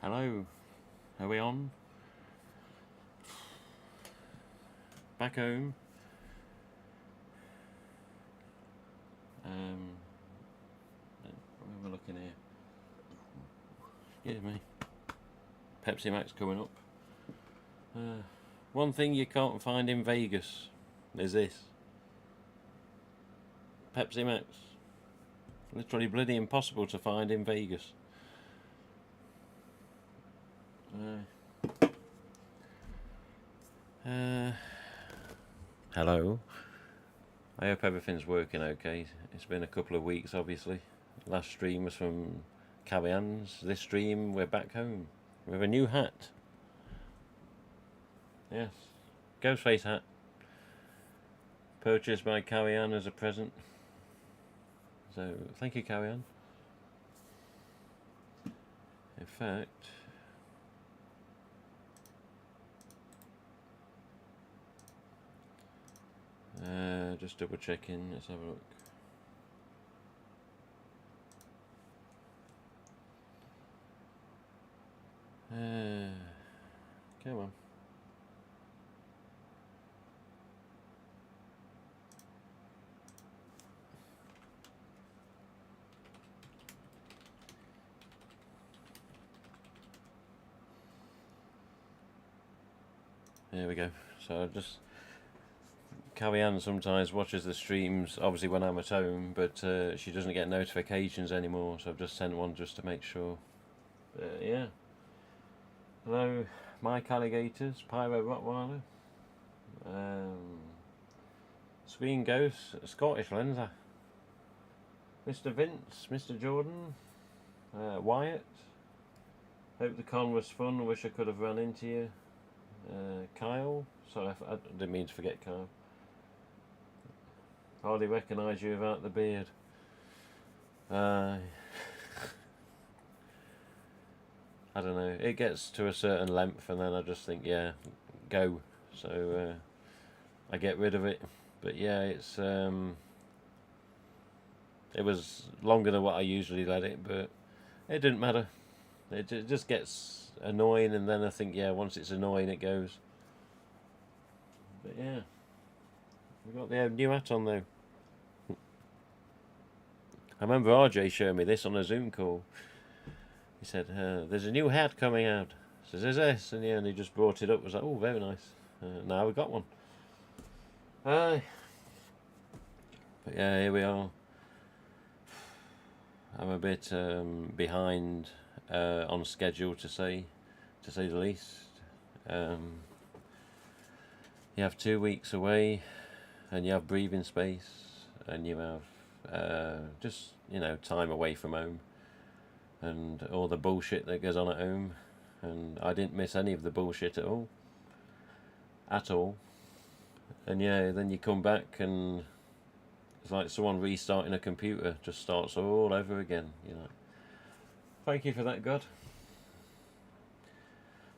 Hello, are we on? Back home. Where are we looking here? Yeah, me. Pepsi Max coming up. One thing you can't find in Vegas is this. Pepsi Max. Literally bloody impossible to find in Vegas. Hello. I hope everything's working okay. It's been a couple of weeks, obviously. Last stream was from Cavian's. This stream, we're back home with a new hat. Yes, Ghostface hat. Purchased by Cavian as a present. So, thank you, Cavian. In fact, just double checking. Let's have a look. Come on. There we go. So I just Cavian sometimes watches the streams, obviously when I'm at home, but she doesn't get notifications anymore. So I've just sent one just to make sure. Yeah. Hello, Mike Alligators, Pyro Rottweiler, Screen Ghost, Scottish Lenser, Mr. Vince, Mr. Jordan, Wyatt. Hope the con was fun. Wish I could have run into you. Kyle. Sorry, I didn't mean to forget Kyle. Hardly recognise you without the beard. I don't know. It gets to a certain length, and then I just think, yeah, go. So I get rid of it. But yeah, it was longer than what I usually let it, but it didn't matter. It just gets annoying, and then I think, yeah, once it's annoying, it goes. But yeah, we got the new hat on though. I remember RJ showing me this on a Zoom call. He said, "There's a new hat coming out." I says, "Is this?" And yeah, and he just brought it up. I was like, "Oh, very nice." Now we got one. But yeah, here we are. I'm a bit behind on schedule, to say the least. You have 2 weeks away, and you have breathing space, and you have just time away from home, and all the bullshit that goes on at home. And I didn't miss any of the bullshit at all. And yeah, then you come back and it's like someone restarting a computer, just starts all over again. Thank you for that, God.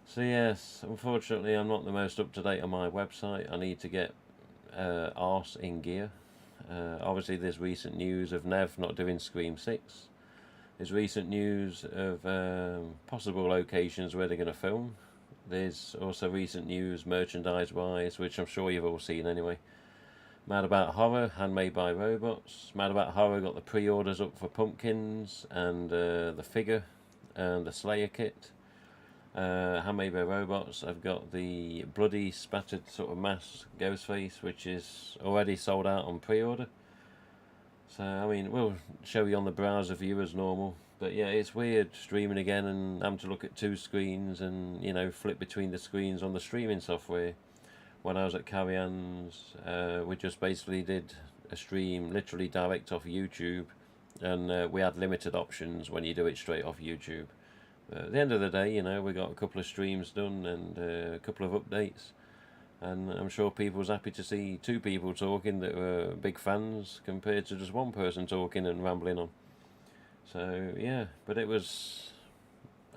So yes, unfortunately I'm not the most up to date on my website. I need to get arse in gear. Obviously there's recent news of Nev not doing Scream 6. There's recent news of possible locations where they're going to film. There's also recent news merchandise wise, which I'm sure you've all seen anyway. Mad About Horror, Handmade by Robots. Mad About Horror got the pre-orders up for Pumpkins and the figure and the Slayer kit. Handmade by Robots, I've got the bloody spattered sort of mask Ghostface, which is already sold out on pre-order. So I mean, we'll show you on the browser view as normal. But yeah, it's weird streaming again and having to look at two screens and flip between the screens on the streaming software. When I was at Cavian's, we just basically did a stream literally direct off YouTube, and we had limited options when you do it straight off YouTube. But at the end of the day, we got a couple of streams done and a couple of updates, and I'm sure people was happy to see two people talking that were big fans compared to just one person talking and rambling on. So yeah, but it was,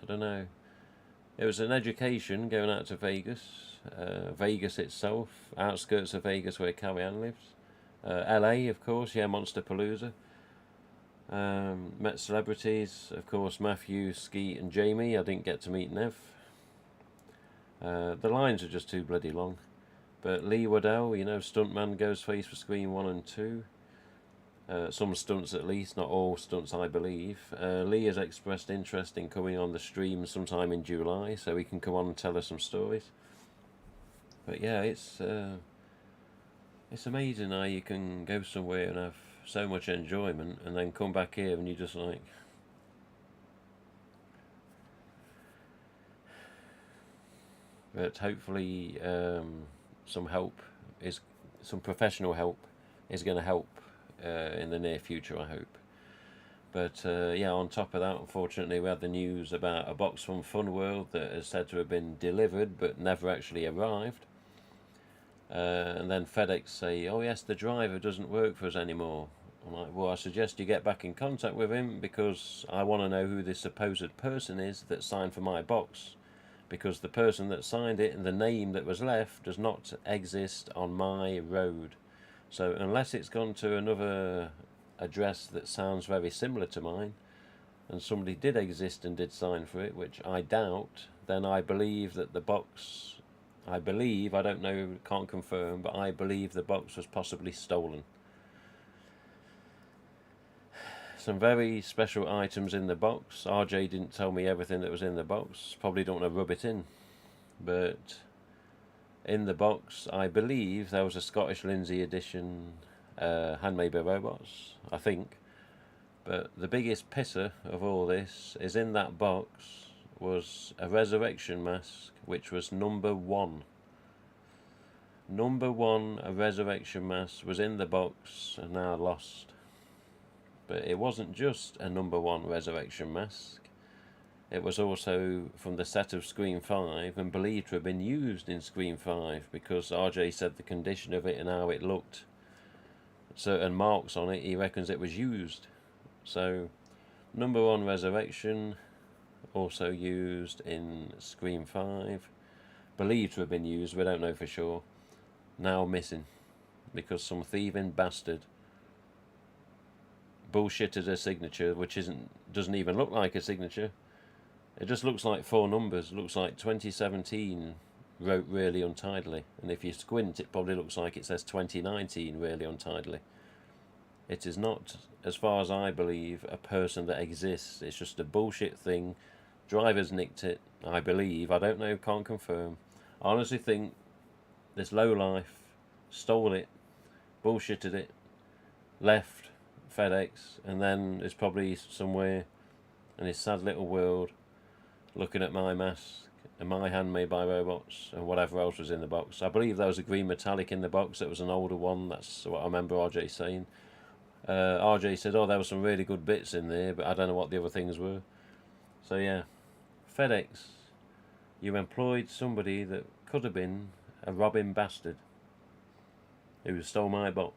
I don't know, it was an education going out to Vegas. Vegas itself, outskirts of Vegas where Cavian lives. LA, of course, yeah, Monster Palooza. Met celebrities, of course, Matthew, Skeet and Jamie. I didn't get to meet Nev. The lines are just too bloody long. But Lee Waddell, you know, stuntman, Ghostface for Scream 1 and 2. Some stunts at least, not all stunts I believe. Lee has expressed interest in coming on the stream sometime in July, so he can come on and tell us some stories. But yeah, it's amazing how you can go somewhere and have so much enjoyment and then come back here and you're just like... But hopefully some professional help is going to help in the near future, I hope. But yeah, on top of that, unfortunately, we had the news about a box from Fun World that is said to have been delivered but never actually arrived. And then FedEx say, oh yes, the driver doesn't work for us anymore. I'm like, well, I suggest you get back in contact with him, because I want to know who this supposed person is that signed for my box. Because the person that signed it and the name that was left does not exist on my road. So unless it's gone to another address that sounds very similar to mine, and somebody did exist and did sign for it, which I doubt, then I believe that the box... I don't know, can't confirm, but I believe the box was possibly stolen. Some very special items in the box. RJ didn't tell me everything that was in the box. Probably don't want to rub it in. But in the box, I believe there was a Scottish Lindsay edition Handmade by Robots, I think. But the biggest pisser of all this is in that box was a resurrection mask, which was number 1. Number 1, a resurrection mask, was in the box and now lost. But it wasn't just a number 1 resurrection mask. It was also from the set of Scream 5 and believed to have been used in Scream 5, because RJ said the condition of it and how it looked, certain marks on it, he reckons it was used. So, number 1 resurrection, also used in Scream 5, believed to have been used, we don't know for sure, now missing, because some thieving bastard bullshitted a signature which doesn't even look like a signature. It just looks like 4 numbers. It looks like 2017 wrote really untidily, and if you squint it probably looks like it says 2019 really untidily. It is not, as far as I believe, a person that exists. It's just a bullshit thing. Drivers nicked it, I believe. I don't know, can't confirm. I honestly think this lowlife stole it, bullshitted it, left FedEx, and then is probably somewhere in his sad little world looking at my mask and my Handmade by Robots and whatever else was in the box. I believe there was a green metallic in the box. That was an older one. That's what I remember RJ saying. RJ said, oh, there were some really good bits in there, but I don't know what the other things were. So yeah, FedEx, you employed somebody that could have been a robbing bastard who stole my box.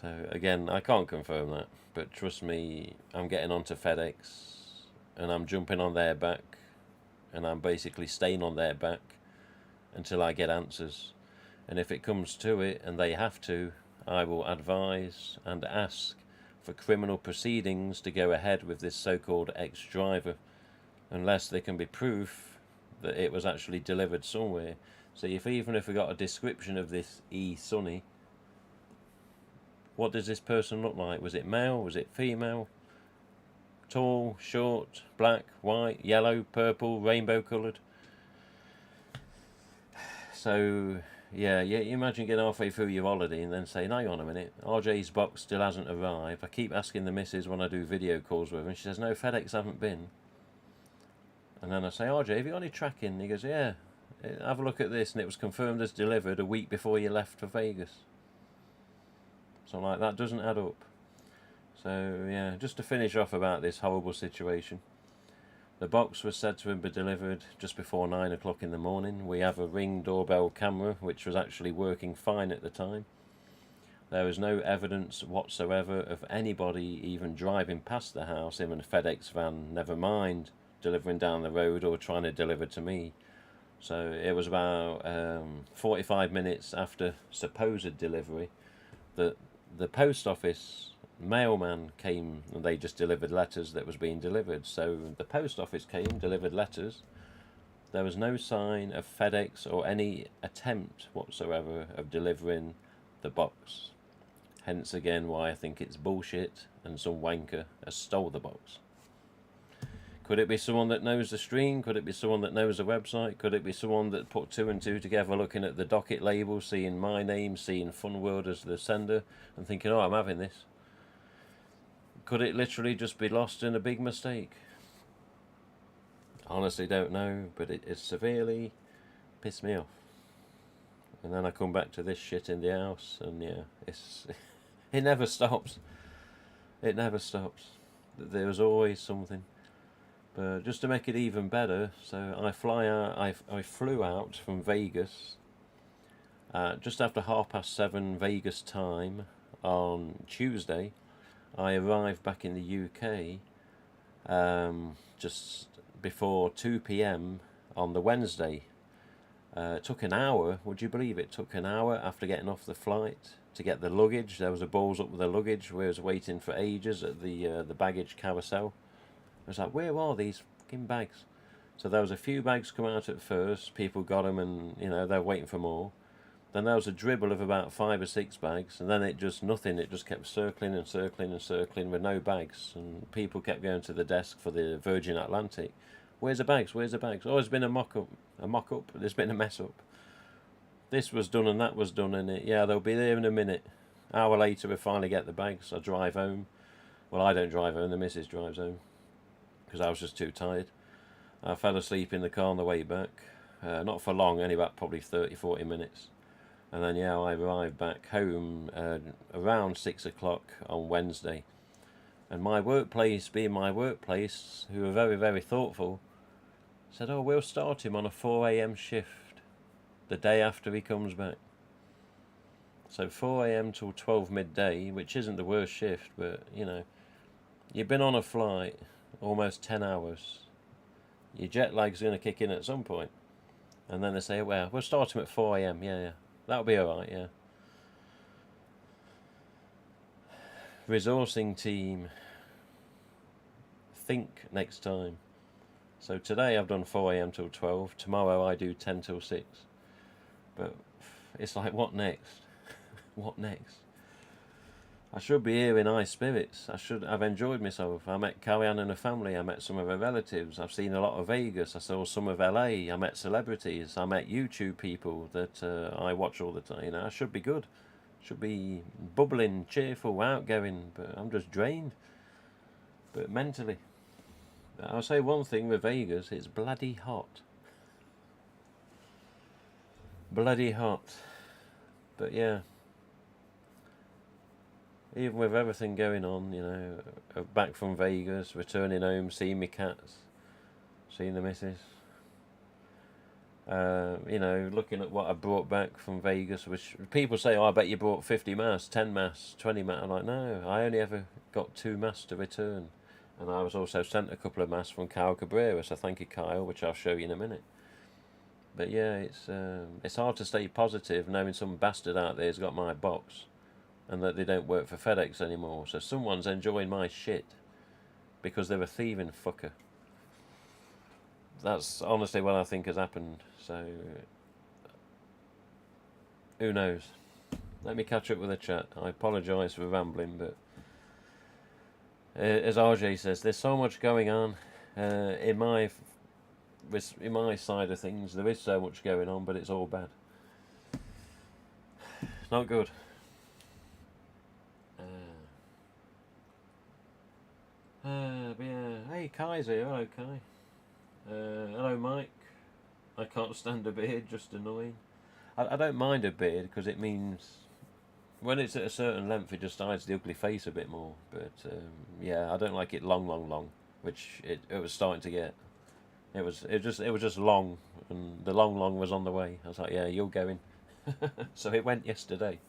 So again, I can't confirm that, but trust me, I'm getting onto FedEx and I'm jumping on their back, and I'm basically staying on their back until I get answers. And if it comes to it and they have to, I will advise and ask for criminal proceedings to go ahead with this so-called ex-driver, unless there can be proof that it was actually delivered somewhere. So even if we got a description of this Sonny, what does this person look like? Was it male? Was it female? Tall, short, black, white, yellow, purple, rainbow coloured? So yeah, you imagine getting halfway through your holiday and then saying, hang on a minute, RJ's box still hasn't arrived. I keep asking the missus when I do video calls with her, and she says, no, FedEx haven't been. And then I say, RJ, have you got any tracking? And he goes, yeah, have a look at this, and it was confirmed as delivered a week before you left for Vegas. So I'm like, that doesn't add up. So yeah, just to finish off about this horrible situation. The box was said to have been delivered just before 9 o'clock in the morning. We have a Ring doorbell camera which was actually working fine at the time. There is no evidence whatsoever of anybody even driving past the house in a FedEx van, never mind delivering down the road or trying to deliver to me. So it was about 45 minutes after supposed delivery that the post office mailman came and they just delivered letters that was being delivered. So the post office came, delivered letters. There was no sign of FedEx or any attempt whatsoever of delivering the box. Hence again why I think it's bullshit and some wanker has stole the box. Could it be someone that knows the stream? Could it be someone that knows the website? Could it be someone that put 2 and 2 together, looking at the docket label, seeing my name, seeing Fun World as the sender, and thinking, oh, I'm having this? Could it literally just be lost in a big mistake? Honestly don't know, but it has severely pissed me off. And then I come back to this shit in the house, and yeah, it never stops. It never stops. There's always something. But just to make it even better, so I flew out from Vegas just after 7:30 Vegas time on Tuesday. I arrived back in the UK just before 2 p.m. on the Wednesday. It took an hour, would you believe it? Took an hour after getting off the flight to get the luggage. There was a balls up with the luggage. We was waiting for ages at the baggage carousel. I was like, where are these fucking bags? So there was a few bags come out at first. People got them, and you know they're waiting for more. Then there was a dribble of about 5 or 6 bags, and then it just nothing. It just kept circling and circling and circling with no bags. And people kept going to the desk for the Virgin Atlantic. Where's the bags? Where's the bags? Oh, there's been a mock-up. A mock-up. There's been a mess-up. This was done and that was done, and yeah, they'll be there in a minute. Hour later, we finally get the bags. I drive home. Well, I don't drive home. The missus drives home because I was just too tired. I fell asleep in the car on the way back. Not for long, only about probably 30-40 minutes. And then, yeah, I arrived back home around 6 o'clock on Wednesday. And my workplace, being my workplace, who were very, very thoughtful, said, oh, we'll start him on a 4 a.m. shift the day after he comes back. So 4 a.m. till 12 midday, which isn't the worst shift, but, you know, you've been on a flight almost 10 hours. Your jet lag's going to kick in at some point. And then they say, well, we'll start him at 4 a.m. Yeah. That'll be alright, yeah. Resourcing team. Think next time. So today I've done 4 a.m. till 12. Tomorrow I do 10 till 6. But it's like, what next? What next? I should be here in high spirits. I've enjoyed myself. I met Carrie-Anne and her family. I met some of her relatives. I've seen a lot of Vegas. I saw some of LA. I met celebrities. I met YouTube people that I watch all the time. You know, I should be good. Should be bubbling, cheerful, outgoing. But I'm just drained. But mentally. I'll say one thing with Vegas. It's bloody hot. Bloody hot. But yeah. Even with everything going on, you know, back from Vegas, returning home, seeing me cats, seeing the missus. You know, looking at what I brought back from Vegas, which people say, oh, I bet you brought 50 masks, 10 masks, 20 masks. I'm like, no, I only ever got 2 masks to return. And I was also sent a couple of masks from Kyle Cabrera, so thank you, Kyle, which I'll show you in a minute. But yeah, it's hard to stay positive knowing some bastard out there has got my box. And that they don't work for FedEx anymore. So someone's enjoying my shit because they're a thieving fucker. That's honestly what I think has happened. So who knows? Let me catch up with the chat. I apologise for rambling, but as RJ says, there's so much going on in my side of things. There is so much going on, but it's all bad. Not good. But yeah, hey Kaiser, hello Kai. Hello Mike. I can't stand a beard, just annoying. I don't mind a beard because it means when it's at a certain length it just hides the ugly face a bit more. But yeah, I don't like it long, which it was starting to get. It was just long, and the long was on the way. I was like, yeah, you're going. So it went yesterday.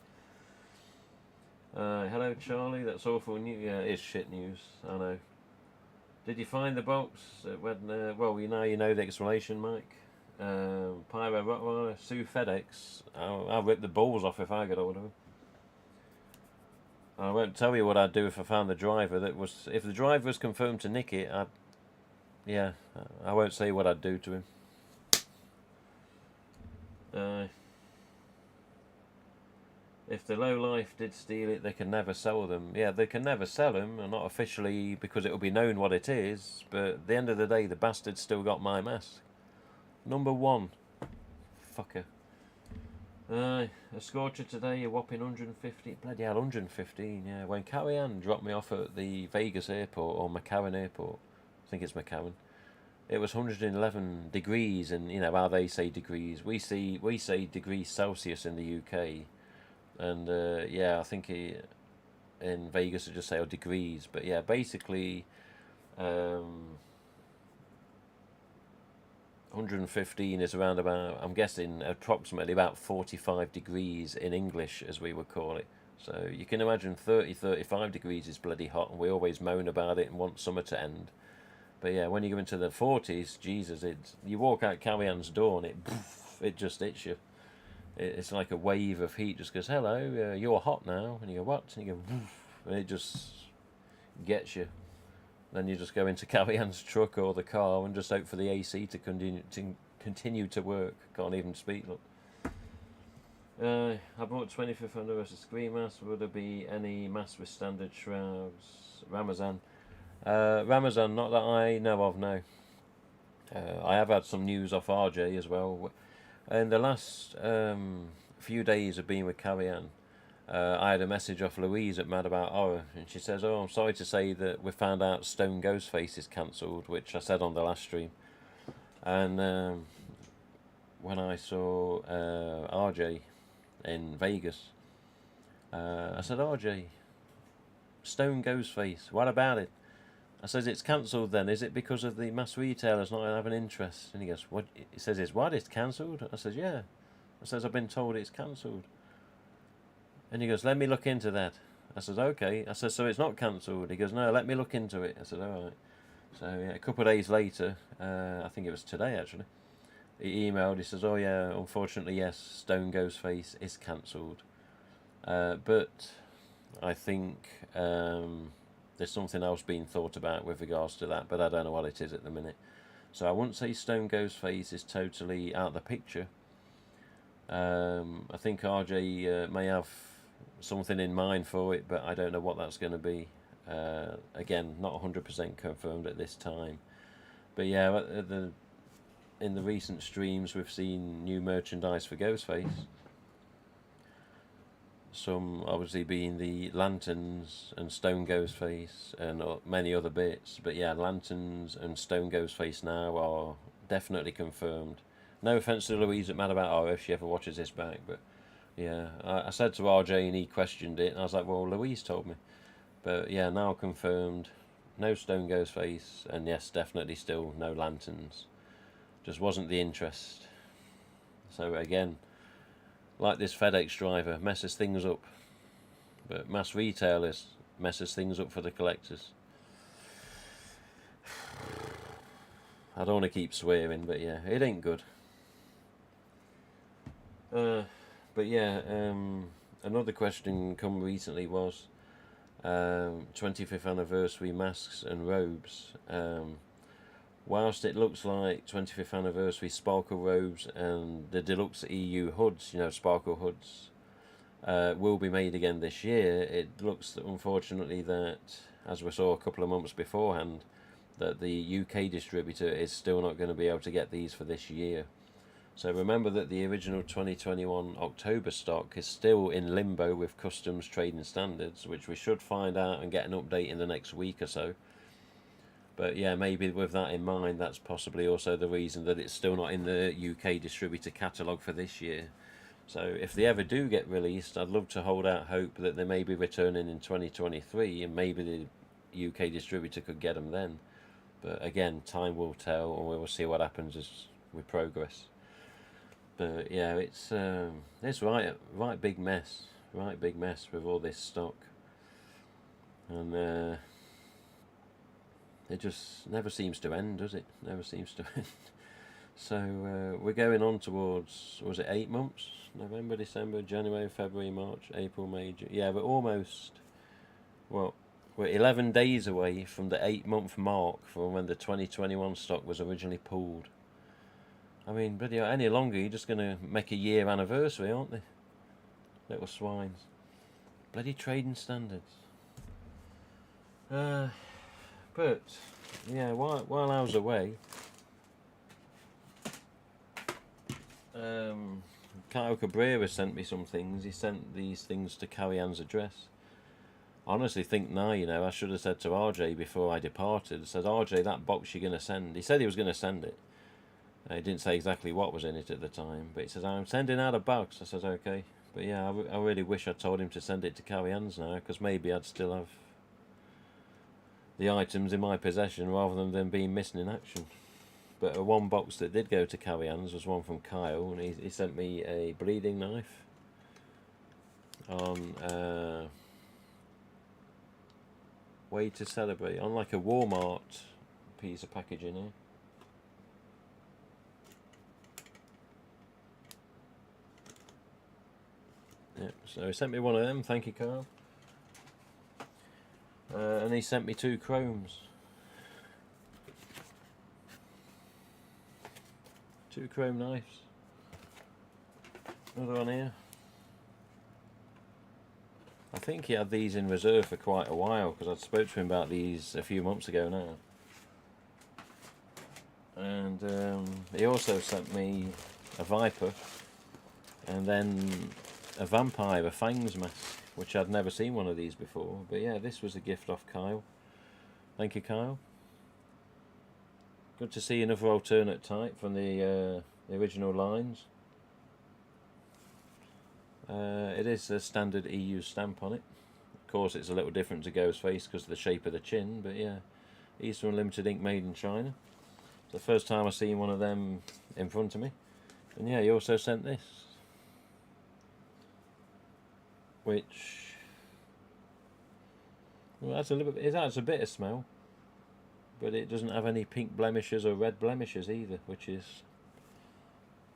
Hello Charlie, that's awful news. Yeah, it is shit news, I know. Did you find the box? Well, you know the explanation, Mike. Pyro Rottweiler, sue FedEx. I'll rip the balls off if I get hold of him. I won't tell you what I'd do if I found the driver. If the driver was confirmed to nick it, yeah, I won't say what I'd do to him. If the lowlife did steal it, they can never sell them. Yeah, they can never sell them, and not officially because it will be known what it is. But at the end of the day, the bastard's still got my mask. Number 1. Fucker. A scorcher today, a whopping 150. Bloody hell, 115, yeah. When Carrie Ann dropped me off at the Vegas airport, or McCarran airport, I think it's McCarran, it was 111 degrees, and you know how they say degrees. We say degrees Celsius in the UK, and yeah, I think in Vegas they just say degrees. But yeah, basically, 115 is around about, I'm guessing, approximately about 45 degrees in English, as we would call it. So you can imagine 35 degrees is bloody hot, and we always moan about it and want summer to end. But yeah, when you go into the 40s, Jesus, you walk out Carrie Ann's door and it just hits you. It's like a wave of heat just goes, hello, you're hot now. And you go, what? And you go, and it just gets you. Then you just go into Carrie Ann's truck or the car and just hope for the AC to continue to work. Can't even speak, look. I bought 25th anniversary screen mask. Would there be any mask with standard shrouds? Ramazan. Ramazan, not that I know of, no. I have had some news off RJ as well. In the last few days of being with Carrie Ann, I had a message off Louise at Mad About Horror, and she says, I'm sorry to say that we found out Stone Ghostface is cancelled, which I said on the last stream. And when I saw RJ in Vegas, I said, RJ, Stone Ghostface, what about it? I says, it's cancelled then. Is it because of the mass retailers not having interest? And he goes, what? He says, it's what? It's cancelled? I says, yeah. I says, I've been told it's cancelled. And he goes, let me look into that. I says, okay. I says, so it's not cancelled? He goes, no, let me look into it. I said, all right. So yeah, a couple of days later, I think it was today actually, he emailed, he says, oh yeah, unfortunately, yes, Stone Ghostface is cancelled. But I think there's something else being thought about with regards to that, but I don't know what it is at the minute. So I wouldn't say Stone Ghostface is totally out of the picture. I think RJ may have something in mind for it, but I don't know what that's going to be. Again, not 100% confirmed at this time. But yeah, in the recent streams we've seen new merchandise for Ghostface. Some obviously being the lanterns and Stone Ghostface and many other bits. But yeah, lanterns and Stone Ghostface now are definitely confirmed. No offence to Louise at Mad About Horror if she ever watches this back, but yeah, I said to RJ and he questioned it, and I was like, well, Louise told me. But yeah, now confirmed, no Stone Ghostface, and yes, definitely still no lanterns. Just wasn't the interest. So again, like this FedEx driver, messes things up. But mass retailers messes things up for the collectors. I don't want to keep swearing, but yeah, it ain't good. But yeah, another question come recently was 25th anniversary masks and robes. Whilst it looks like 25th anniversary sparkle robes and the deluxe EU hoods, sparkle hoods, will be made again this year, it looks unfortunately that, as we saw a couple of months beforehand, that the UK distributor is still not going to be able to get these for this year. So remember that the original 2021 October stock is still in limbo with customs trading standards, which we should find out and get an update in the next week or so. But yeah, maybe with that in mind, that's possibly also the reason that it's still not in the UK distributor catalogue for this year. So if they ever do get released, I'd love to hold out hope that they may be returning in 2023, and maybe the UK distributor could get them then. But again, time will tell, and we will see what happens as we progress. But yeah, it's right big mess with all this stock, and it just never seems to end, does it? Never seems to end. So we're going on towards, was it 8 months? November, December, January, February, March, April, May, June. Yeah, we're almost Well, we're 11 days away from the 8-month mark from when the 2021 stock was originally pulled. I mean, bloody hell, any longer, you're just going to make a year anniversary, aren't they? Little swines. Bloody trading standards. But, yeah, while I was away, Kyle Cabrera sent me some things. He sent these things to Carrie Ann's address. I honestly think now, you know, I should have said to RJ before I departed, I said, RJ, that box you're going to send. He said he was going to send it. He didn't say exactly what was in it at the time, but he says, I'm sending out a box. I said, okay. But yeah, I really wish I told him to send it to Carrie Ann's now, because maybe I'd still have the items in my possession rather than them being missing in action. But one box that did go to Carrie Ann's was one from Kyle, and he sent me a bleeding knife on Way to Celebrate, on like a Walmart piece of packaging here. Yeah, so he sent me one of them, thank you, Kyle. And he sent me 2 chromes. 2 chrome knives. Another one here. I think he had these in reserve for quite a while, because I spoke to him about these a few months ago now. And he also sent me a Viper, and then a Vampire, a Fangs mask, which I'd never seen one of these before. But yeah, this was a gift off Kyle. Thank you, Kyle. Good to see another alternate type from the original lines. It is a standard EU stamp on it. Of course, it's a little different to Ghostface because of the shape of the chin, but yeah, Eastern Limited Ink made in China. It's the first time I've seen one of them in front of me. And yeah, he also sent this, which, well, it has a bit of smell, but it doesn't have any pink blemishes or red blemishes either, which is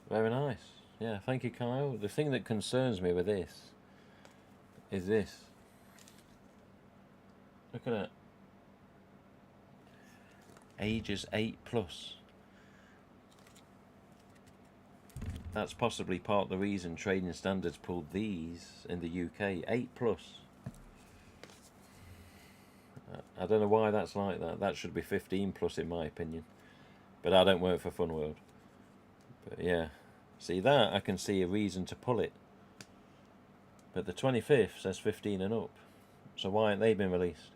very nice. Yeah, thank you, Kyle. The thing that concerns me with this is this. Look at that. Ages 8+. That's possibly part of the reason Trading Standards pulled these in the UK. 8+. I don't know why that's like that. That should be 15+ in my opinion. But I don't work for Funworld. But yeah. See that? I can see a reason to pull it. But the 25th says 15 and up. So why aren't they been released?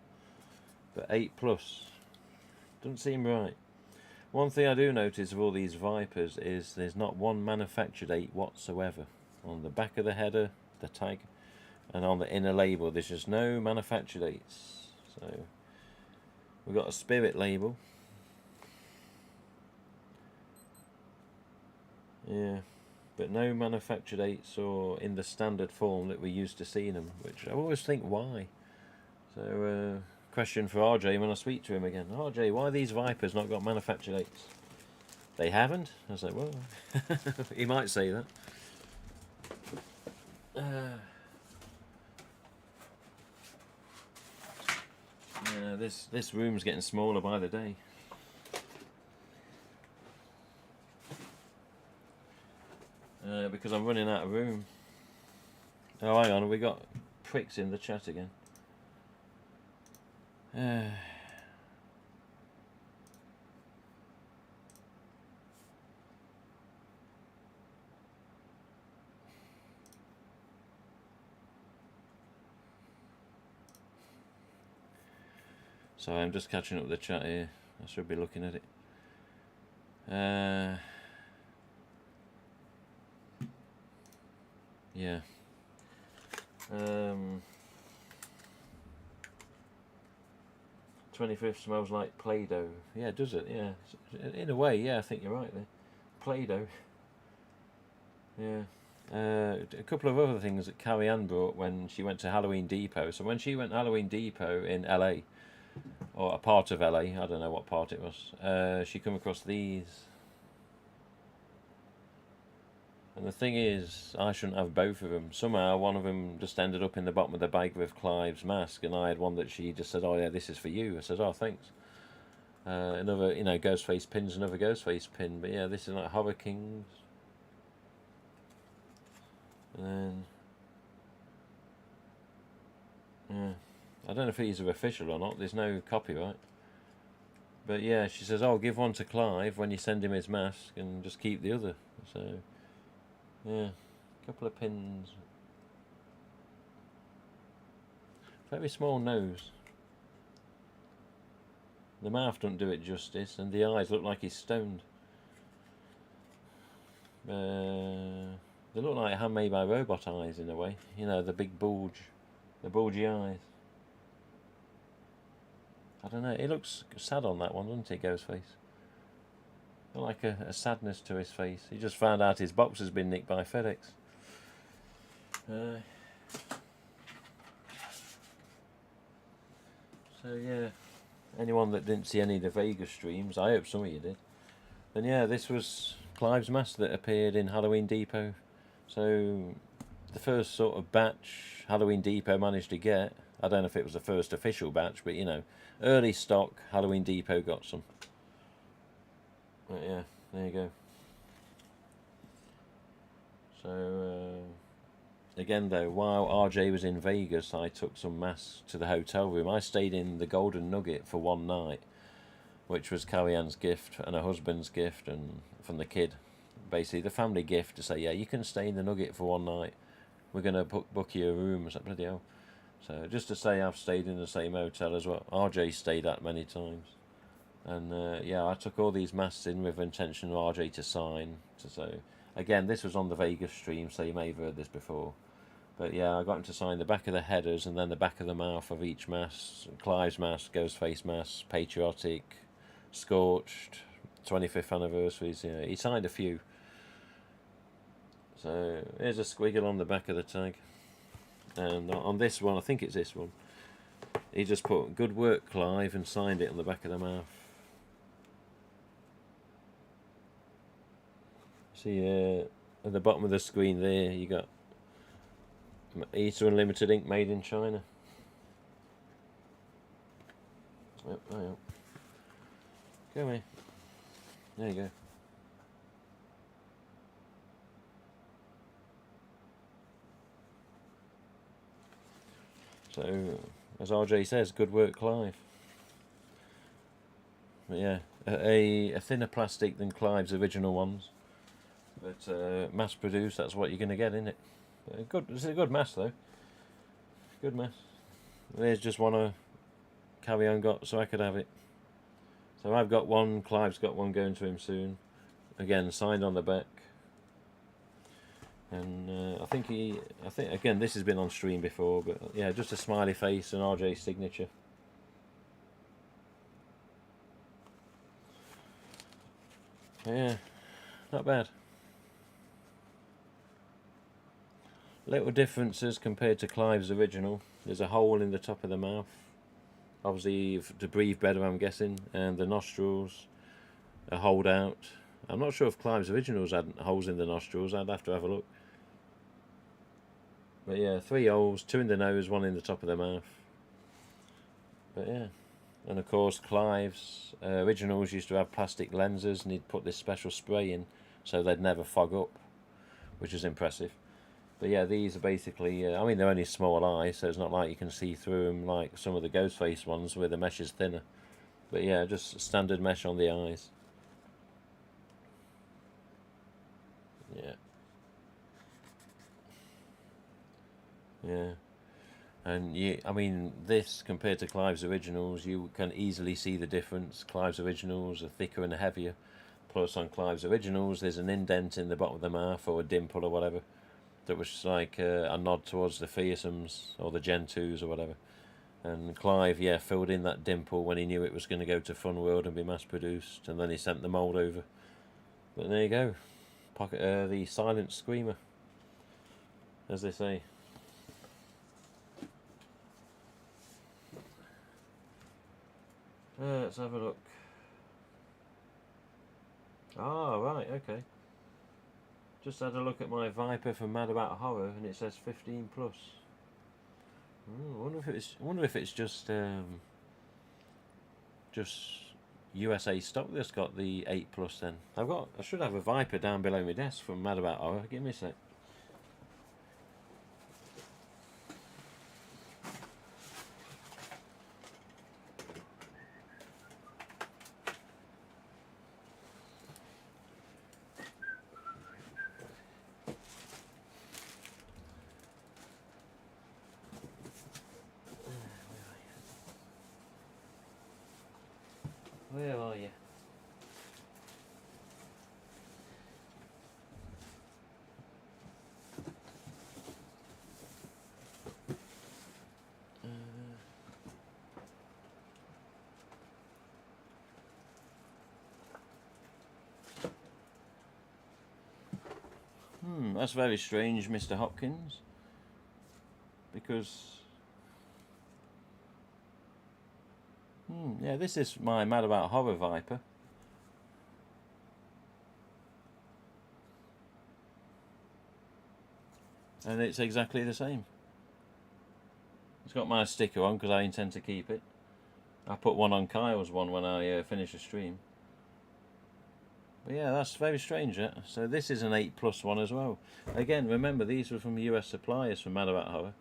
But 8+. Doesn't seem right. One thing I do notice of all these Vipers is there's not one manufactured 8 whatsoever. On the back of the header, the tag, and on the inner label, there's just no manufactured 8s. So we've got a Spirit label. Yeah, but no manufactured 8s or in the standard form that we're used to seeing them, which I always think why. So question for RJ when I speak to him again. RJ, why these Vipers not got manufactured 8s? They haven't? I was like, well, he might say that. Yeah, this room's getting smaller by the day. Because I'm running out of room. Oh, hang on, we got pricks in the chat again. So I'm just catching up with the chat here. I should be looking at it. Yeah. 25th smells like Play-Doh. Yeah, does it? Yeah. In a way, yeah, I think you're right there. Play-Doh. Yeah. A couple of other things that Carrie Ann brought when she went to Halloween Depot. So when she went to Halloween Depot in LA, or a part of LA, I don't know what part it was, she come across these. And the thing is, I shouldn't have both of them. Somehow, one of them just ended up in the bottom of the bag with Clive's mask, and I had one that she just said, "Oh yeah, this is for you." I said, "Oh, thanks." Another, Ghostface pin's another Ghostface pin, but yeah, this is like Horror Kings. And yeah, I don't know if these are official or not. There's no copyright. But yeah, she says, "Oh, give one to Clive when you send him his mask, and just keep the other." So yeah, a couple of pins. Very small nose. The mouth doesn't do it justice, and the eyes look like he's stoned. They look like handmade by robot eyes in a way. The big bulge, the bulgy eyes. I don't know. It looks sad on that one, doesn't it, Ghostface? Like a sadness to his face. He just found out his box has been nicked by FedEx. So yeah, anyone that didn't see any of the Vegas streams, I hope some of you did. And yeah, this was Clive's mask that appeared in Halloween Depot. So the first sort of batch Halloween Depot managed to get, I don't know if it was the first official batch, but early stock, Halloween Depot got some. But yeah, there you go. So again though, while RJ was in Vegas, I took some masks to the hotel room. I stayed in the Golden Nugget for one night, which was Carrie Ann's gift and her husband's gift, and from the kid, basically the family gift to say, yeah, you can stay in the Nugget for one night. We're gonna book you a room. I was like, bloody hell. So just to say, I've stayed in the same hotel as what RJ stayed at many times. And yeah, I took all these masks in with intention of RJ to sign. So again, this was on the Vegas stream, so you may have heard this before. But yeah, I got him to sign the back of the headers and then the back of the mouth of each mask. Clive's mask, Ghostface mask, Patriotic, Scorched, 25th anniversaries. Yeah, he signed a few. So here's a squiggle on the back of the tag. And on this one, I think it's this one, he just put "Good work, Clive" and signed it on the back of the mouth. See, at the bottom of the screen there, you got Easter Unlimited ink made in China. Yep, oh yeah. Come here. There you go. So, as RJ says, good work, Clive. But yeah, a thinner plastic than Clive's original ones, but mass produced. That's what you're going to get in it. Good. It's a good mass though. Good mass. There's just one Carry On got, so I could have it. So I've got one. Clive's got one going to him soon. Again, signed on the back. And I think again, this has been on stream before, but yeah, just a smiley face and RJ's signature. Yeah, not bad. Little differences compared to Clive's original. There's a hole in the top of the mouth, obviously to breathe better, I'm guessing, and the nostrils are holed out. I'm not sure if Clive's originals had holes in the nostrils. I'd have to have a look. But yeah, 3 holes, 2 in the nose, 1 in the top of the mouth. But yeah, and of course Clive's originals used to have plastic lenses, and he'd put this special spray in so they'd never fog up, which is impressive. But yeah, these are basically, I mean, they're only small eyes, so it's not like you can see through them like some of the Ghostface ones where the mesh is thinner. But yeah, just standard mesh on the eyes. Yeah. Yeah. And I mean, this compared to Clive's originals, you can easily see the difference. Clive's originals are thicker and heavier. Plus, on Clive's originals, there's an indent in the bottom of the mouth or a dimple or whatever that was like a nod towards the fearsomes or the Gen 2s or whatever. And Clive, yeah, filled in that dimple when he knew it was going to go to Fun World and be mass produced, and then he sent the mould over. But there you go, the silent screamer, as they say. Let's have a look. Ah, right, okay. Just had a look at my Viper from Mad About Horror, and it says 15 plus. I wonder if it's just USA stock that's got the 8 plus. Then I should have a Viper down below my desk from Mad About Horror. Give me a sec. Where are you? That's very strange, Mr. Hopkins. Because yeah, this is my Mad About Horror Viper. And it's exactly the same. It's got my sticker on because I intend to keep it. I put one on Kyle's one when I finish the stream. But yeah, that's very strange. So this is an 8 plus one as well. Again, remember these were from US suppliers from Mad About Horror.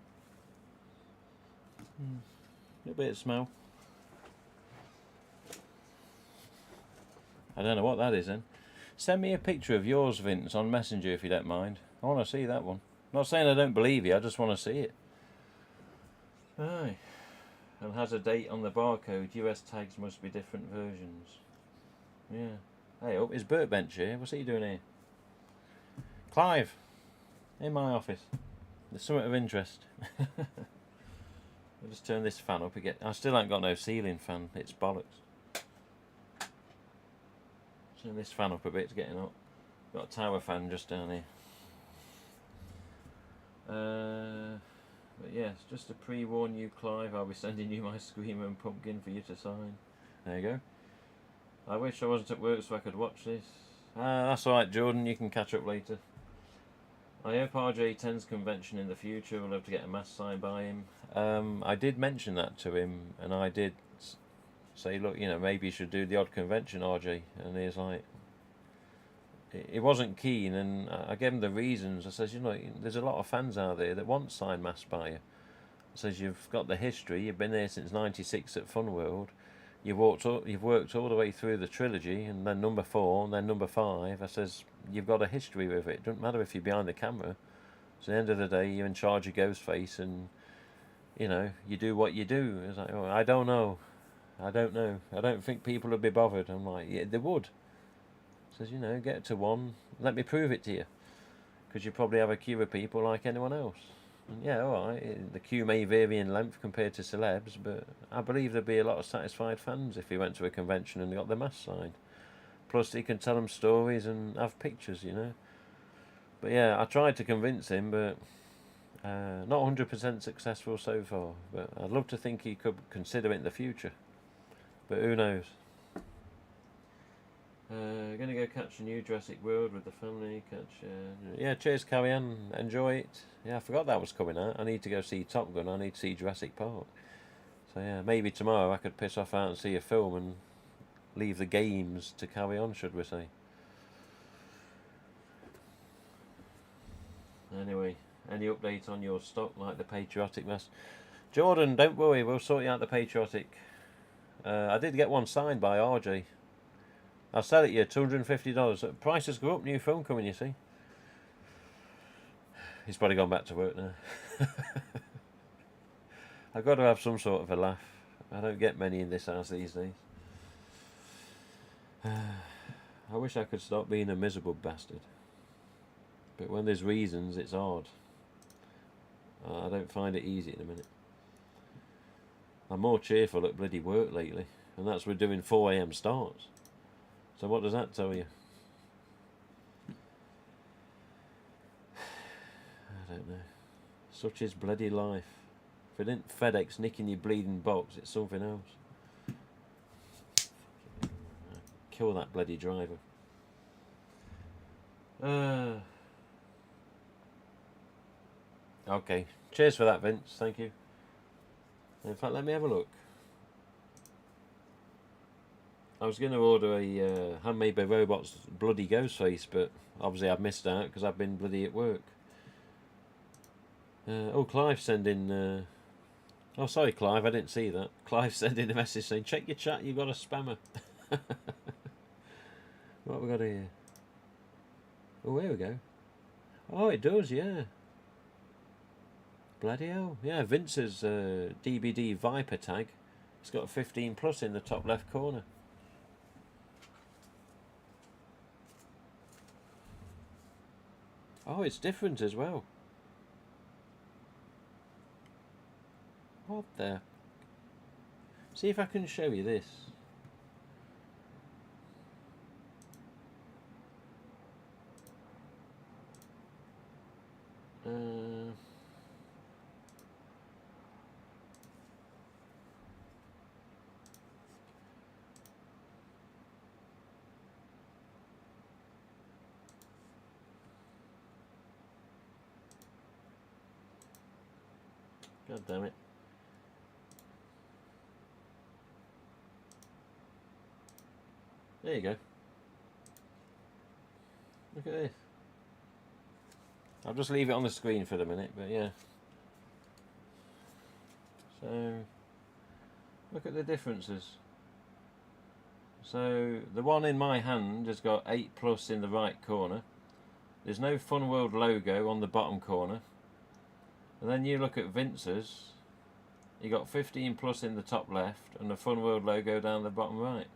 A little bit of smell. I don't know what that is then. Send me a picture of yours, Vince, on Messenger if you don't mind. I want to see that one. I'm not saying I don't believe you, I just want to see it. Aye. And has a date on the barcode. US tags must be different versions. Yeah. Hey, oh, is Burt Bench here? What's he doing here? Clive, in my office. There's something of interest. I'll just turn this fan up again. I still ain't got no ceiling fan. It's bollocks. Turn this fan up a bit, it's getting up. Got a tower fan just down here. But yes, just to pre-warn you, Clive, I'll be sending you my Screamer and Pumpkin for you to sign. There you go. I wish I wasn't at work so I could watch this. That's alright, Jordan, you can catch up later. I hope RJ attends convention in the future. We'll have to get a mask signed by him. I did mention that to him, and I did say, look, you know, maybe you should do the odd convention, RJ. And he's like, he wasn't keen, and I gave him the reasons. I says, you know, there's a lot of fans out there that want signed masks by you. I says, you've got the history, you've been there since '96 at Fun World. You've worked all the way through the trilogy, and then number 4, and then number 5. I says, you've got a history with it. It doesn't matter if you're behind the camera. So at the end of the day, you're in charge of Ghostface, and, you know, you do what you do. It's like, oh, I don't know. I don't think people would be bothered. I'm like, yeah, they would. Says, you know, get to one. Let me prove it to you. Because you probably have a queue of people like anyone else. And yeah, alright, the queue may vary in length compared to celebs, but I believe there'd be a lot of satisfied fans if he went to a convention and got the mask signed. Plus, he can tell them stories and have pictures, you know. But yeah, I tried to convince him, but not 100% successful so far. But I'd love to think he could consider it in the future. But who knows? Gonna go catch a new Jurassic World with the family. Yeah, cheers, carry on, enjoy it. Yeah, I forgot that was coming out. I need to go see Top Gun. I need to see Jurassic Park. So yeah, maybe tomorrow I could piss off out and see a film and leave the games to carry on, should we say? Anyway, any update on your stock, like the patriotic mask? Jordan, don't worry, we'll sort you out the patriotic. I did get one signed by RJ. I'll sell it you, $250. Prices go up, new film coming, you see. He's probably gone back to work now. I've got to have some sort of a laugh. I don't get many in this house these days. I wish I could stop being a miserable bastard. But when there's reasons, it's hard. I don't find it easy in a minute. I'm more cheerful at bloody work lately. And that's we're doing 4 AM starts. So what does that tell you? I don't know. Such is bloody life. If it ain't FedEx nicking your bleeding box, it's something else. Kill that bloody driver. Okay. Cheers for that, Vince. Thank you. In fact, let me have a look. I was going to order a Handmade by Robots bloody ghost face, but obviously I've missed out because I've been bloody at work. Oh, Clive sending. Oh, sorry, Clive, I didn't see that. Clive sending a message saying, check your chat, you've got a spammer. What have we got here? Oh, here we go. Oh, it does, yeah. Bloody hell. Yeah, Vince's DBD Viper tag. It's got a 15 plus in the top left corner. Oh, it's different as well. What the? See if I can show you this. God damn it. There you go. Look at this. I'll just leave it on the screen for the minute, but yeah. So, look at the differences. So, the one in my hand has got 8 plus in the right corner. There's no Fun World logo on the bottom corner. And then you look at Vince's, you got 15 plus in the top left and the Fun World logo down the bottom right.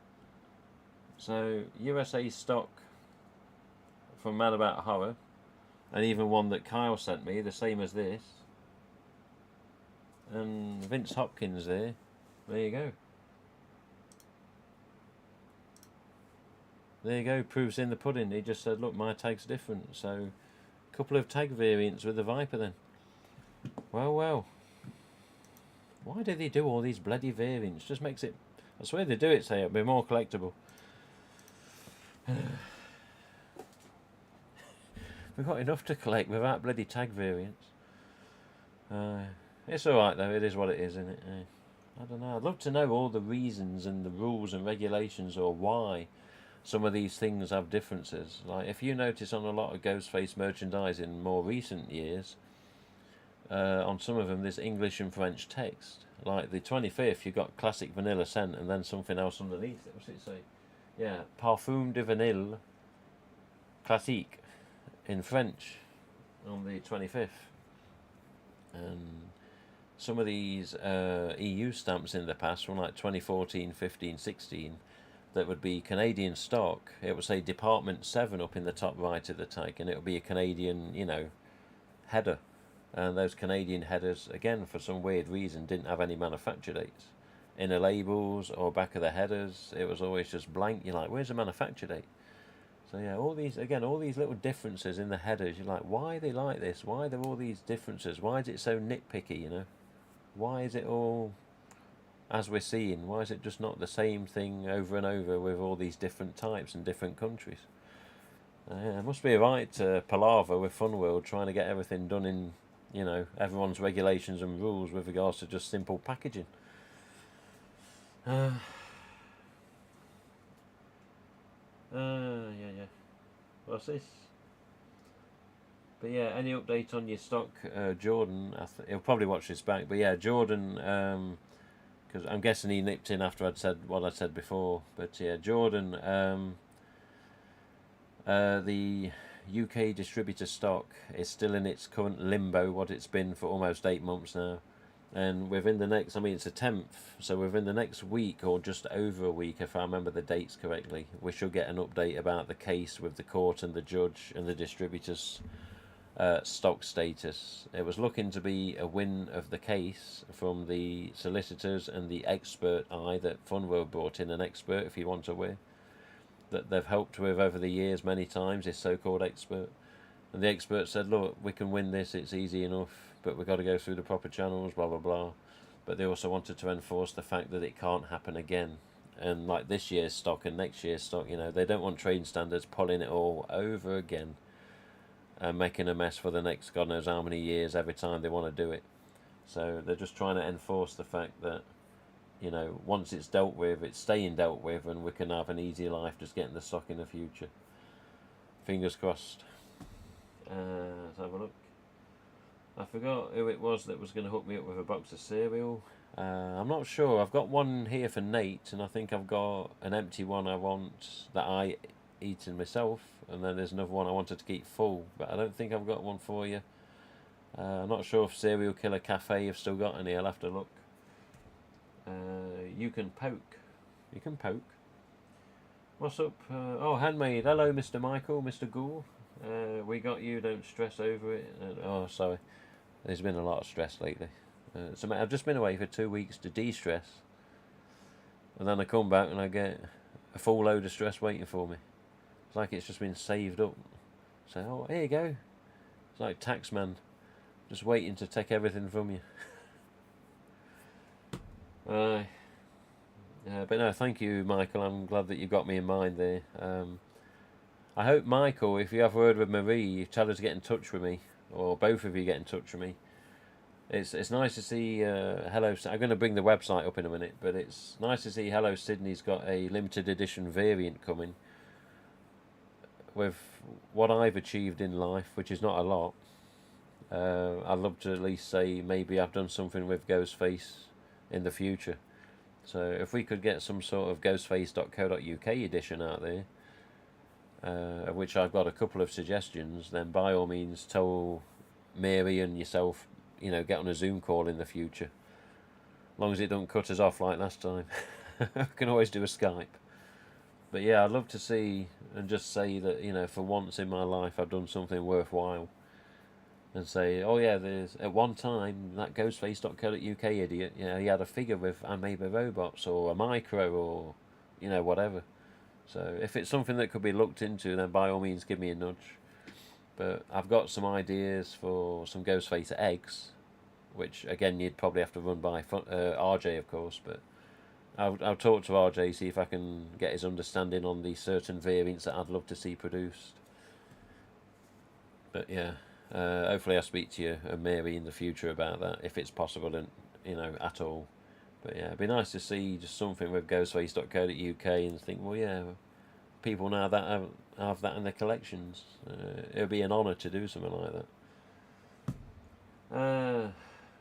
So, USA stock from Mad About Horror, and even one that Kyle sent me, the same as this, and Vince Hopkins there you go. There you go, proof's in the pudding. He just said, look, my tag's different. So, a couple of tag variants with the Viper then. Well. Why do they do all these bloody variants? Just makes it... I swear they do it, say it'll be more collectible. We've got enough to collect without bloody tag variants. It's alright though, it is what it is, isn't it? I don't know, I'd love to know all the reasons and the rules and regulations or why some of these things have differences. Like if you notice on a lot of Ghostface merchandise in more recent years, on some of them there's English and French text. Like the 25th you've got classic vanilla scent and then something else underneath it. What's it say? Yeah, Parfum de Vanille Classique in French on the 25th. And some of these EU stamps in the past from like 2014, 15, 16 that would be Canadian stock, it would say Department 7 up in the top right of the tag, and it would be a Canadian, header. And those Canadian headers, again, for some weird reason, didn't have any manufacture dates. Inner labels or back of the headers, it was always just blank. You're like, where's the manufacture date? So yeah, all these little differences in the headers, you're like, why are they like this? Why are there all these differences? Why is it so nitpicky, Why is it all as we're seeing? Why is it just not the same thing over and over with all these different types and different countries? It must be a right palaver with Fun World trying to get everything done in, everyone's regulations and rules with regards to just simple packaging. Yeah. What's this? But yeah, any update on your stock, Jordan? He'll probably watch this back. But yeah, Jordan, because I'm guessing he nipped in after I'd said what I said before. But yeah, Jordan, the UK distributor stock is still in its current limbo, what it's been for almost 8 months now. And within the next, it's the 10th, so within the next week, or just over a week, if I remember the dates correctly, we shall get an update about the case with the court and the judge and the distributors' stock status. It was looking to be a win of the case from the solicitors and the expert eye that Funworld brought in, an expert, if you want aware, that they've helped with over the years many times, this so-called expert. And the expert said, look, we can win this, it's easy enough, but we've got to go through the proper channels, blah, blah, blah. But they also wanted to enforce the fact that it can't happen again. And like this year's stock and next year's stock, they don't want trade standards pulling it all over again. and making a mess for the next God knows how many years every time they want to do it. So they're just trying to enforce the fact that, you know, once it's dealt with, it's staying dealt with, and we can have an easy life just getting the stock in the future. Fingers crossed. Let's have a look. I forgot who it was that was going to hook me up with a box of cereal. I'm not sure. I've got one here for Nate, and I think I've got an empty one I want that I eat in myself, and then there's another one I wanted to keep full, but I don't think I've got one for you. I'm not sure if Serial Killer Cafe have still got any. I'll have to look. You can poke. You can poke. What's up? Oh, handmade. Hello, Mr. Michael, Mr. Ghoul. We got you. Don't stress over it. Oh, sorry. There's been a lot of stress lately. So I've just been away for 2 weeks to de-stress, and then I come back and I get a full load of stress waiting for me. It's like it's just been saved up. So, oh, here you go. It's like Taxman, just waiting to take everything from you. But no, thank you, Michael. I'm glad that you got me in mind there. I hope, Michael, if you have a word with Marie, you tell her to get in touch with me, or both of you get in touch with me. It's nice to see Hello. I'm going to bring the website up in a minute, but it's nice to see Hello Sydney's got a limited edition variant coming with what I've achieved in life, which is not a lot. I'd love to at least say maybe I've done something with Ghostface in the future. So if we could get some sort of ghostface.co.uk edition out there, of which I've got a couple of suggestions, then by all means tell Mary and yourself, you know, get on a Zoom call in the future. As long as it don't cut us off like last time. I can always do a Skype. But yeah, I'd love to see and just say that, you know, for once in my life I've done something worthwhile. And say, oh yeah, there's at one time that ghostface.co.uk idiot, you know, he had a figure with Amoeba robots or a micro or, you know, whatever. So if it's something that could be looked into, then by all means give me a nudge. But I've got some ideas for some Ghostface eggs, which again you'd probably have to run by RJ, of course. But I'll talk to RJ, see if I can get his understanding on the certain variants that I'd love to see produced. But yeah. Hopefully I'll speak to you and Mary in the future about that, if it's possible, and you know, at all. But yeah, it'd be nice to see just something with ghostface.co.uk and think, well, yeah, people now that have that in their collections. It would be an honour to do something like that.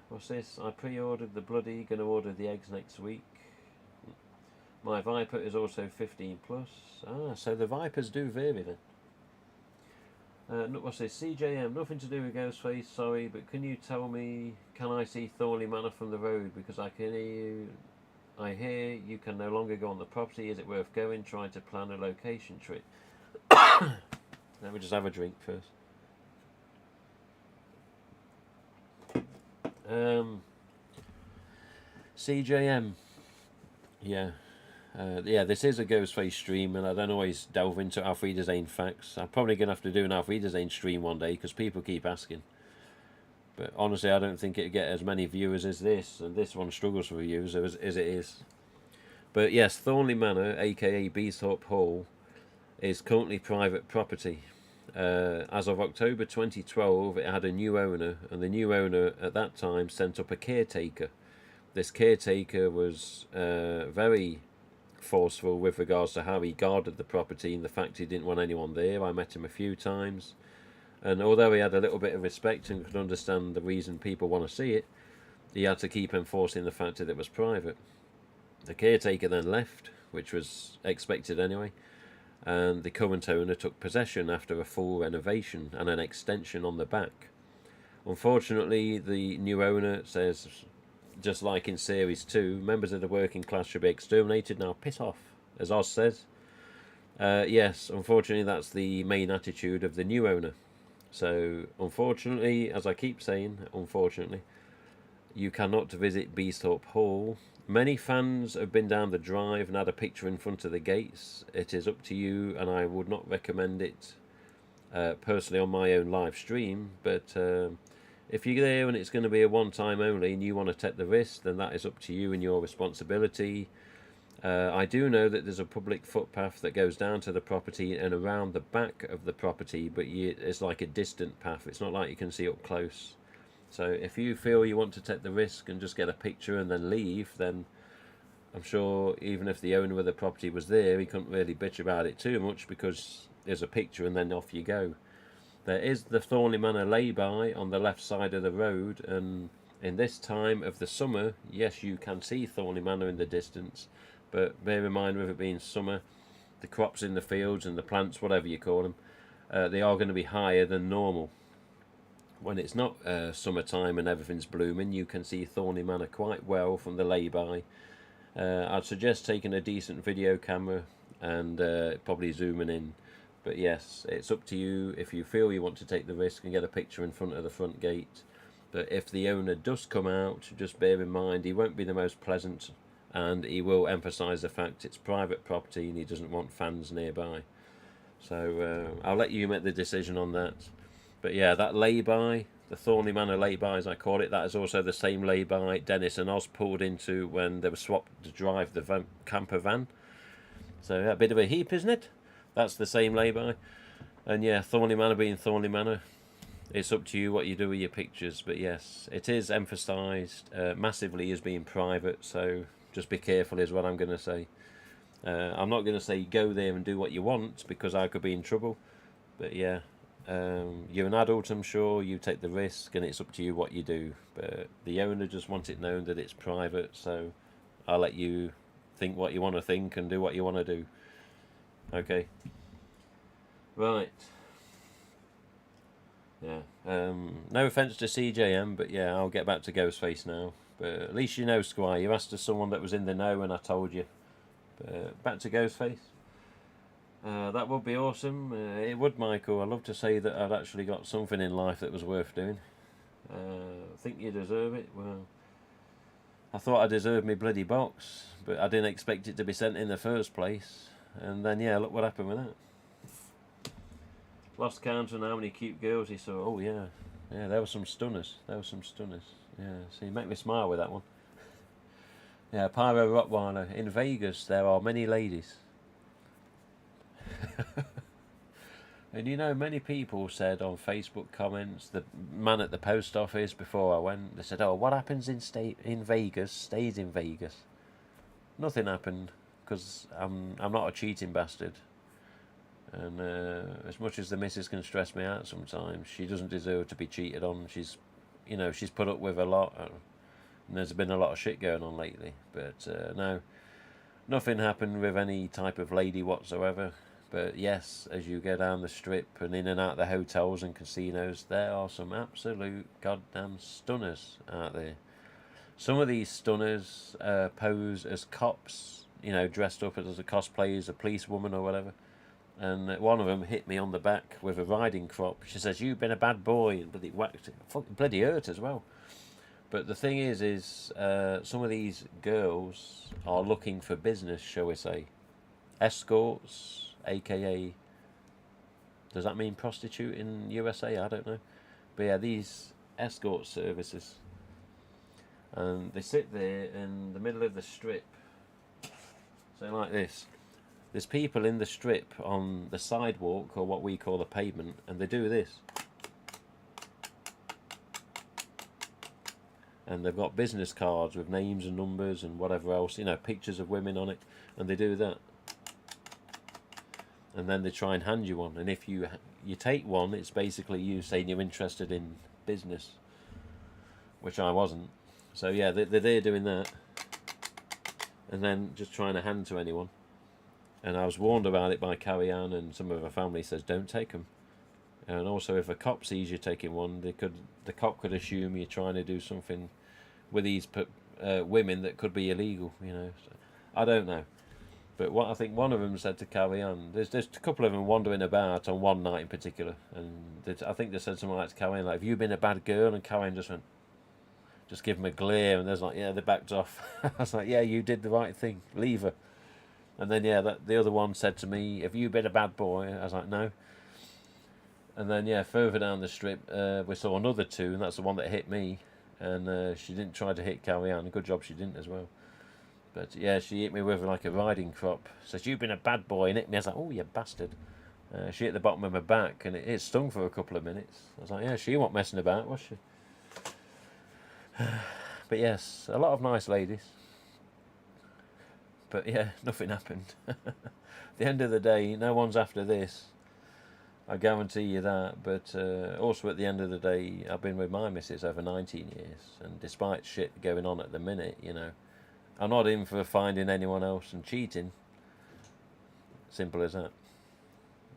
What's this? I pre-ordered the bloody, going to order the eggs next week. My Viper is also 15 plus. So the Vipers do vary then. What's this? CJM, nothing to do with Ghostface, sorry, but can you tell me, can I see Thornley Manor from the road? Because I can hear you. I hear you can no longer go on the property. Is it worth going? Trying to plan a location trip. Let me just have a drink first. CJM. Yeah. Yeah, this is a Ghostface stream, and I don't always delve into Auf Wiedersehen facts. I'm probably going to have to do an Auf Wiedersehen stream one day, because people keep asking. But honestly, I don't think it'll get as many viewers as this, and this one struggles for views as it is. But yes, Thornley Manor, aka Beesthorpe Hall, is currently private property. As of October 2012, it had a new owner, and the new owner at that time sent up a caretaker. This caretaker was very forceful with regards to how he guarded the property and the fact he didn't want anyone there. I met him a few times, and although he had a little bit of respect and could understand the reason people want to see it, he had to keep enforcing the fact that it was private. The caretaker then left, which was expected anyway, and the current owner took possession after a full renovation and an extension on the back. Unfortunately, the new owner says, just like in Series 2, members of the working class should be exterminated. Now piss off, as Oz says. Yes, unfortunately that's the main attitude of the new owner. So, unfortunately, as I keep saying, unfortunately, you cannot visit Beesthorpe Hall. Many fans have been down the drive and had a picture in front of the gates. It is up to you, and I would not recommend it personally on my own live stream, but if you're there and it's going to be a one-time only and you want to take the risk, then that is up to you and your responsibility. I do know that there's a public footpath that goes down to the property and around the back of the property, but it's like a distant path. It's not like you can see up close. So if you feel you want to take the risk and just get a picture and then leave, then I'm sure even if the owner of the property was there, he couldn't really bitch about it too much, because there's a picture and then off you go. There is the Thornley Manor lay-by on the left side of the road, and in this time of the summer, yes, you can see Thornley Manor in the distance, but bear in mind, with it being summer, the crops in the fields and the plants, whatever you call them, they are going to be higher than normal. When it's not summertime and everything's blooming, you can see Thornley Manor quite well from the lay-by. I'd suggest taking a decent video camera and probably zooming in. But yes, it's up to you if you feel you want to take the risk and get a picture in front of the front gate. But if the owner does come out, just bear in mind he won't be the most pleasant, and he will emphasise the fact it's private property and he doesn't want fans nearby. So I'll let you make the decision on that. But yeah, that lay-by, the Thornley Manor lay-by as I call it, that is also the same lay-by Dennis and Oz pulled into when they were swapped to drive the camper van. So yeah, a bit of a heap, isn't it? That's the same lay-by. And yeah, Thornley Manor being Thornley Manor, it's up to you what you do with your pictures. But yes, it is emphasised massively as being private, so just be careful is what I'm going to say. I'm not going to say go there and do what you want, because I could be in trouble. But yeah, you're an adult, I'm sure, you take the risk, and it's up to you what you do. But the owner just wants it known that it's private, so I'll let you think what you want to think and do what you want to do. Okay. Right. Yeah. No offence to CJM, but yeah, I'll get back to Ghostface now. But at least you know, Squire, you asked us someone that was in the know and I told you. But back to Ghostface. That would be awesome. It would, Michael. I'd love to say that I'd actually got something in life that was worth doing. I think you deserve it. Well, I thought I deserved my bloody box, but I didn't expect it to be sent in the first place. And then, yeah, look what happened with that. Lost count on how many cute girls he saw. Oh, yeah. Yeah, there were some stunners. Yeah, so you make me smile with that one. Yeah, Pyro Rottweiler. In Vegas, there are many ladies. And you know, many people said on Facebook comments, the man at the post office before I went, they said, oh, what happens in Vegas stays in Vegas. Nothing happened, because I'm not a cheating bastard. And as much as the missus can stress me out sometimes, she doesn't deserve to be cheated on. She's put up with a lot, and there's been a lot of shit going on lately. But no, nothing happened with any type of lady whatsoever. But yes, as you go down the strip and in and out the hotels and casinos, there are some absolute goddamn stunners out there. Some of these stunners pose as cops, dressed up as a cosplay as a policewoman or whatever. And one of them hit me on the back with a riding crop. She says, "You've been a bad boy," and bloody whacked it. Fucking bloody hurt as well. But the thing is some of these girls are looking for business, shall we say. Escorts, aka, does that mean prostitute in USA? I don't know. But yeah, these escort services. And they sit there in the middle of the strip. So like this. There's people in the strip on the sidewalk, or what we call the pavement, and they do this. And they've got business cards with names and numbers and whatever else, pictures of women on it, and they do that. And then they try and hand you one, and if you take one, it's basically you saying you're interested in business, which I wasn't. So yeah, they're there doing that, and then just trying to hand to anyone. And I was warned about it by Carrie Ann, and some of her family says don't take them. And also, if a cop sees you taking one, the cop could assume you're trying to do something with these women that could be illegal. So, I don't know. But what I think one of them said to Carrie Ann, there's a couple of them wandering about on one night in particular, and I think they said something like to Carrie Ann, like, "Have you been a bad girl?" And Carrie Ann just give them a glare, and there's like, yeah, they backed off. I was like, yeah, you did the right thing, leave her. And then, yeah, the other one said to me, "Have you been a bad boy?" I was like, no. And then, yeah, further down the strip, we saw another two, and that's the one that hit me. And she didn't try to hit Carrie Ann. Good job she didn't as well. But yeah, she hit me with like a riding crop. Says, "You've been a bad boy," and hit me. I was like, "Oh, you bastard." She hit the bottom of my back, and it stung for a couple of minutes. I was like, "Yeah, she wasn't messing about, was she?" But yes, a lot of nice ladies. But yeah, nothing happened. At the end of the day, no one's after this. I guarantee you that. But also at the end of the day, I've been with my missus over 19 years, and despite shit going on at the minute, you know, I'm not in for finding anyone else and cheating. Simple as that.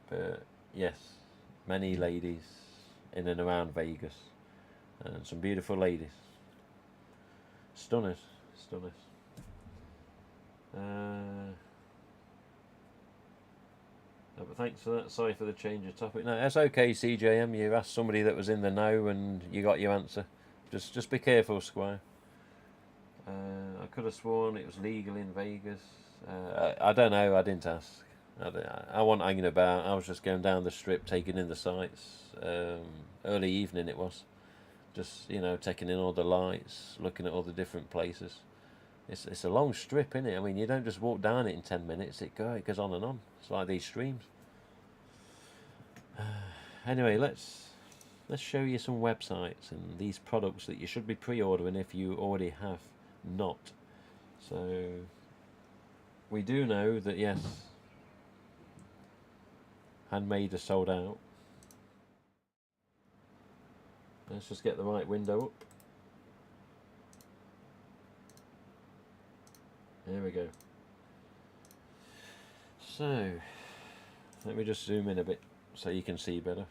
But yes, many ladies in and around Vegas, and some beautiful ladies. Stunners, stunners. No, but thanks for that. Sorry for the change of topic. No, that's okay, CJM. You asked somebody that was in the know, and you got your answer. Just be careful, Squire. I could have sworn it was legal in Vegas. I don't know. I didn't ask. I wasn't hanging about. I was just going down the strip, taking in the sights. Early evening it was. Just, you know, taking in all the lights, looking at all the different places. It's a long strip, isn't it? I mean, you don't just walk down it in 10 minutes. It goes on and on. It's like these streams. Anyway, let's show you some websites and these products that you should be pre-ordering if you already have not. So we do know that yes, handmade are sold out. Let's just get the right window up. There we go. So let me just zoom in a bit so you can see better.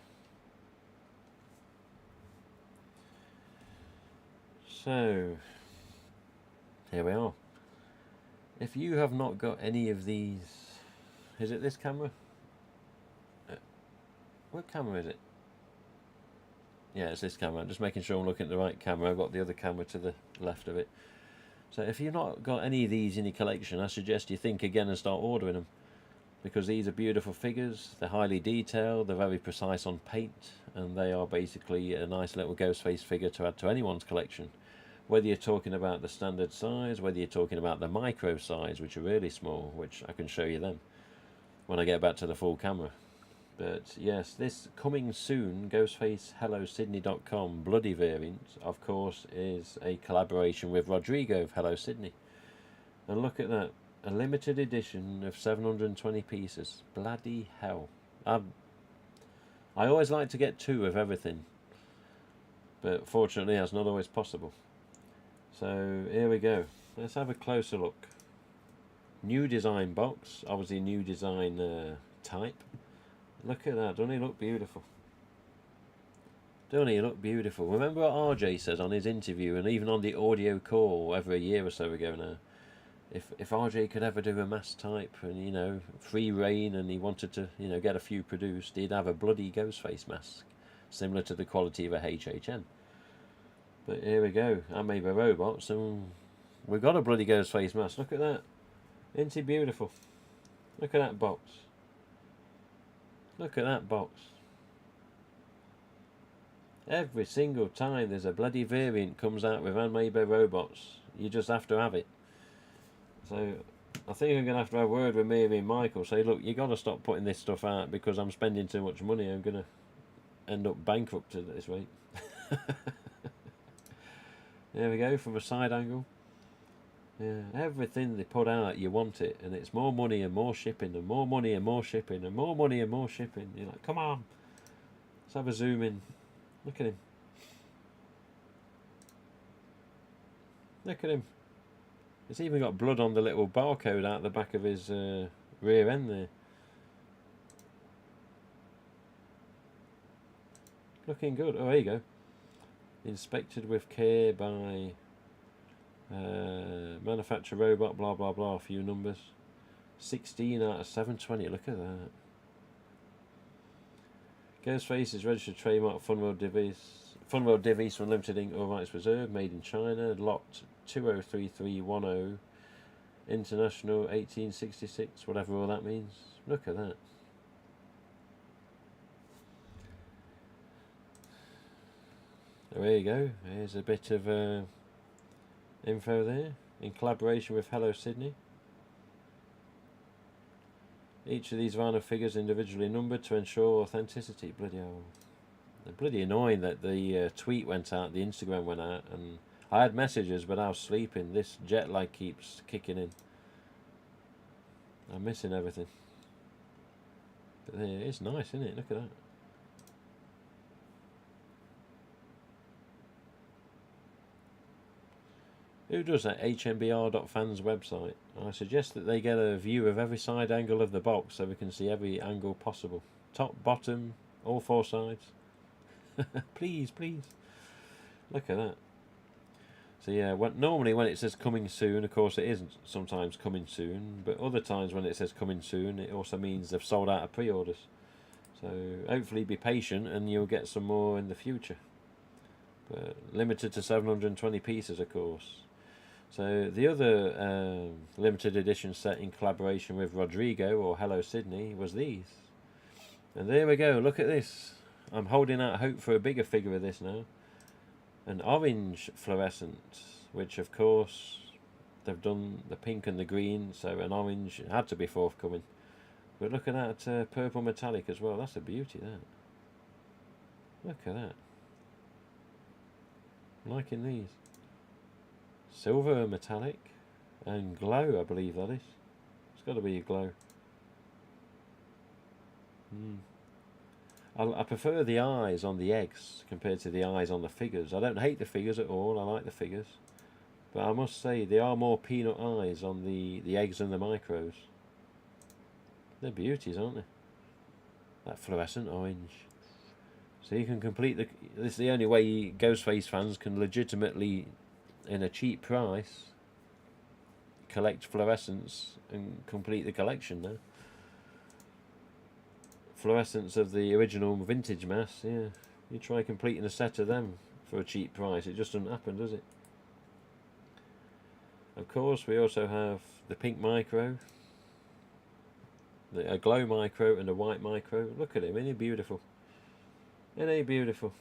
So here we are. If you have not got any of these, is it this camera? What camera is it? Yeah, it's this camera. I'm just making sure I'm looking at the right camera. I've got the other camera to the left of it. So if you've not got any of these in your collection, I suggest you think again and start ordering them, because these are beautiful figures. They're highly detailed, they're very precise on paint, and they are basically a nice little Ghostface figure to add to anyone's collection. Whether you're talking about the standard size, whether you're talking about the micro size, which are really small, which I can show you them when I get back to the full camera. But yes, this coming soon, GhostfaceHelloSydney.com Bloody variant, of course, is a collaboration with Rodrigo of Hello Sydney. And look at that, a limited edition of 720 pieces. Bloody hell. I always like to get 2 of everything, but fortunately that's not always possible. So here we go. Let's have a closer look. New design box, obviously new design type. Look at that, doesn't he look beautiful? Don't he look beautiful? Remember what RJ says on his interview, and even on the audio call over a year or so ago now. If RJ could ever do a mass type and, you know, free reign, and he wanted to, you know, get a few produced, he'd have a bloody Ghostface mask, similar to the quality of a HHN. But here we go, I made a robot, so we've got a bloody Ghostface mask. Look at that. Isn't he beautiful? Look at that box. Look at that box. Every single time there's a bloody variant comes out with handmade by robots, you just have to have it. So I think I'm going to have to have a word with Mary and Michael, say, look, you got to stop putting this stuff out because I'm spending too much money. I'm going to end up bankrupt at this rate. There we go, from a side angle. Yeah, everything they put out, you want it, and it's more money and more shipping, and more money and more shipping, and more money and more shipping. You're like, come on, let's have a zoom in. Look at him. Look at him. It's even got blood on the little barcode out the back of his rear end there. Looking good. Oh, there you go. Inspected with care by manufacturer robot, blah blah blah, a few numbers. 16 out of 720. Look at that. Ghostface is registered trademark Funworld Divis from Limited Inc. All rights reserved. Made in China. Lot 203310. International 1866. Whatever all that means. Look at that. There you go. Here's a bit of info there. in collaboration with Hello Sydney. Each of these vinyl figures individually numbered to ensure authenticity. Bloody hell. They're bloody annoying that the tweet went out, the Instagram went out, and I had messages, but I was sleeping. This jet lag keeps kicking in. I'm missing everything. But it's nice, isn't it? Look at that. Who does that? HMBR.fans website. I suggest that they get a view of every side angle of the box so we can see every angle possible. Top, bottom, all four sides. Please, please. Look at that. So yeah, normally when it says coming soon, of course it isn't sometimes coming soon, but other times when it says coming soon, it also means they've sold out of pre-orders. So hopefully be patient and you'll get some more in the future. But limited to 720 pieces, of course. So the other limited edition set in collaboration with Rodrigo or Hello Sydney was these. And there we go, look at this. I'm holding out hope for a bigger figure of this now. An orange fluorescent, which of course they've done the pink and the green, so an orange had to be forthcoming. But look at that purple metallic as well, that's a beauty, that. Look at that. I'm liking these. Silver metallic and glow, I believe that is. It's got to be a glow. I prefer the eyes on the eggs compared to the eyes on the figures. I don't hate the figures at all, I like the figures. But I must say, there are more peanut eyes on the eggs and the micros. They're beauties, aren't they? That fluorescent orange. So you can complete the... This is the only way Ghostface fans can legitimately, in a cheap price, collect fluorescents and complete the collection now. Fluorescents of the original vintage mass, yeah. You try completing a set of them for a cheap price, it just doesn't happen, does it? Of course, we also have the pink micro, a glow micro and a white micro. Look at him, isn't he beautiful? Isn't he beautiful?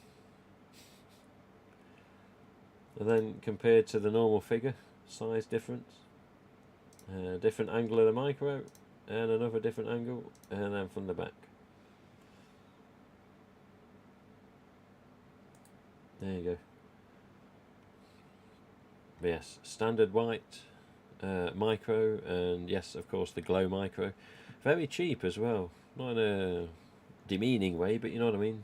And then compared to the normal figure, size difference, different angle of the micro, and another different angle, and then from the back. There you go. Yes, standard white micro, and yes, of course, the glow micro. Very cheap as well. Not in a demeaning way, but you know what I mean.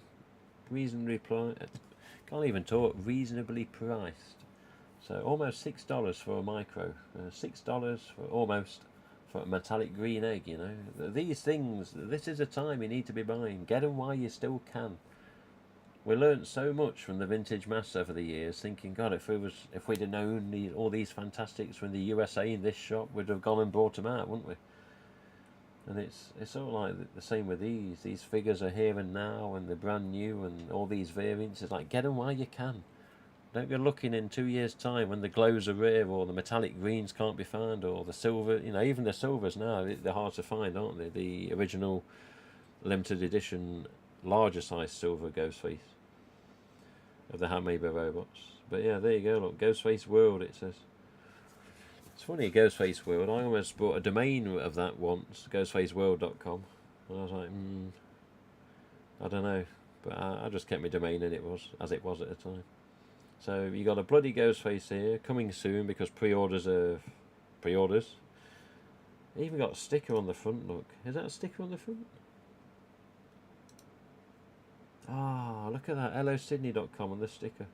Reasonably priced. Can't even talk. Reasonably priced. So almost $6 for a micro. $6 for almost for a metallic green egg. You know, these things. This is a time you need to be buying. Get them while you still can. We learnt so much from the vintage mass over the years, thinking, God, if we'd have known all these fantastics from the USA in this shop, we'd have gone and brought them out, wouldn't we? And it's sort of like the same with these. These figures are here and now, and they're brand new, and all these variants. It's like, get them while you can. Don't go looking in 2 years' time when the glows are rare, or the metallic greens can't be found, or the silver. You know, even the silvers now, they're hard to find, aren't they? The original limited edition larger size silver Ghostface of the Handmade robots. But yeah, there you go, look, Ghostface World, it says. It's funny, Ghostface World, I almost bought a domain of that once, ghostfaceworld.com, and I was like, I don't know, but I just kept my domain, and it was as it was at the time. So you got a bloody Ghostface here, coming soon, because pre-orders are pre-orders. Even got a sticker on the front, look. Is that a sticker on the front? Ah, look at that, hellosydney.com on the sticker.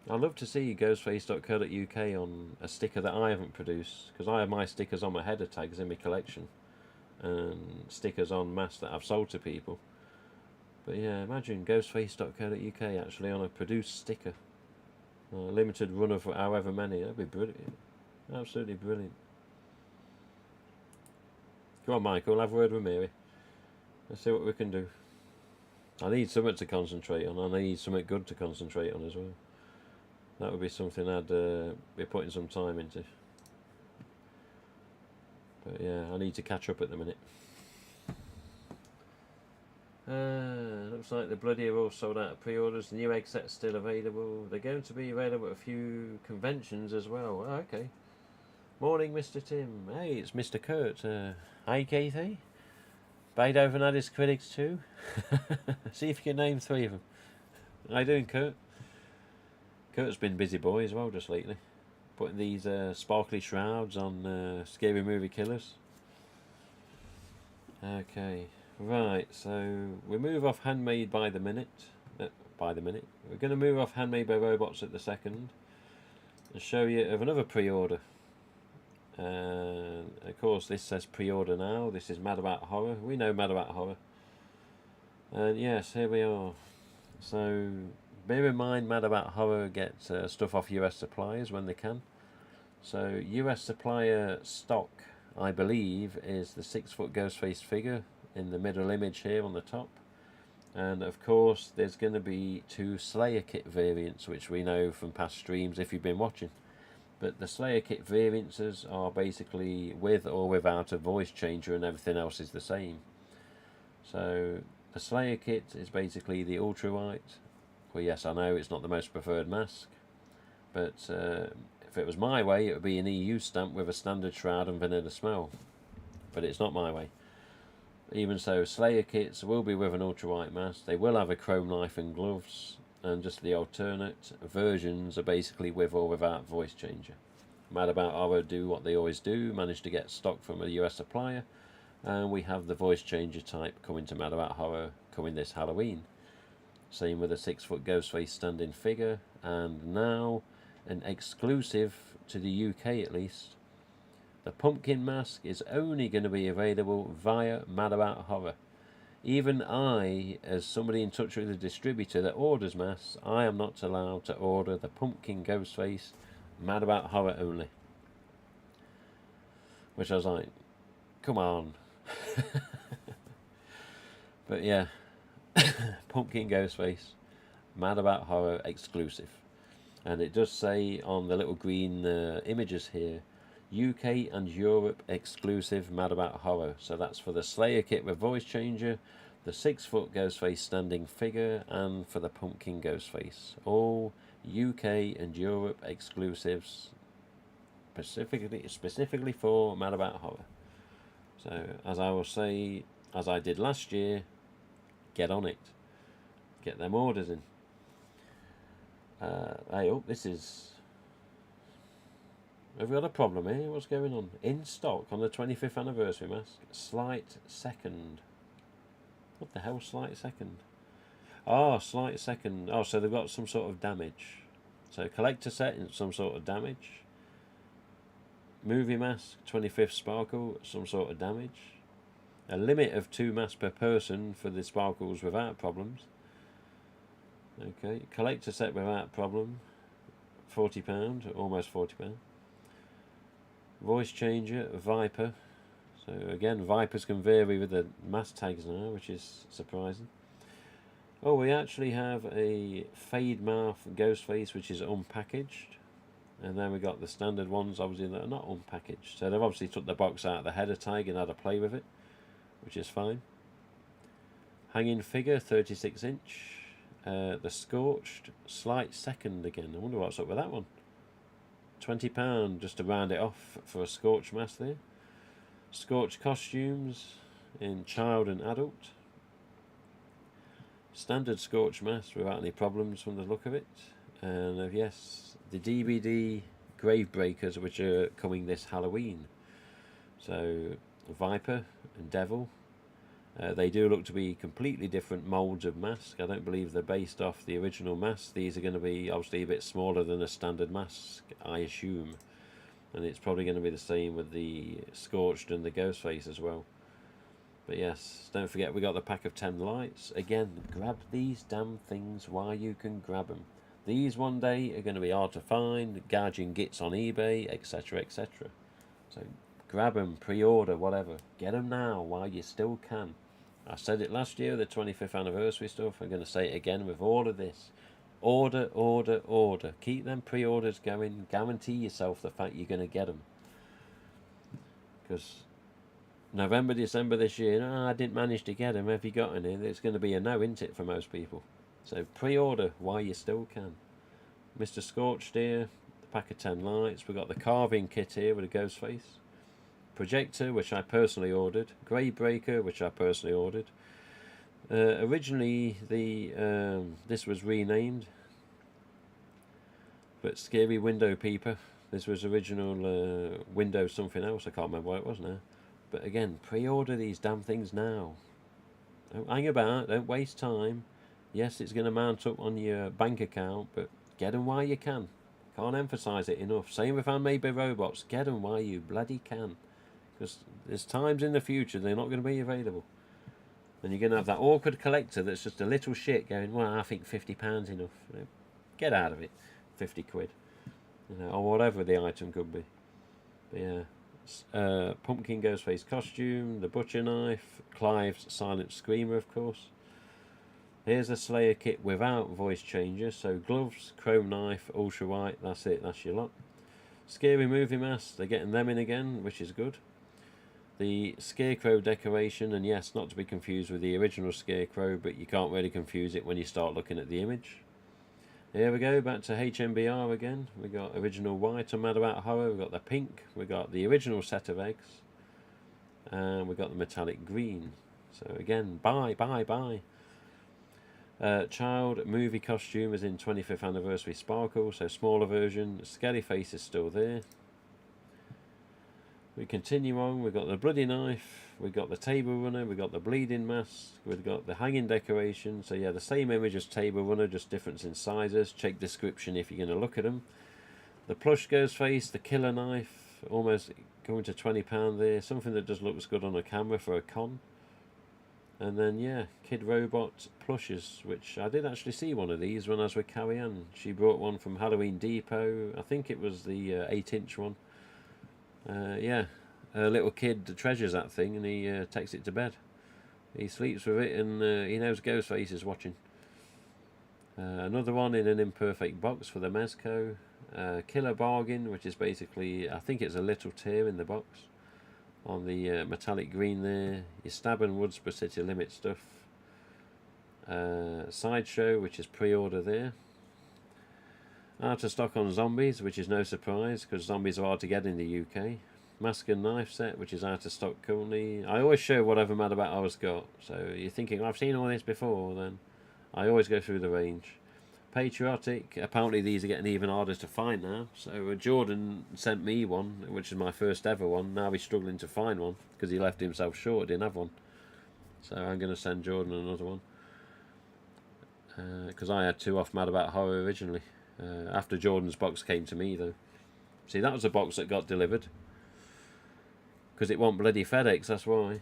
I'd love to see ghostface.co.uk on a sticker that I haven't produced, because I have my stickers on my header tags in my collection, and stickers on mass that I've sold to people. But yeah, imagine ghostface.co.uk actually on a produced sticker. A limited run of however many, that'd be brilliant. Absolutely brilliant. Come on, Michael, we'll have a word with Mary. Let's see what we can do. I need something to concentrate on. I need something good to concentrate on as well. That would be something I'd be putting some time into. But yeah, I need to catch up at the minute. Looks looks like the bloody are all sold out of pre-orders. The new egg set's still available. They're going to be available at a few conventions as well. Oh, okay. Morning, Mr. Tim. Hey, it's Mr. Kurt. Hi, Keithy. Beethoven had his critics too. See if you can name 3 of them. How you doing, Kurt? Kurt's been busy boy as well just lately. Putting these sparkly shrouds on Scary Movie Killers. Okay. Right, so we move off handmade by the minute. We're going to move off handmade by robots at the second and show you of another pre-order. And of course, this says pre-order now. This is Mad About Horror. We know Mad About Horror. And yes, here we are. So bear in mind, Mad About Horror gets stuff off US suppliers when they can. So US supplier stock, I believe, is the 6-foot Ghostface figure in the middle image here on the top, and of course there's going to be 2 Slayer kit variants, which we know from past streams if you've been watching. But the Slayer kit variants are basically with or without a voice changer, and everything else is the same. So the Slayer kit is basically the ultra-white. Well, yes, I know it's not the most preferred mask, but if it was my way, it would be an EU stamp with a standard shroud and vanilla smell. But it's not my way. Even so, Slayer kits will be with an ultra-white mask. They will have a chrome knife and gloves, and just the alternate versions are basically with or without voice changer. Mad About Horror do what they always do, manage to get stock from a US supplier, and we have the voice changer type coming to Mad About Horror coming this Halloween. Same with a 6-foot Ghostface standing figure, and now an exclusive to the UK at least. The pumpkin mask is only going to be available via Mad About Horror. Even I, as somebody in touch with a distributor that orders masks, I am not allowed to order the pumpkin Ghostface Mad About Horror only. Which I was like, come on. But yeah, pumpkin Ghostface Mad About Horror exclusive. And it does say on the little green images here, UK and Europe exclusive Mad About Horror. So that's for the Slayer kit with voice changer, the 6-foot Ghostface standing figure, and for the pumpkin Ghostface. All UK and Europe exclusives, specifically for Mad About Horror. So as I will say, as I did last year, get on it. Get them orders in. This is... Have we got a problem here? What's going on? In stock on the 25th anniversary mask. Slight second. What the hell, slight second? Oh, slight second. Oh, so they've got some sort of damage. So collector set and some sort of damage. Movie mask, 25th sparkle, some sort of damage. A limit of 2 masks per person for the sparkles without problems. Okay, collector set without problem. £40, almost £40. Voice changer, Viper. So again, Vipers can vary with the mask tags now, which is surprising. Oh, we actually have a Fade Mouth Ghostface, which is unpackaged. And then we got the standard ones, obviously, that are not unpackaged. So they've obviously took the box out of the header tag and had a play with it, which is fine. Hanging figure, 36 inch. The Scorched, slight second again. I wonder what's up with that one. £20 just to round it off for a Scorched mask there. Scorched costumes in child and adult. Standard Scorched mask without any problems from the look of it. And yes, the DVD Grave Breakers, which are coming this Halloween. So Viper and Devil. They do look to be completely different moulds of mask. I don't believe they're based off the original mask. These are going to be obviously a bit smaller than a standard mask, I assume. And it's probably going to be the same with the Scorched and the Ghostface as well. But yes, don't forget we got the pack of 10 lights. Again, grab these damn things while you can grab them. These one day are going to be hard to find, gouging gits on eBay, etc, etc. So grab them, pre-order, whatever. Get them now while you still can. I said it last year, the 25th anniversary stuff. I'm going to say it again with all of this. Order, order, order. Keep them pre-orders going. Guarantee yourself the fact you're going to get them. Because November, December this year. I didn't manage to get them. Have you got any? It's going to be a no, isn't it, for most people? So pre-order while you still can. Mr. Scorched here, the pack of 10 lights. We've got the carving kit here with a ghost face. Projector, which I personally ordered. Grey Breaker, which I personally ordered. Originally, this was renamed, but Scary Window Peeper. This was original Window something else. I can't remember what it was now. But again, pre-order these damn things now. Don't hang about. Don't waste time. Yes, it's going to mount up on your bank account, but get them while you can. Can't emphasise it enough. Same with handmade by robots. Get them while you bloody can. Because there's times in the future they're not going to be available. And you're going to have that awkward collector that's just a little shit going, well, I think £50 enough. You know, get out of it. 50 quid. You know, or whatever the item could be. But yeah. Pumpkin Ghostface costume, the butcher knife, Clive's silent screamer, of course. Here's a Slayer kit without voice changer. So gloves, chrome knife, ultra white. That's it. That's your lot. Scary movie masks. They're getting them in again, which is good. The Scarecrow decoration, and yes, not to be confused with the original Scarecrow, but you can't really confuse it when you start looking at the image. Here we go, back to HMBR again. We got original white on Mad About Horror, we got the pink, we got the original set of eggs, and we got the metallic green. So again, buy. Child movie costume is in 25th anniversary sparkle, so smaller version. Scary face is still there. We continue on. We've got the bloody knife, we've got the table runner, we've got the bleeding mask, we've got the hanging decoration. So yeah, the same image as table runner, just difference in sizes. Check description if you're going to look at them. The plush ghost face, the killer knife, almost going to £20 there. Something that just looks good on a camera for a con. And then yeah, Kid Robot plushes, which I did actually see one of these when I was with Carrie Ann. She brought one from Halloween Depot. I think it was the 8-inch one. Yeah, a little kid treasures that thing and he takes it to bed. He sleeps with it and he knows Ghostface is watching. Another one in an imperfect box for the Mezco. Killer Bargain, which is basically, I think it's a little tear in the box. On the metallic green there. Your Stab and Woodsboro City Limit stuff. Sideshow, which is pre-order there. Out of stock on Zombies, which is no surprise because zombies are hard to get in the UK. Mask and Knife set, which is out of stock currently. I always show whatever Mad About Horror's got. So you're thinking, I've seen all this before, then I always go through the range. Patriotic, apparently these are getting even harder to find now. So Jordan sent me one, which is my first ever one. Now he's struggling to find one because he left himself short, didn't have one. So I'm going to send Jordan another one. Because I had two off Mad About Horror originally. After Jordan's box came to me though. See, that was the box that got delivered. Because it wasn't bloody FedEx, that's why.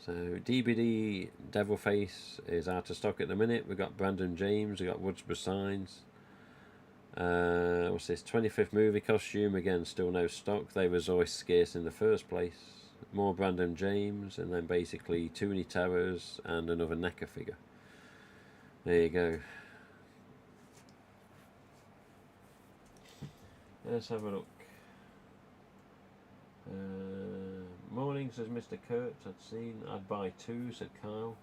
So DBD Devil Face is out of stock at the minute. We've got Brandon James, we've got Woodsboro Signs. What's this? 25th movie costume, again still no stock. They was always scarce in the first place. More Brandon James, and then basically Toonie Terrors and another NECA figure. There you go. Let's have a look. Morning, says Mr. Kurt. I'd seen. I'd buy two, said Kyle.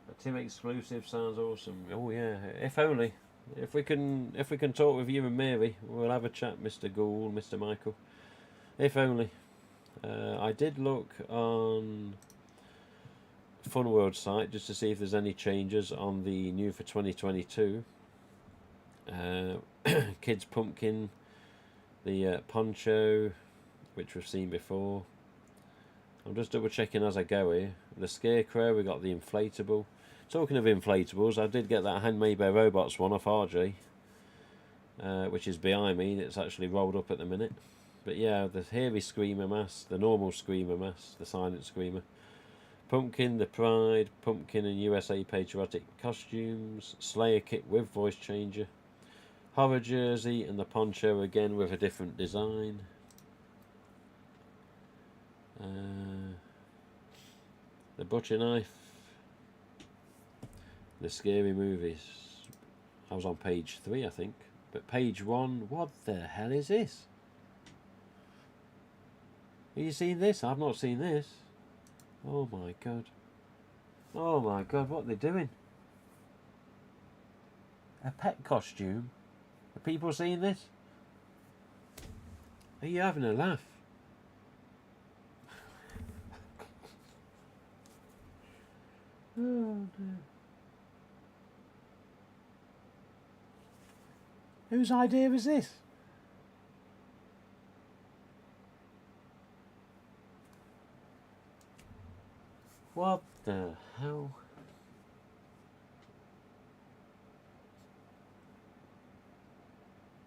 A Tim exclusive sounds awesome. Oh yeah, if only. If we can talk with you and Mary, we'll have a chat, Mr. Gould, Mr. Michael. If only. I did look on Fun World site just to see if there's any changes on the new for 2022. Kids Pumpkin. The poncho, which we've seen before. I'm just double checking as I go here. The Scarecrow, we got the inflatable. Talking of inflatables, I did get that Handmade by Robots one off RJ, which is behind me. It's actually rolled up at the minute. But yeah, the hairy Screamer mask, the normal Screamer mask, the silent Screamer. Pumpkin, the Pride, Pumpkin and USA Patriotic costumes. Slayer kit with voice changer. Horror jersey and the poncho again with a different design. The butcher knife. The scary movies. I was on page 3, I think. But page 1, what the hell is this? Have you seen this? I've not seen this. Oh my god. Oh my god, what are they doing? A pet costume? Are people seeing this? Are you having a laugh? Oh dear. Whose idea is this? What the hell?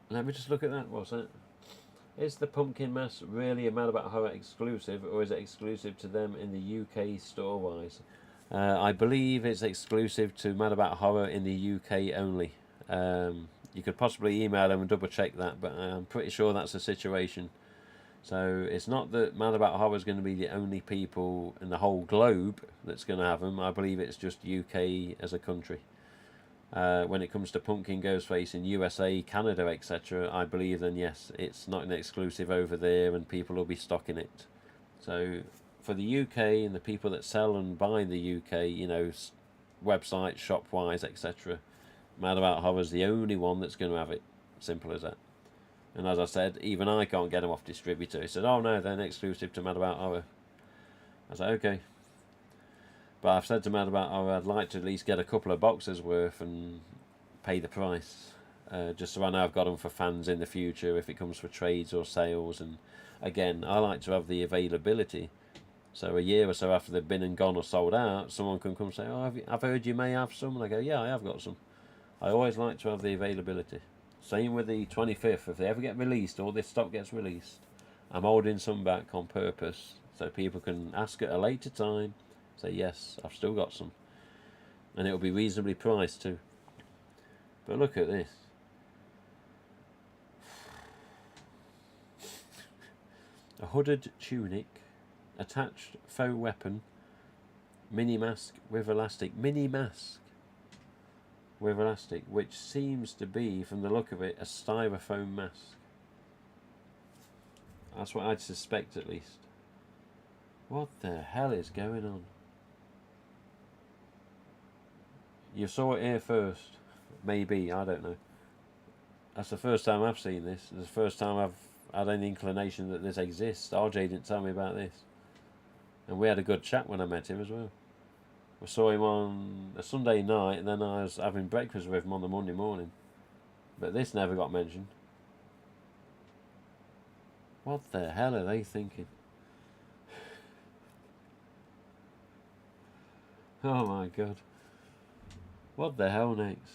Let me just look at that. What's that? Is the pumpkin mask really a Mad About Horror exclusive, or is it exclusive to them in the UK store-wise? I believe it's exclusive to Mad About Horror in the UK only. You could possibly email them and double check that, but I'm pretty sure that's the situation. So it's not that Mad About Horror is going to be the only people in the whole globe that's going to have them. I believe it's just UK as a country. When it comes to Pumpkin Ghostface in USA, Canada, etc., I believe then yes, it's not an exclusive over there and people will be stocking it. So for the UK and the people that sell and buy in the UK, you know, websites, shop-wise, etc., Mad About Horror is the only one that's going to have it. Simple as that. And as I said, even I can't get them off distributor. He said, oh no, they're exclusive to Mad About Horror. I said, okay. But I've said to Mad About Horror, I'd like to at least get a couple of boxes worth and pay the price. Just so I know I've got them for fans in the future if it comes for trades or sales. And again, I like to have the availability. So a year or so after they've been and gone or sold out, someone can come and say, oh, I've heard you may have some. And I go, yeah, I have got some. I always like to have the availability. Same with the 25th. If they ever get released, or this stock gets released, I'm holding some back on purpose so people can ask at a later time. Say, yes, I've still got some. And it'll be reasonably priced too. But look at this. A hooded tunic, attached faux weapon, mini mask with elastic. Mini mask with elastic, which seems to be, from the look of it, a styrofoam mask. That's what I'd suspect at least. What the hell is going on? You saw it here first. Maybe, I don't know. That's the first time I've seen this. It's the first time I've had any inclination that this exists. RJ didn't tell me about this. And we had a good chat when I met him as well. We saw him on a Sunday night, and then I was having breakfast with him on the Monday morning. But this never got mentioned. What the hell are they thinking? Oh my god. What the hell next?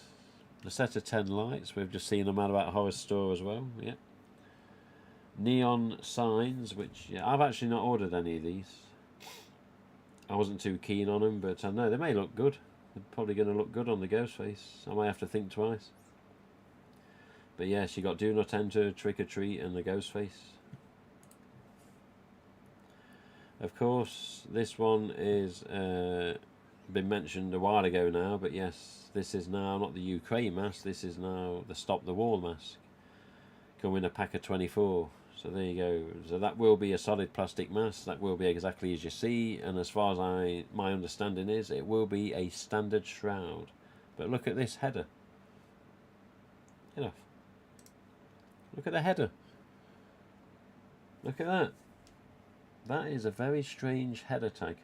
A set of 10 lights. We've just seen them out about Horror Store as well. Yeah. Neon signs, which I've actually not ordered any of these. I wasn't too keen on them, but I know they may look good. They're probably going to look good on the Ghostface. I might have to think twice. But yes, you got Do Not Enter, Trick or Treat, and the Ghostface. Of course, this one is been mentioned a while ago now, but yes, this is now not the Ukraine mask, this is now the Stop the Wall mask. Come in a pack of 24. So there you go. So that will be a solid plastic mask. That will be exactly as you see, and as far as my understanding is, it will be a standard shroud. But look at this header. Get off. Look at the header. Look at that. That is a very strange header tag.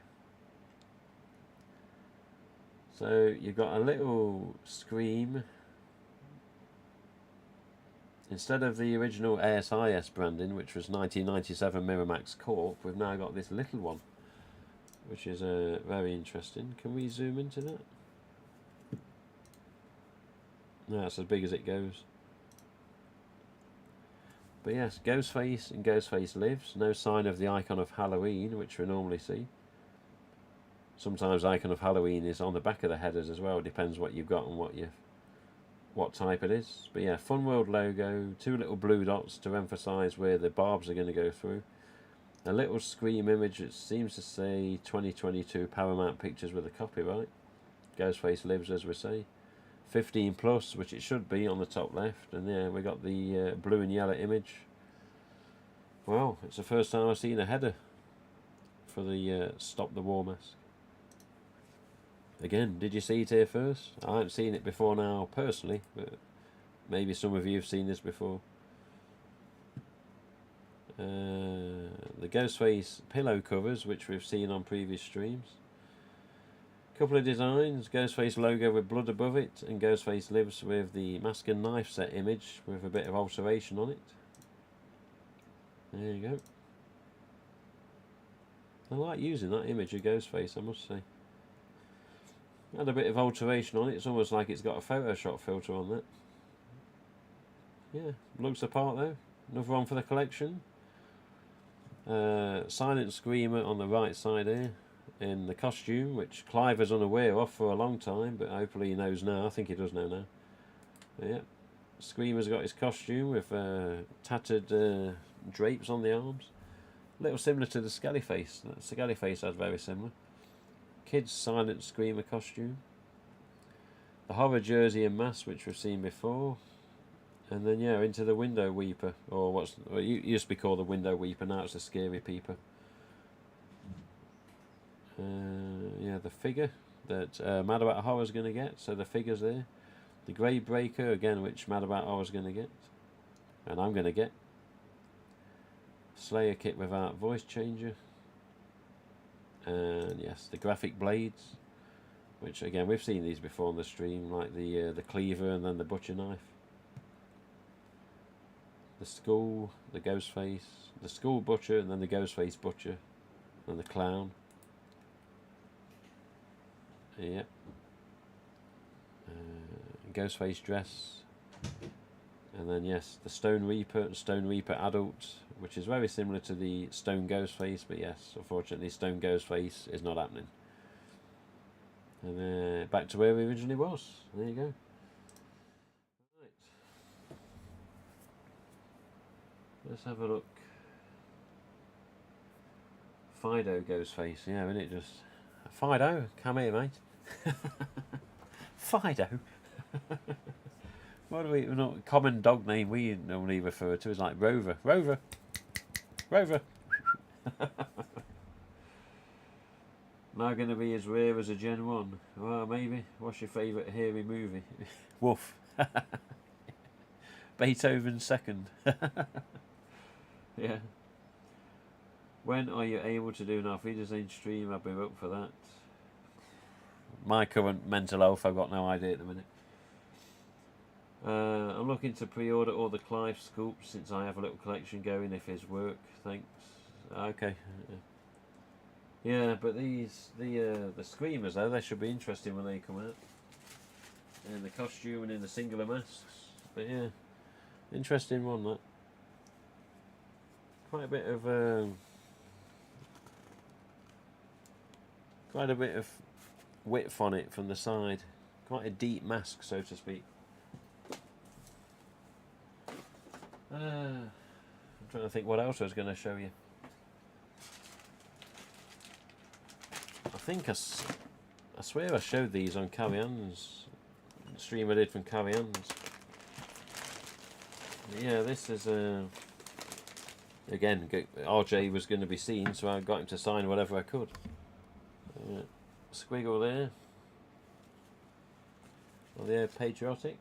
So you've got a little scream. Instead of the original ASIS branding, which was 1997 Miramax Corp, we've now got this little one, which is very interesting. Can we zoom into that? No, that's as big as it goes. But yes, Ghostface and Ghostface Lives. No sign of the icon of Halloween, which we normally see. Sometimes icon of Halloween is on the back of the headers as well. It depends what you've got and what type it is. But yeah, Fun World logo, 2 little blue dots to emphasise where the barbs are going to go through. A little scream image that seems to say 2022 Paramount Pictures with a copyright. Ghostface Lives, as we say. 15 plus, which it should be on the top left. And yeah, we got the blue and yellow image. Well, it's the first time I've seen a header for the Stop the War mask. Again, did you see it here first? I haven't seen it before now personally, but maybe some of you have seen this before. The Ghostface pillow covers, which we've seen on previous streams. Couple of designs, Ghostface logo with blood above it, and Ghostface lives with the mask and knife set image with a bit of alteration on it. There you go. I like using that image of Ghostface, I must say. Had a bit of alteration on it, it's almost like it's got a Photoshop filter on that. Yeah, looks the part though. Another one for the collection. Silent Screamer on the right side here in the costume, which Clive was unaware of for a long time, but hopefully he knows now. I think he does know now. But yeah, Screamer's got his costume with tattered drapes on the arms. A little similar to the Skellyface. The Skellyface has very similar. Kid's Silent Screamer costume. The horror jersey and mask, which we've seen before. And then, yeah, into the Window Weeper, or what's used to be called the Window Weeper, now it's the Scary Peeper. Yeah, the figure that Mad About Horror's going to get, so the figure's there. The Grave Breaker, again, which Mad About Horror's going to get, and I'm going to get. Slayer kit without voice changer. And yes, the Graphic Blades, which again, we've seen these before on the stream, like the cleaver and then the butcher knife. The skull, the Ghostface, the skull butcher, and then the Ghostface butcher, and the clown. Yep. Ghostface dress, and then yes, the Stone Reaper and Stone Reaper adult, which is very similar to the Stone Ghostface, but yes, unfortunately, Stone Ghostface is not happening. And back to where we originally was. There you go. Let's have a look. Fido Ghostface, yeah, isn't it just... Fido, come here, mate. Fido? What do we... Not common dog name we normally refer to is like Rover. Rover! Rover! Now going to be as rare as a Gen 1. Well, maybe. What's your favourite hairy movie? Woof. Beethoven's second. Yeah. When are you able to do an Auf-Wiedersehen stream? I've been up for that. My current mental health, I've got no idea at the minute. I'm looking to pre-order all the Clive scoops since I have a little collection going if his work. Thanks. Okay. Yeah, but the Screamers though, they should be interesting when they come out. In the costume and in the singular masks. But yeah, interesting one that. Quite a bit of width on it from the side. Quite a deep mask, so to speak. I'm trying to think what else I was going to show you. I think I swear I showed these on Carry On's stream I did from Carry On's. Yeah, this is again, RJ was going to be seen, so I got him to sign whatever I could. Squiggle there. Oh, they're patriotic.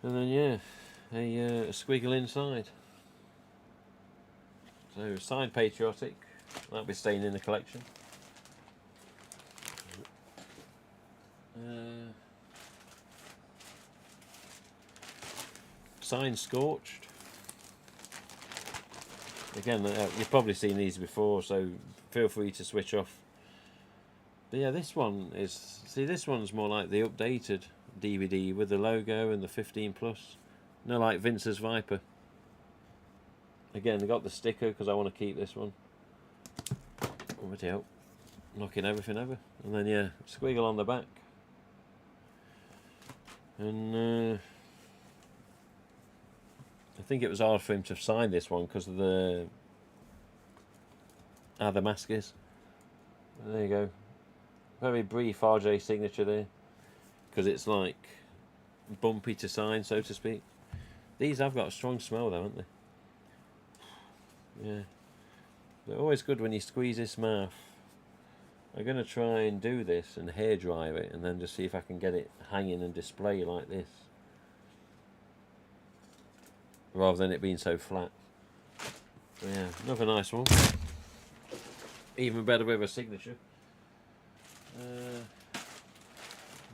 And then, yeah, a squiggle inside. So, signed patriotic. That'll be staying in the collection. Signed Scorched. Again, you've probably seen these before, so feel free to switch off. But yeah, this one is... See, this one's more like the updated DVD with the logo and the 15+. No, like Vince's Viper. Again, I got the sticker because I want to keep this one. Bloody hell. Knocking everything over. And then, yeah, squiggle on the back. And... I think it was hard for him to sign this one because of the how the mask is. There you go. Very brief RJ signature there because it's like bumpy to sign, so to speak. These have got a strong smell though, haven't they? Yeah. They're always good when you squeeze this mouth. I'm going to try and do this and hair dry it and then just see if I can get it hanging and display like this. Rather than it being so flat. But yeah, another nice one. Even better with a signature.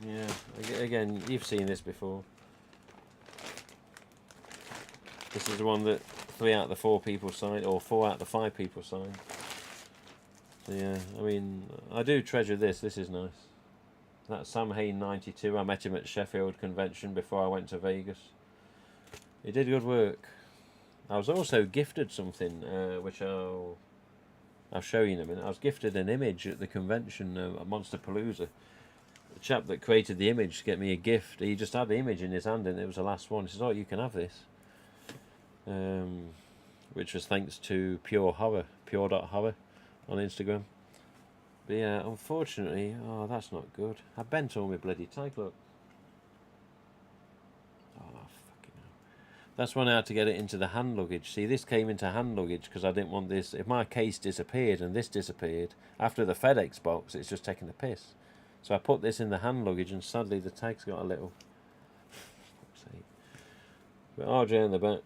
Yeah, again, you've seen this before. This is the one that 3 out of the 4 people signed, or 4 out of the 5 people signed. So yeah, I mean, I do treasure this. This is nice. That's Sam Hain 92. I met him at Sheffield Convention before I went to Vegas. He did good work. I was also gifted something, which I'll show you in a minute. I was gifted an image at the convention at Monsterpalooza. The chap that created the image get me a gift. He just had the image in his hand and it was the last one. He says, "Oh, you can have this." Which was thanks to pure.horror on Instagram. But yeah, unfortunately, oh, that's not good. I bent all my bloody tag, look. Oh, fucking hell. That's when I had to get it into the hand luggage. See, this came into hand luggage because I didn't want this. If my case disappeared and this disappeared, after the FedEx box, it's just taking the piss. So I put this in the hand luggage and sadly the tag's got a little... But RJ in the back.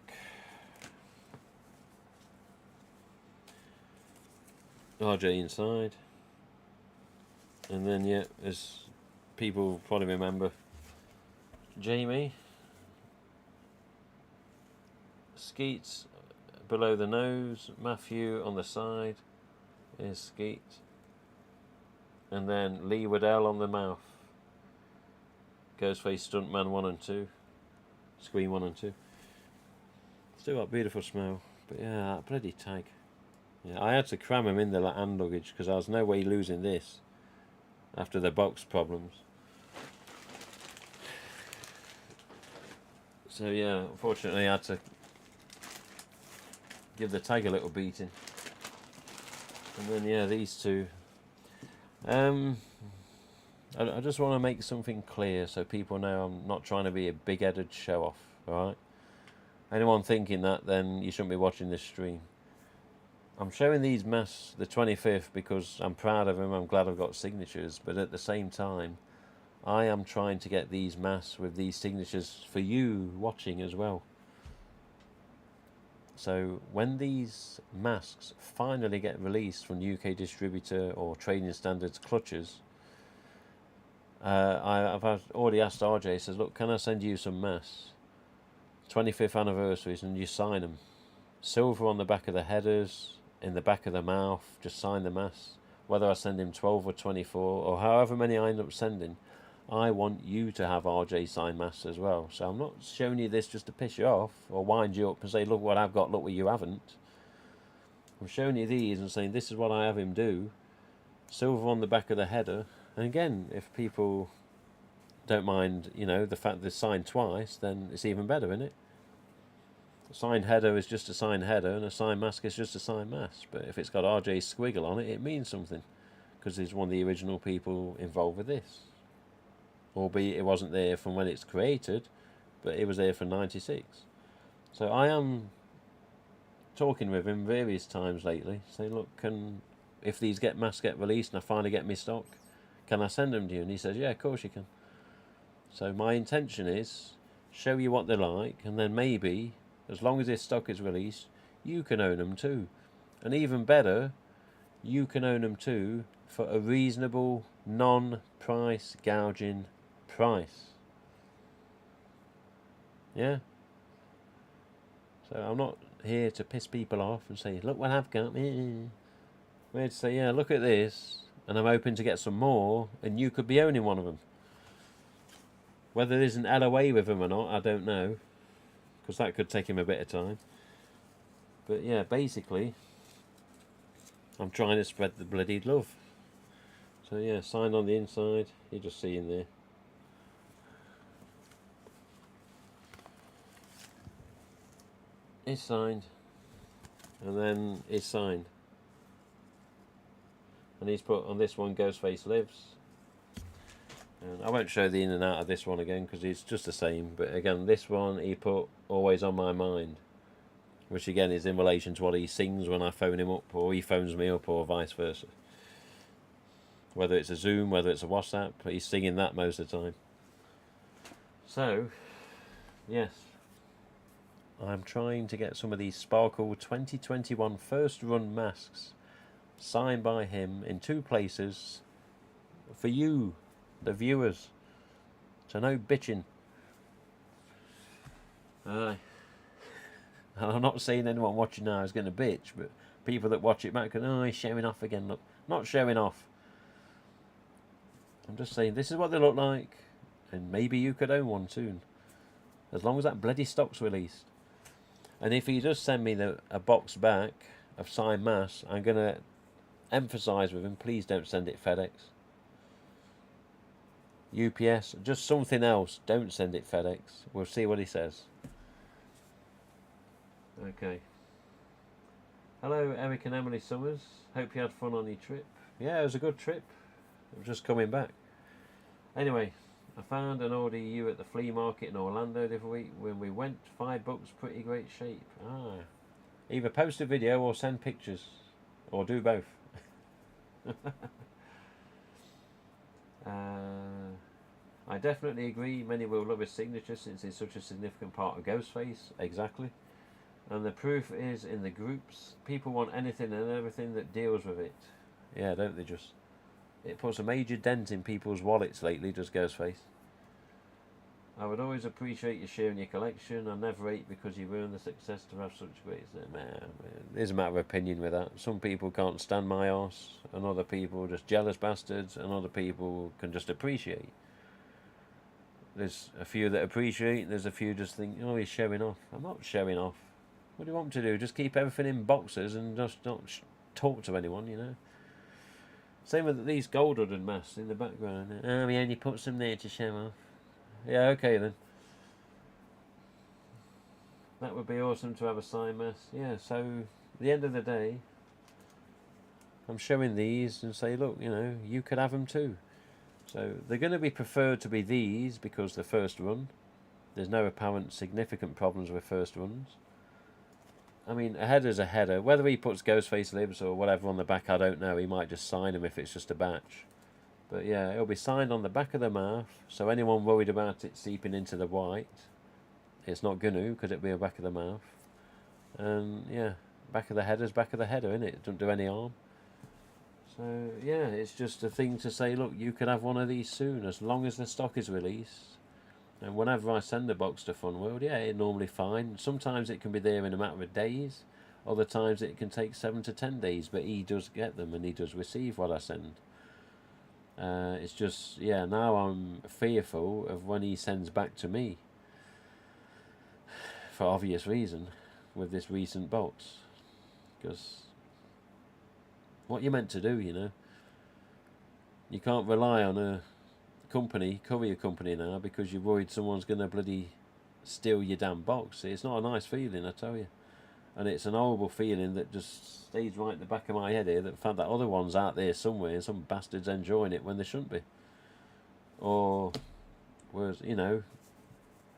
RJ inside. And then, yeah, as people probably remember, Jamie. Skeets below the nose. Matthew on the side. Is Skeet. And then Lee Waddell on the mouth. Ghostface Stuntman 1 and 2. Scream 1 and 2. Still got beautiful smell. But yeah, that bloody tag. Yeah, I had to cram him in the hand luggage because I was no way losing this after the box problems. So yeah, unfortunately I had to give the tag a little beating. And then yeah, these two. I just want to make something clear so people know I'm not trying to be a big-headed show-off, alright? Anyone thinking that, then you shouldn't be watching this stream. I'm showing these masks the 25th because I'm proud of them, I'm glad I've got signatures, but at the same time, I am trying to get these masks with these signatures for you watching as well. So when these masks finally get released from UK distributor or trading standards clutches, I've already asked RJ, says, look, can I send you some masks? 25th anniversaries, and you sign them. Silver on the back of the headers, in the back of the mouth, just sign the masks. Whether I send him 12 or 24, or however many I end up sending, I want you to have RJ sign masks as well. So I'm not showing you this just to piss you off or wind you up and say, look what I've got, look what you haven't. I'm showing you these and saying this is what I have him do. Silver on the back of the header. And again, if people don't mind, you know, the fact they're signed twice, then it's even better, isn't it? A signed header is just a signed header, and a signed mask is just a signed mask. But if it's got RJ's squiggle on it, it means something, because he's one of the original people involved with this. Albeit it wasn't there from when it's created, but it was there from '96. So I am talking with him various times lately, saying, look, if these masks get released and I finally get my stock, can I send them to you? And he says, yeah, of course you can. So my intention is show you what they're like, and then maybe, as long as this stock is released, you can own them too. And even better, you can own them too for a reasonable, non-price gouging price. Yeah? So I'm not here to piss people off and say, look what I've got. I'm here to say, yeah, look at this, and I'm hoping to get some more, and you could be owning one of them. Whether there's an LOA with them or not, I don't know, because that could take him a bit of time. But yeah, basically, I'm trying to spread the bloody love. So yeah, signed on the inside, you just see in there. It's signed, and then it's signed. And he's put on this one, Ghostface Lives. And I won't show the in and out of this one again because it's just the same. But again, this one he put always on my mind, which again is in relation to what he sings when I phone him up, or he phones me up, or vice versa. Whether it's a Zoom, whether it's a WhatsApp, he's singing that most of the time. So, yes, I'm trying to get some of these Sparkle 2021 first run masks signed by him in 2 places for you, the viewers. So no bitching. And I'm not saying anyone watching now is going to bitch, but people that watch it back go, oh, he's showing off again. Look, not showing off. I'm just saying this is what they look like, and maybe you could own one soon, as long as that bloody stock's released. And if he does send me a box back of signed masks, I'm going to emphasise with him, please don't send it FedEx. UPS, just something else, don't send it FedEx. We'll see what he says. Okay. Hello, Eric and Emily Summers. Hope you had fun on your trip. Yeah, it was a good trip. I was just coming back. Anyway, I found an Audi U at the flea market in Orlando the other week. When we went, $5, pretty great shape. Either post a video or send pictures, or do both. I definitely agree. Many will love his signature since it's such a significant part of Ghostface. Exactly. And the proof is in the groups. People want anything and everything that deals with it. Yeah, don't they just? It puts a major dent in people's wallets lately, does Ghostface. I would always appreciate you sharing your collection. I never hate because you've earned the success to have such great... There's a matter of opinion with that. Some people can't stand my arse, and other people are just jealous bastards, and other people can just appreciate. There's a few that appreciate, there's a few just think, oh, he's showing off. I'm not showing off. What do you want to do? Just keep everything in boxes and just not talk to anyone, you know? Same with these gold-hooded masks in the background. Oh, he only puts them there to show off. Yeah, okay then. That would be awesome to have a signed mask. Yeah, so at the end of the day, I'm showing these and say, look, you know, you could have them too. So they're going to be preferred to be these because they're first run. There's no apparent significant problems with first runs. I mean, a header's a header. Whether he puts Ghostface libs or whatever on the back, I don't know. He might just sign them if it's just a batch. But yeah, it'll be signed on the back of the mouth. So anyone worried about it seeping into the white, it's not going to, because it'll be the back of the mouth. And yeah, back of the header's back of the header, innit? It doesn't do any harm. So yeah, it's just a thing to say, look, you could have one of these soon, as long as the stock is released. And whenever I send a box to Fun World, yeah, it's normally fine. Sometimes it can be there in a matter of days. Other times it can take 7 to 10 days, but he does get them and he does receive what I send. It's just, yeah, now I'm fearful of when he sends back to me. For obvious reason, with this recent box. Because what you're meant to do, you know. You can't rely on a courier company now, because you're worried someone's going to bloody steal your damn box. It's not a nice feeling, I tell you. And it's an horrible feeling that just stays right at the back of my head here, that the fact that other one's out there somewhere and some bastard's enjoying it when they shouldn't be. Or, was, you know,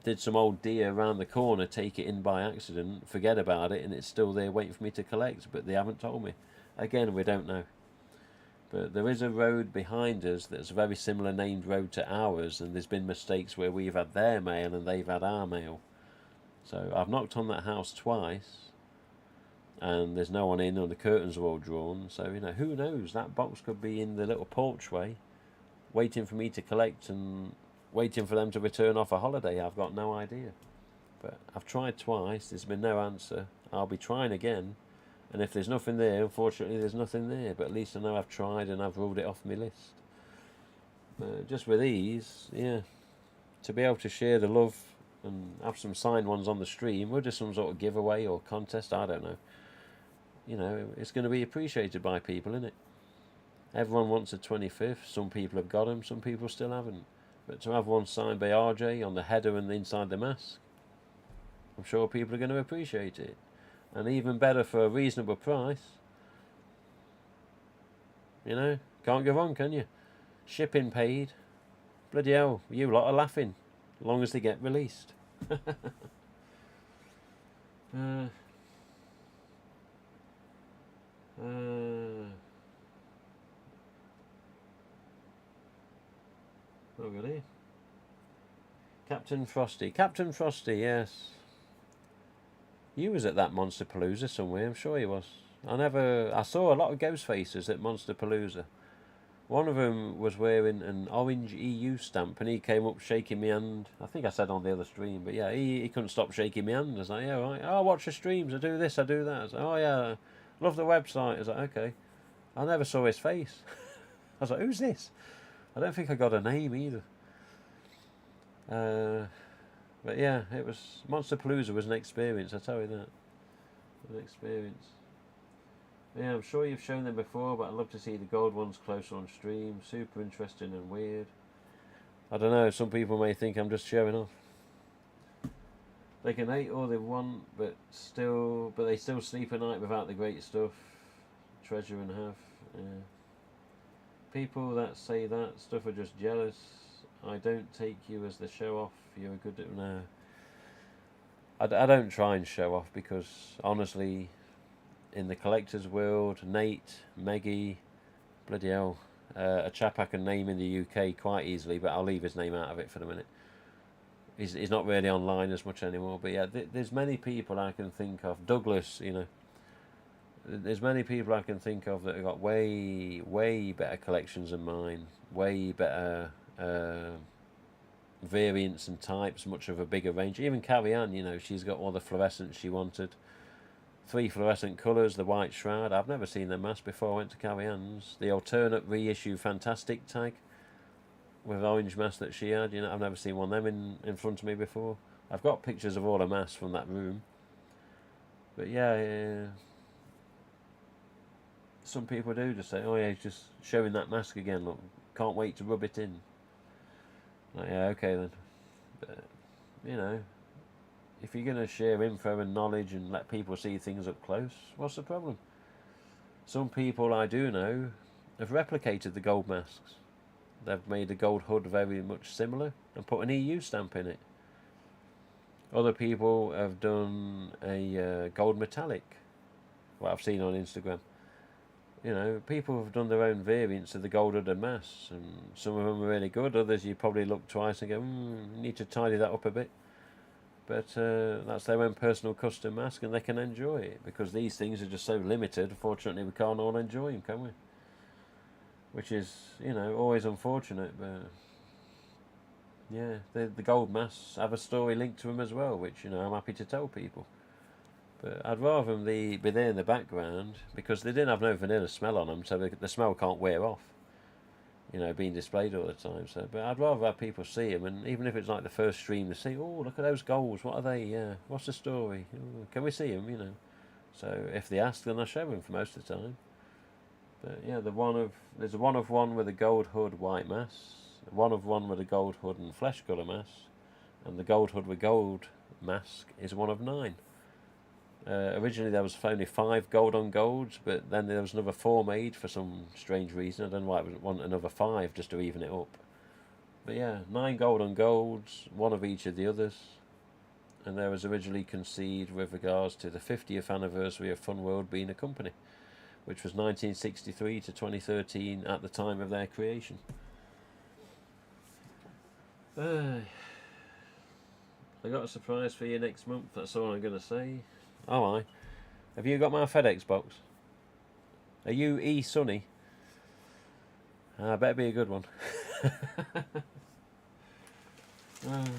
did some old deer around the corner take it in by accident, forget about it, and it's still there waiting for me to collect, but they haven't told me. Again, we don't know. But there is a road behind us that's a very similar named road to ours, and there's been mistakes where we've had their mail and they've had our mail. So I've knocked on that house twice, and there's no one in, or the curtains are all drawn. So, you know, who knows? That box could be in the little porchway, waiting for me to collect and waiting for them to return off a holiday. I've got no idea. But I've tried twice, there's been no answer. I'll be trying again. And if there's nothing there, unfortunately there's nothing there. But at least I know I've tried and I've ruled it off my list. Just with these, yeah, to be able to share the love and have some signed ones on the stream, or just some sort of giveaway or contest, I don't know. You know, it's going to be appreciated by people, isn't it? Everyone wants a 25th. Some people have got them, some people still haven't. But to have one signed by RJ on the header and inside the mask, I'm sure people are going to appreciate it. And even better, for a reasonable price. You know, can't go wrong, can you? Shipping paid. Bloody hell, you lot are laughing, as long as they get released. uh, what have we got here? Captain Frosty. Captain Frosty, yes. You was at that Monster Palooza somewhere, I'm sure you was. I saw a lot of ghost faces at Monster Palooza. One of them was wearing an orange EU stamp, and he came up shaking my hand. I think I said on the other stream, but yeah, he couldn't stop shaking my hand. I was like, yeah, right. Oh, I watch the streams. I do this, I do that. I was like, oh yeah, love the website. I was like, okay. I never saw his face. I was like, who's this? I don't think I got a name either. But yeah, it was Monster Palooza was an experience. I tell you that, an experience. Yeah, I'm sure you've shown them before, but I'd love to see the gold ones closer on stream. Super interesting and weird. I don't know, some people may think I'm just showing off. They can hate all they want, but they still sleep at night without the great stuff. Treasure and have. Yeah. People that say that stuff are just jealous. I don't take you as the show off. You're a good... No. I don't try and show off because, honestly... In the collector's world, Nate, Meggie, bloody hell, a chap I can name in the UK quite easily, but I'll leave his name out of it for the minute. He's not really online as much anymore, but yeah, there's many people I can think of. Douglas, you know, there's many people I can think of that have got way, way better collections than mine, way better variants and types, much of a bigger range. Even Carrie Ann, you know, she's got all the fluorescents she wanted. 3 fluorescent colours, the white shroud. I've never seen them mask before I went to Carrie Ann's. The alternate reissue Fantastic tag with orange mask that she had. You know, I've never seen one of them in front of me before. I've got pictures of all the masks from that room. But yeah, some people do just say, oh yeah, he's just showing that mask again. Look, can't wait to rub it in. Like, yeah, okay then. But, you know, if you're going to share info and knowledge and let people see things up close, what's the problem? Some people I do know have replicated the gold masks. They've made the gold hood very much similar and put an EU stamp in it. Other people have done a gold metallic, what I've seen on Instagram. You know, people have done their own variants of the gold hooded masks, and some of them are really good. Others you probably look twice and go, need to tidy that up a bit. But that's their own personal custom mask, and they can enjoy it, because these things are just so limited. Unfortunately, we can't all enjoy them, can we? Which is, you know, always unfortunate. But yeah, the gold masks have a story linked to them as well, which, you know, I'm happy to tell people. But I'd rather them be there in the background, because they didn't have no vanilla smell on them, so the smell can't wear off. You know, being displayed all the time. So, but I'd rather have people see them, and even if it's like the first stream, to see, oh, look at those golds. What are they? Yeah, what's the story? Oh, can we see them? You know. So if they ask, then I show them for most of the time. But yeah, there's a 1 of 1 with a gold hood white mask, 1 of 1 with a gold hood and flesh colour mask, and the gold hood with gold mask is 1 of 9. Originally there was only 5 gold on golds, but then there was another 4 made for some strange reason. I don't know why I would want another 5 just to even it up. But yeah, 9 gold on golds, 1 of each of the others. And there was originally conceived with regards to the 50th anniversary of Fun World being a company, which was 1963 to 2013 at the time of their creation. I got a surprise for you next month, that's all I'm going to say. Oh, have you got my FedEx box? Are you Sunny? Better be a good one. I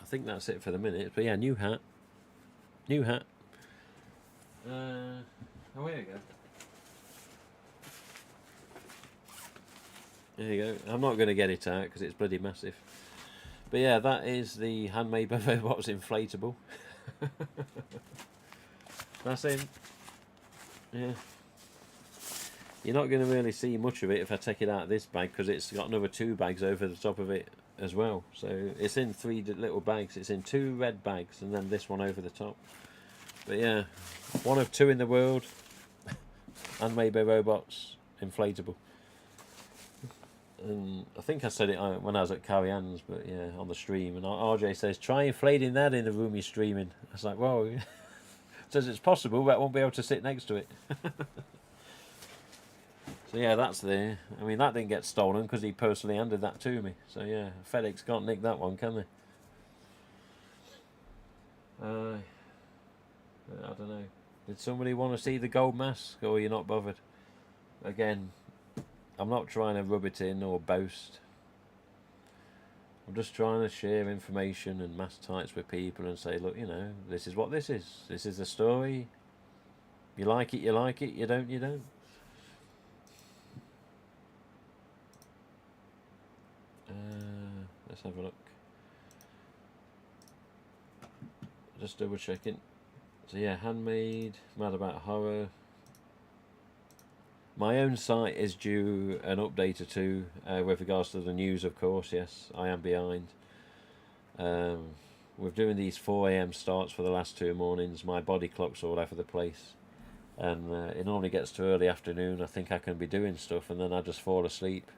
think that's it for the minute. But yeah, new hat. Oh, here you go. There you go. I'm not going to get it out because it's bloody massive. But yeah, that is the handmade Buffet Box inflatable. That's him. Yeah. You're not going to really see much of it if I take it out of this bag, because it's got another 2 bags over the top of it as well. So it's in 3 little bags. It's in 2 red bags and then this one over the top. But yeah, 1 of 2 in the world. handmade by robots, inflatable. And I think I said it when I was at Carrie Ann's, but yeah, on the stream. And RJ says, try inflating that in the room you're streaming. I was like, whoa. Says it's possible, but I won't be able to sit next to it. So yeah, that's there. I mean, that didn't get stolen because he personally handed that to me. So yeah, FedEx can't nick that one, can they? I don't know. Did somebody want to see the gold mask, or are you not bothered? Again, I'm not trying to rub it in or boast. I'm just trying to share information and mass types with people and say, look, you know, this is what this is. This is the story. You like it, you like it. You don't, you don't. Let's have a look. Just double checking. So yeah, handmade, mad about horror. My own site is due an update or two with regards to the news, of course. Yes, I am behind. We're doing these 4 a.m. starts for the last 2 mornings. My body clock's all over the place, and it normally gets to early afternoon. I think I can be doing stuff, and then I just fall asleep.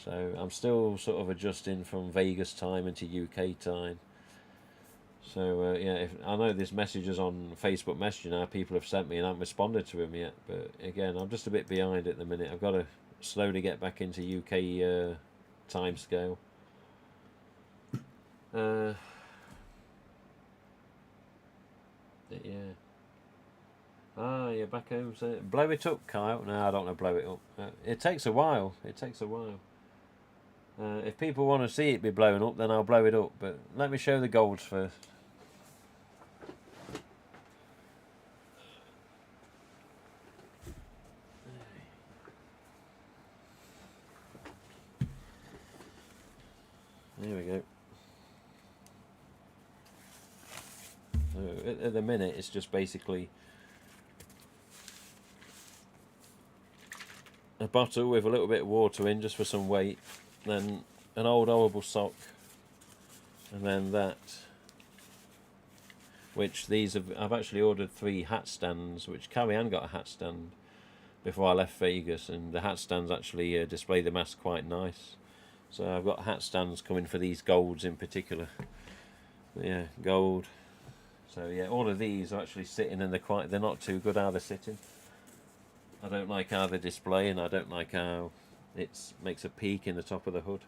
So I'm still sort of adjusting from Vegas time into UK time. So yeah, I know there's messages on Facebook Messenger now people have sent me, and I haven't responded to them yet. But again, I'm just a bit behind at the minute. I've got to slowly get back into UK time scale. Yeah. Ah, you're back home. So blow it up, Kyle. No, I don't want to blow it up. It takes a while. It takes a while. If people want to see it be blown up, then I'll blow it up. But let me show the golds first. There we go. So at the minute, it's just basically a bottle with a little bit of water in just for some weight, then an old horrible sock, and then that, which I've actually ordered 3 hat stands, which Carrie Ann got a hat stand before I left Vegas, and the hat stands actually display the mask quite nice. So I've got hat stands coming for these golds in particular. But yeah, gold. So yeah, all of these are actually sitting, and they're not too good how they're sitting. I don't like how they display, and I don't like how it makes a peak in the top of the hood.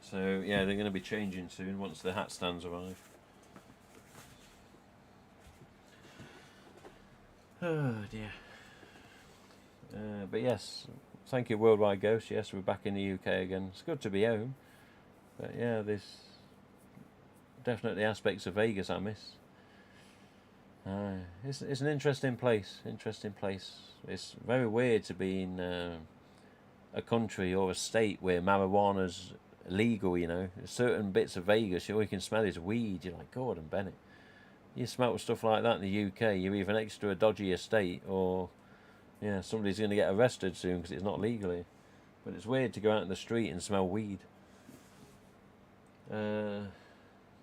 So yeah, they're going to be changing soon once the hat stands arrive. Oh dear. But yes, thank you, Worldwide Ghost. Yes, we're back in the UK again. It's good to be home. But yeah, there's definitely aspects of Vegas I miss. It's an interesting place. Interesting place. It's very weird to be in a country or a state where marijuana's legal. You know, certain bits of Vegas, all you can smell is weed. You're like, Gordon Bennett. You smell stuff like that in the UK, you're either next to a dodgy estate, or yeah, somebody's going to get arrested soon because it's not legal here. But it's weird to go out in the street and smell weed. Didn't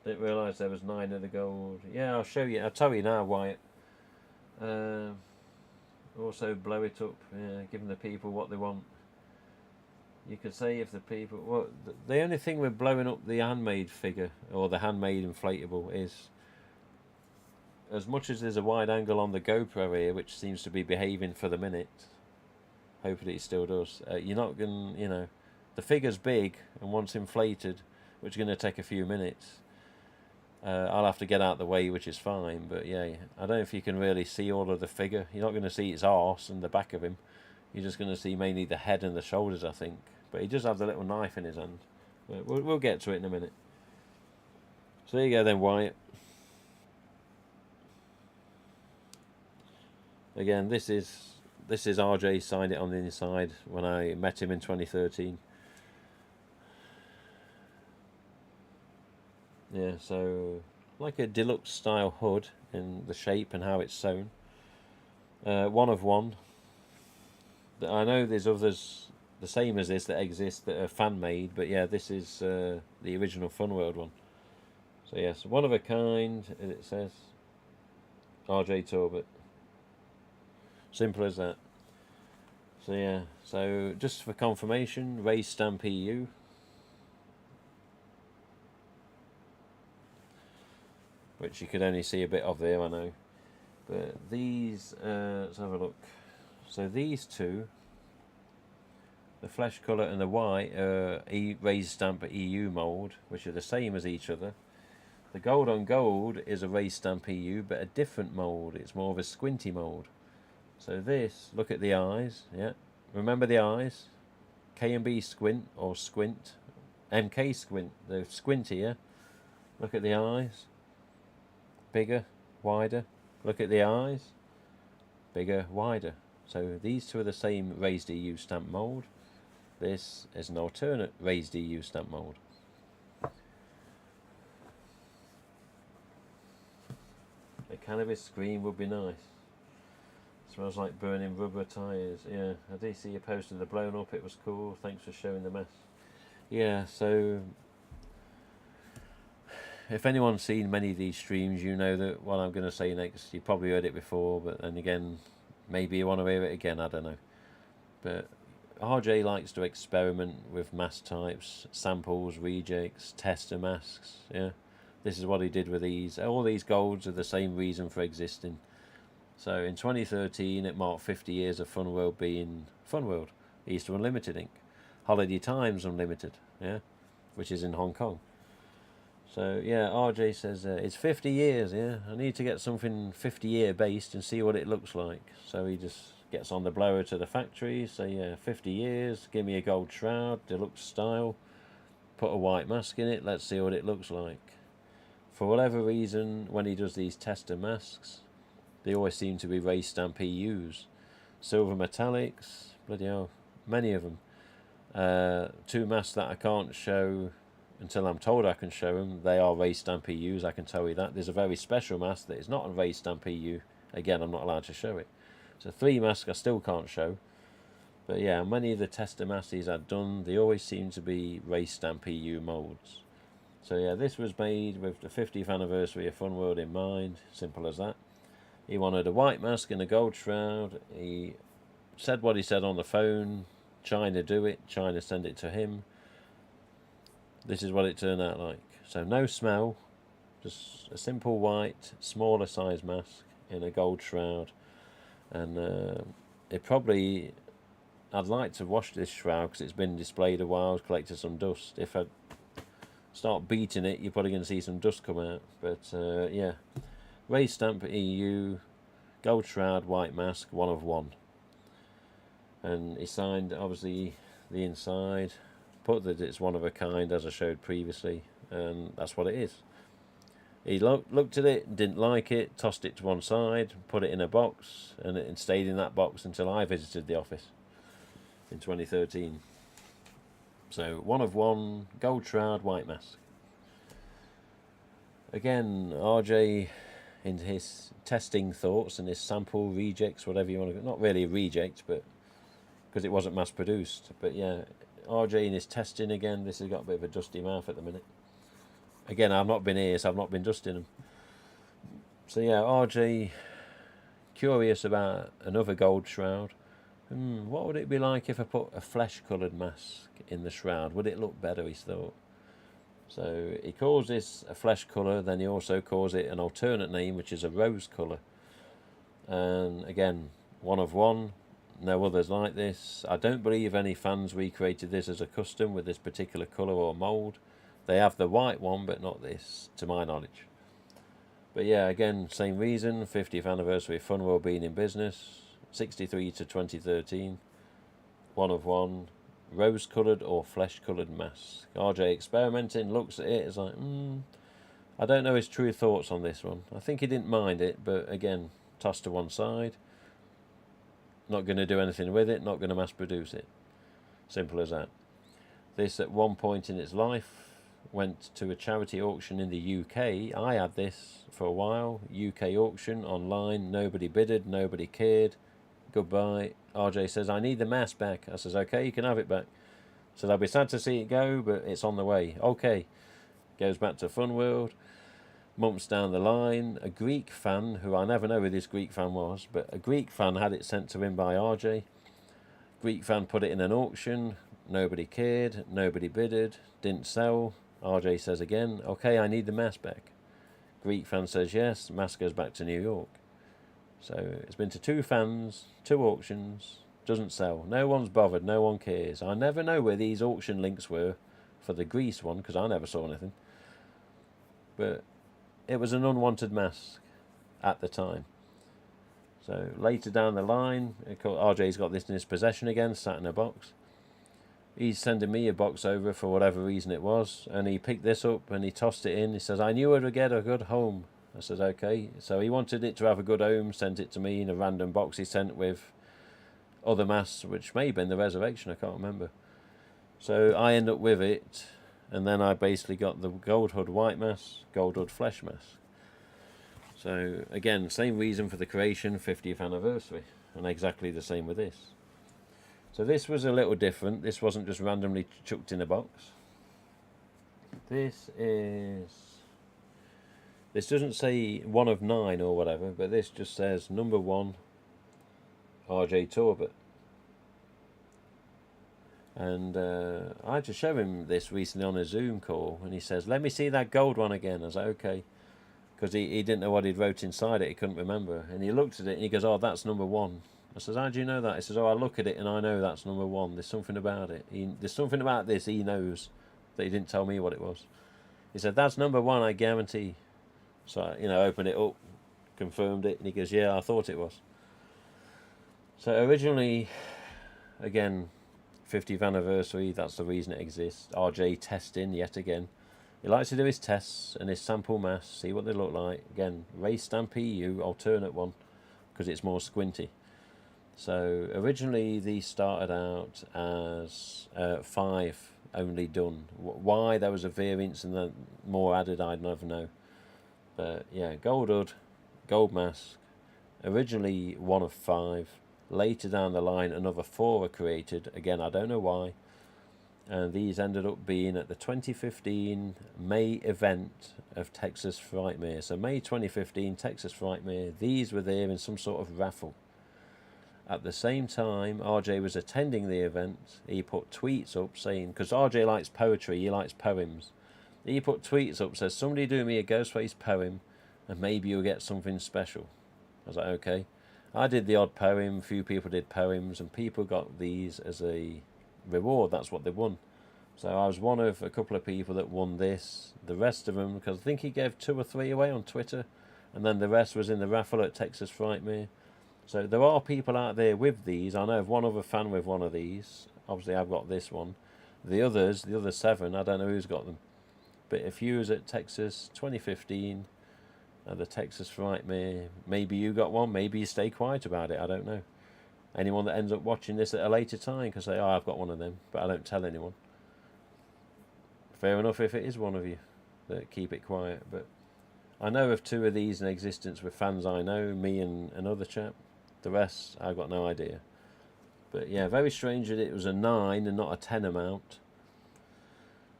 realise there was 9 of the gold. Yeah, I'll show you. I'll tell you now, Wyatt. Also blow it up. Yeah, giving the people what they want. You could say if the people... Well, the only thing with blowing up the handmade figure, or the handmade inflatable, is... As much as there's a wide angle on the GoPro here, which seems to be behaving for the minute, hopefully it still does, you're not going to, you know, the figure's big, and once inflated, which is going to take a few minutes, I'll have to get out of the way, which is fine, but yeah, I don't know if you can really see all of the figure. You're not going to see its arse and the back of him. You're just going to see mainly the head and the shoulders, I think. But he does have the little knife in his hand. But we'll get to it in a minute. So there you go then, Wyatt. Again, this is RJ signed it on the inside when I met him in 2013. Yeah, so like a deluxe style hood in the shape and how it's sewn. One of one. I know there's others the same as this that exist that are fan made, but yeah, this is the original Fun World one. So yes, one of a kind, as it says. RJ Torbett. Simple as that. So yeah, so just for confirmation, raised stamp EU. Which you could only see a bit of there, I know. But these, let's have a look. So these two, the flesh colour and the white, are raised stamp EU mould, which are the same as each other. The gold on gold is a raised stamp EU, but a different mould. It's more of a squinty mould. So this, look at the eyes, yeah. Remember the eyes? K&B squint or squint. MK squint, the squinty, yeah. Look at the eyes. Bigger, wider. Look at the eyes. Bigger, wider. So these two are the same raised EU stamp mould. This is an alternate raised EU stamp mould. A cannabis screen would be nice. Smells like burning rubber tyres. Yeah, I did see you posted the blown up. It was cool. Thanks for showing the mess. Yeah, so if anyone's seen many of these streams, you know that what I'm going to say next. You probably heard it before, but then again, maybe you want to hear it again. I don't know. But RJ likes to experiment with mask types, samples, rejects, tester masks. Yeah, this is what he did with these. All these golds are the same reason for existing. So in 2013, it marked 50 years of Funworld being Funworld, Easter Unlimited Inc. Holiday Times Unlimited, yeah, which is in Hong Kong. So yeah, RJ says it's 50 years, yeah. I need to get something 50-year based and see what it looks like. So he just gets on the blower to the factory, say yeah, 50 years, give me a gold shroud, deluxe style, put a white mask in it, let's see what it looks like. For whatever reason, when he does these tester masks, they always seem to be raised stamp EUs. Silver metallics, bloody hell, many of them. Two masks that I can't show until I'm told I can show them. They are raised stamp EUs, I can tell you that. There's a very special mask that is not a raised stamp EU. Again, I'm not allowed to show it. So 3 masks I still can't show. But yeah, many of the tester masks he's had done, they always seem to be raised stamp EU moulds. So yeah, this was made with the 50th anniversary of Funworld in mind. Simple as that. He wanted a white mask and a gold shroud. He said what he said on the phone. China do it. China send it to him. This is what it turned out like. So no smell. Just a simple white, smaller size mask in a gold shroud. And it probably... I'd like to wash this shroud because it's been displayed a while. It's collected some dust. If I start beating it, you're probably going to see some dust come out. But yeah. Raised stamp EU, gold shroud, white mask, 1 of 1. And he signed, obviously, the inside, put that it's one of a kind, as I showed previously, and that's what it is. He looked at it, didn't like it, tossed it to one side, put it in a box, and it stayed in that box until I visited the office in 2013. So 1 of 1, gold shroud, white mask. Again, RJ... in his testing thoughts and his sample rejects, whatever you want to, not really a reject, but because it wasn't mass produced. But yeah, RJ in his testing again. This has got a bit of a dusty mouth at the minute. Again, I've not been here, so I've not been dusting them. So yeah, RJ curious about another gold shroud. What would it be like if I put a flesh coloured mask in the shroud? Would it look better, he thought. So he calls this a flesh colour, then he also calls it an alternate name, which is a rose colour. And again, 1 of 1, no others like this. I don't believe any fans recreated this as a custom with this particular colour or mould. They have the white one, but not this, to my knowledge. But yeah, again, same reason, 50th anniversary of Funworld being in business, 63 to 2013, 1 of 1. Rose coloured or flesh coloured mask. RJ experimenting, looks at it, is like, I don't know his true thoughts on this one. I think he didn't mind it, but again, tossed to one side. Not going to do anything with it, not going to mass produce it. Simple as that. This, at one point in its life, went to a charity auction in the UK. I had this for a while. UK auction, online, nobody bidded, nobody cared. Goodbye. RJ says, I need the mask back. I says, okay, you can have it back. Says, I'll be sad to see it go, but it's on the way. Okay. Goes back to Funworld. Months down the line, a Greek fan, who I never know who this Greek fan was, but a Greek fan had it sent to him by RJ. Greek fan put it in an auction. Nobody cared. Nobody bidded. Didn't sell. RJ says again, okay, I need the mask back. Greek fan says yes. Mask goes back to New York. So it's been to 2 fans, 2 auctions. Doesn't sell. No one's bothered. No one cares. I never know where these auction links were for the Greece one, because I never saw anything. But it was an unwanted mask at the time. So later down the line, RJ's got this in his possession again, sat in a box. He's sending me a box over for whatever reason it was, and he picked this up and he tossed it in. He says, I knew it would get a good home. I said, okay. So he wanted it to have a good home, sent it to me in a random box he sent with other masks, which may have been the Resurrection, I can't remember. So I end up with it, and then I basically got the Gold Hood White mask, Gold Hood Flesh mask. So again, same reason for the creation, 50th anniversary, and exactly the same with this. So this was a little different. This wasn't just randomly chucked in a box. This doesn't say 1 of 9 or whatever, but this just says number 1, RJ Torbert. And I had to show him this recently on a Zoom call, and he says, let me see that gold one again. I was like, okay. Because he didn't know what he'd wrote inside it, he couldn't remember. And he looked at it and he goes, oh, that's number 1. I says, how do you know that? He says, oh, I look at it and I know that's number 1. There's something about it. There's something about this he knows that he didn't tell me what it was. He said, that's number 1, I guarantee. So I, opened it up, confirmed it, and he goes, yeah, I thought it was. So originally, again, 50th anniversary, that's the reason it exists. RJ testing yet again. He likes to do his tests and his sample masks, see what they look like. Again, race stamp EU, alternate one, because it's more squinty. So originally these started out as 5 only done. Why there was a variance and then more added, I never know. But yeah, Gold Hood, Gold Mask, originally 1 of 5. Later down the line, another 4 were created. Again, I don't know why. And these ended up being at the 2015 May event of Texas Frightmare. So May 2015, Texas Frightmare. These were there in some sort of raffle. At the same time, RJ was attending the event. He put tweets up saying, because RJ likes poetry, he likes poems. He put tweets up, says, somebody do me a Ghostface poem and maybe you'll get something special. I was like, okay. I did the odd poem, a few people did poems, and people got these as a reward. That's what they won. So I was one of a couple of people that won this. The rest of them, because I think he gave 2 or 3 away on Twitter, and then the rest was in the raffle at Texas Frightmare. So there are people out there with these. I know of one other fan with one of these. Obviously I've got this one. The other 7, I don't know who's got them. But if you was at Texas 2015, the Texas Frightmare, maybe you got one, maybe you stay quiet about it, I don't know. Anyone that ends up watching this at a later time can say, oh, I've got one of them, but I don't tell anyone. Fair enough if it is one of you that keep it quiet, but I know of 2 of these in existence with fans I know, me and another chap. The rest, I've got no idea. But yeah, very strange that it was a 9 and not a 10 amount.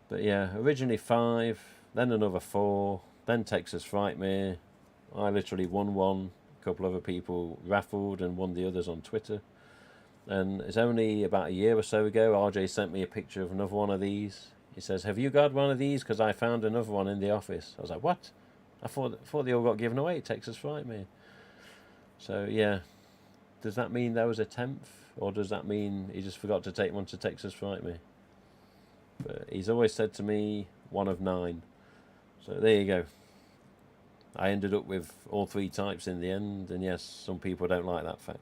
But yeah, originally 5, then another 4, then Texas Frightmare. I literally won one. A couple other people raffled and won the others on Twitter. And it's only about a year or so ago, RJ sent me a picture of another one of these. He says, have you got one of these? Because I found another one in the office. I was like, what? I thought they all got given away at Texas Frightmare. So yeah, does that mean there was a 10th? Or does that mean he just forgot to take one to Texas Frightmare? But he's always said to me, 1 of 9. So there you go. I ended up with all 3 types in the end, and yes, some people don't like that fact.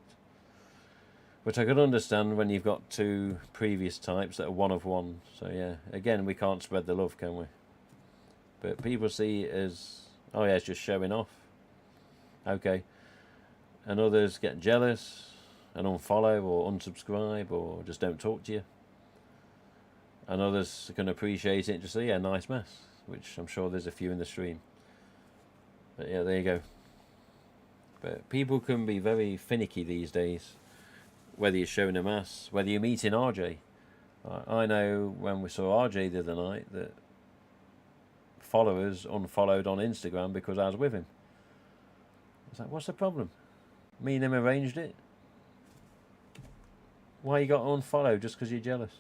Which I could understand when you've got 2 previous types that are 1 of 1. So yeah, again, we can't spread the love, can we? But people see it as, oh yeah, it's just showing off. Okay. And others get jealous and unfollow or unsubscribe or just don't talk to you. And others can appreciate it and just say, yeah, nice mess, which I'm sure there's a few in the stream. But yeah, there you go. But people can be very finicky these days, whether you're showing a mass, whether you're meeting RJ. I know when we saw RJ the other night that followers unfollowed on Instagram because I was with him. It's like, what's the problem? Me and him arranged it. Why you got to unfollow just because you're jealous?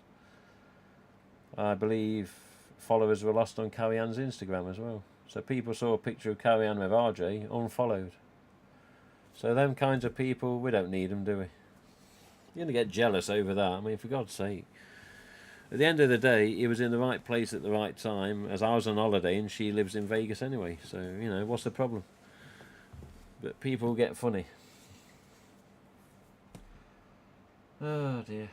I believe followers were lost on Carrie Ann's Instagram as well. So people saw a picture of Carrie Ann with RJ, unfollowed. So them kinds of people, we don't need them, do we? You're going to get jealous over that. I mean, for God's sake. At the end of the day, he was in the right place at the right time, as I was on holiday and she lives in Vegas anyway. So, you know, what's the problem? But people get funny. Oh dear.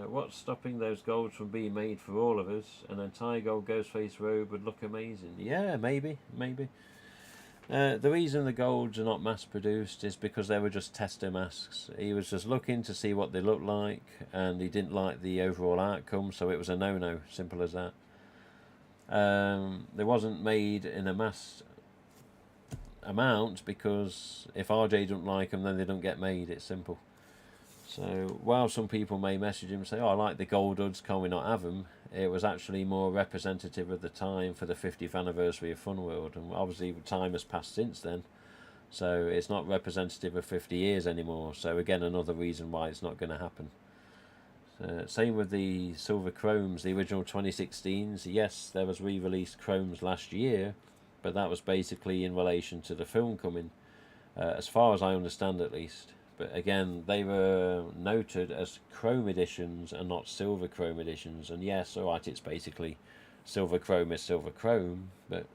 What's stopping those golds from being made for all of us? An entire gold Ghostface robe would look amazing. Yeah, maybe. The reason the golds are not mass produced is because they were just tester masks. He was just looking to see what they looked like, and he didn't like the overall outcome, so it was a no-no. Simple as that. They wasn't made in a mass amount because if RJ don't like them, then they don't get made. It's simple. So while some people may message him and say, "Oh, I like the gold hoods, can we not have them?" It was actually more representative of the time for the 50th anniversary of Fun World, and obviously time has passed since then, so it's not representative of 50 years anymore. So again, another reason why it's not going to happen. Same with the silver chromes, the original 2016s. Yes, there was re-released chromes last year, but that was basically in relation to the film coming, as far as I understand at least. But again, they were noted as chrome editions and not silver chrome editions. And yes, alright, it's basically silver chrome is silver chrome, but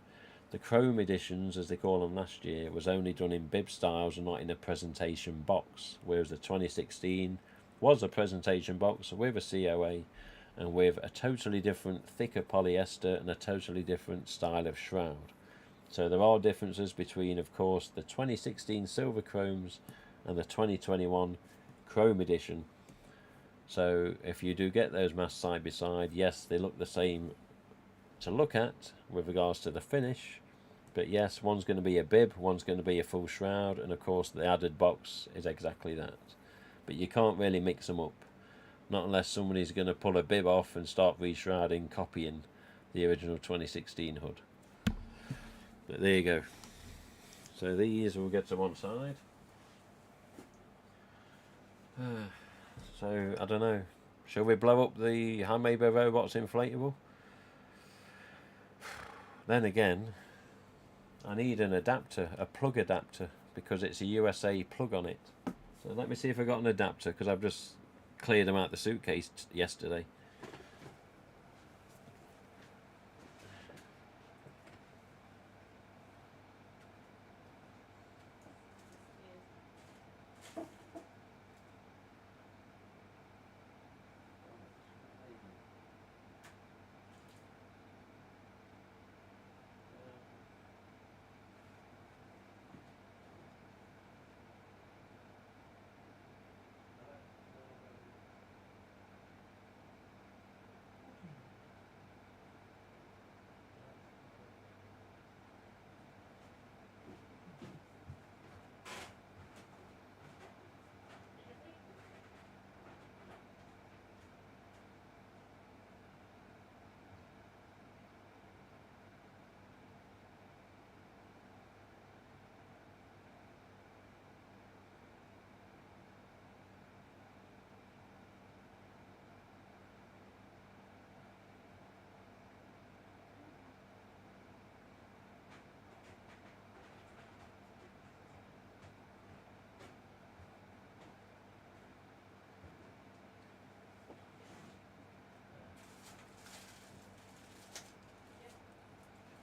the chrome editions, as they call them last year, was only done in bib styles and not in a presentation box, whereas the 2016 was a presentation box with a COA and with a totally different, thicker polyester and a totally different style of shroud. So there are differences between, of course, the 2016 silver chromes and the 2021 chrome edition. So if you do get those masks side by side, yes, they look the same to look at with regards to the finish, but yes, one's going to be a bib, one's going to be a full shroud, and of course the added box is exactly that. But you can't really mix them up, not unless somebody's going to pull a bib off and start reshrouding, copying the original 2016 hood. But there you go. So these will get to one side. So I don't know, shall we blow up the Handmade Robots inflatable? Then again, I need an adapter, a plug adapter, because it's a USA plug on it. So let me see if I got an adapter, because I've just cleared them out the suitcase yesterday.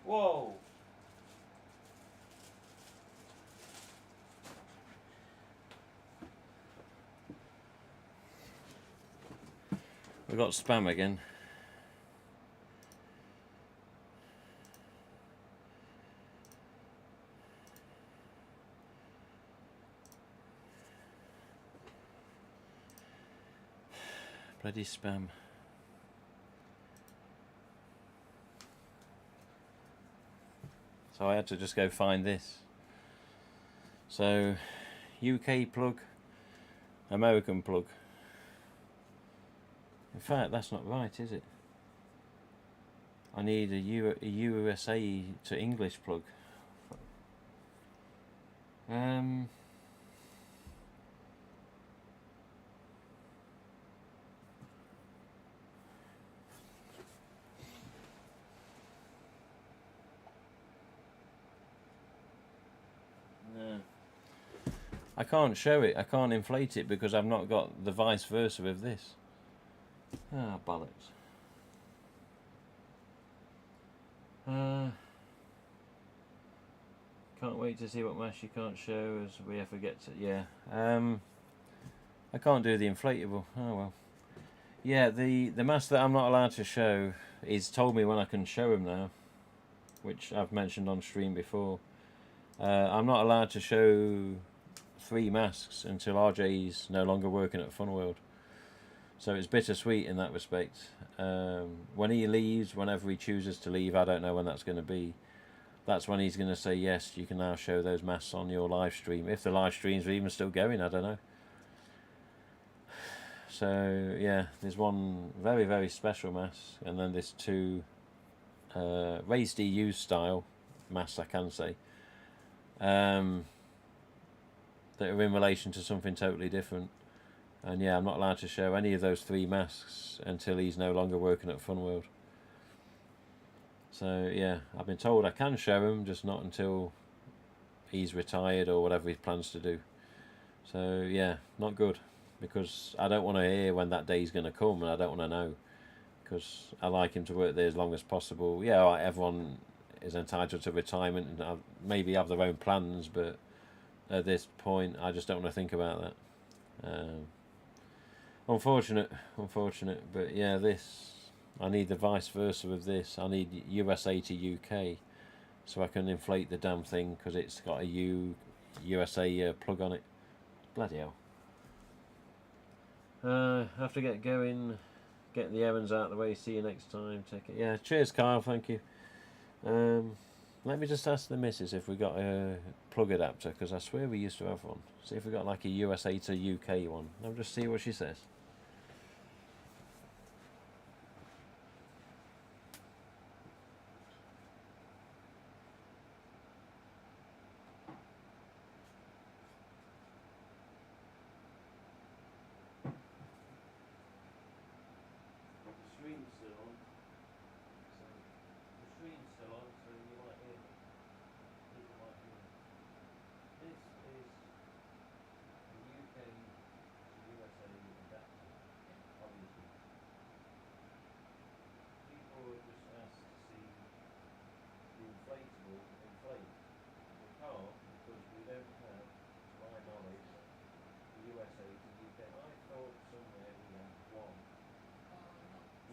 Whoa! We got spam again. Bloody spam. So I had to just go find this. So, UK plug, American plug. In fact, that's not right, is it? I need a USA to English plug. No. I can't show it, I can't inflate it because I've not got the vice versa of this. Ah, bollocks. Can't wait to see what mass you can't show as we forget to. Yeah. I can't do the inflatable. Oh well. Yeah, the mass that I'm not allowed to show is told me when I can show them now, which I've mentioned on stream before. I'm not allowed to show 3 masks until RJ's no longer working at Funworld. So it's bittersweet in that respect. When he leaves, whenever he chooses to leave, I don't know when that's going to be. That's when he's going to say, yes, you can now show those masks on your live stream. If the live streams are even still going, I don't know. So, yeah, there's one very, very special mask, and then there's 2 raised EU style masks, I can say, that are in relation to something totally different. And yeah, I'm not allowed to show any of those 3 masks until he's no longer working at Funworld. So yeah, I've been told I can show him, just not until he's retired or whatever he plans to do. So yeah, not good, because I don't want to hear when that day's going to come, and I don't want to know, because I like him to work there as long as possible. Yeah, right, everyone is entitled to retirement and maybe have their own plans, but at this point I just don't want to think about that. Unfortunate, but yeah, I need the vice versa of this. I need USA to UK so I can inflate the damn thing, because it's got a USA plug on it. Bloody hell. Have to get going, get the errands out of the way. See you next time. Take it. Yeah, cheers, Kyle. Thank you. Let me just ask the missus if we got a plug adapter, because I swear we used to have one. See if we got like a USA to UK one. I'll just see what she says.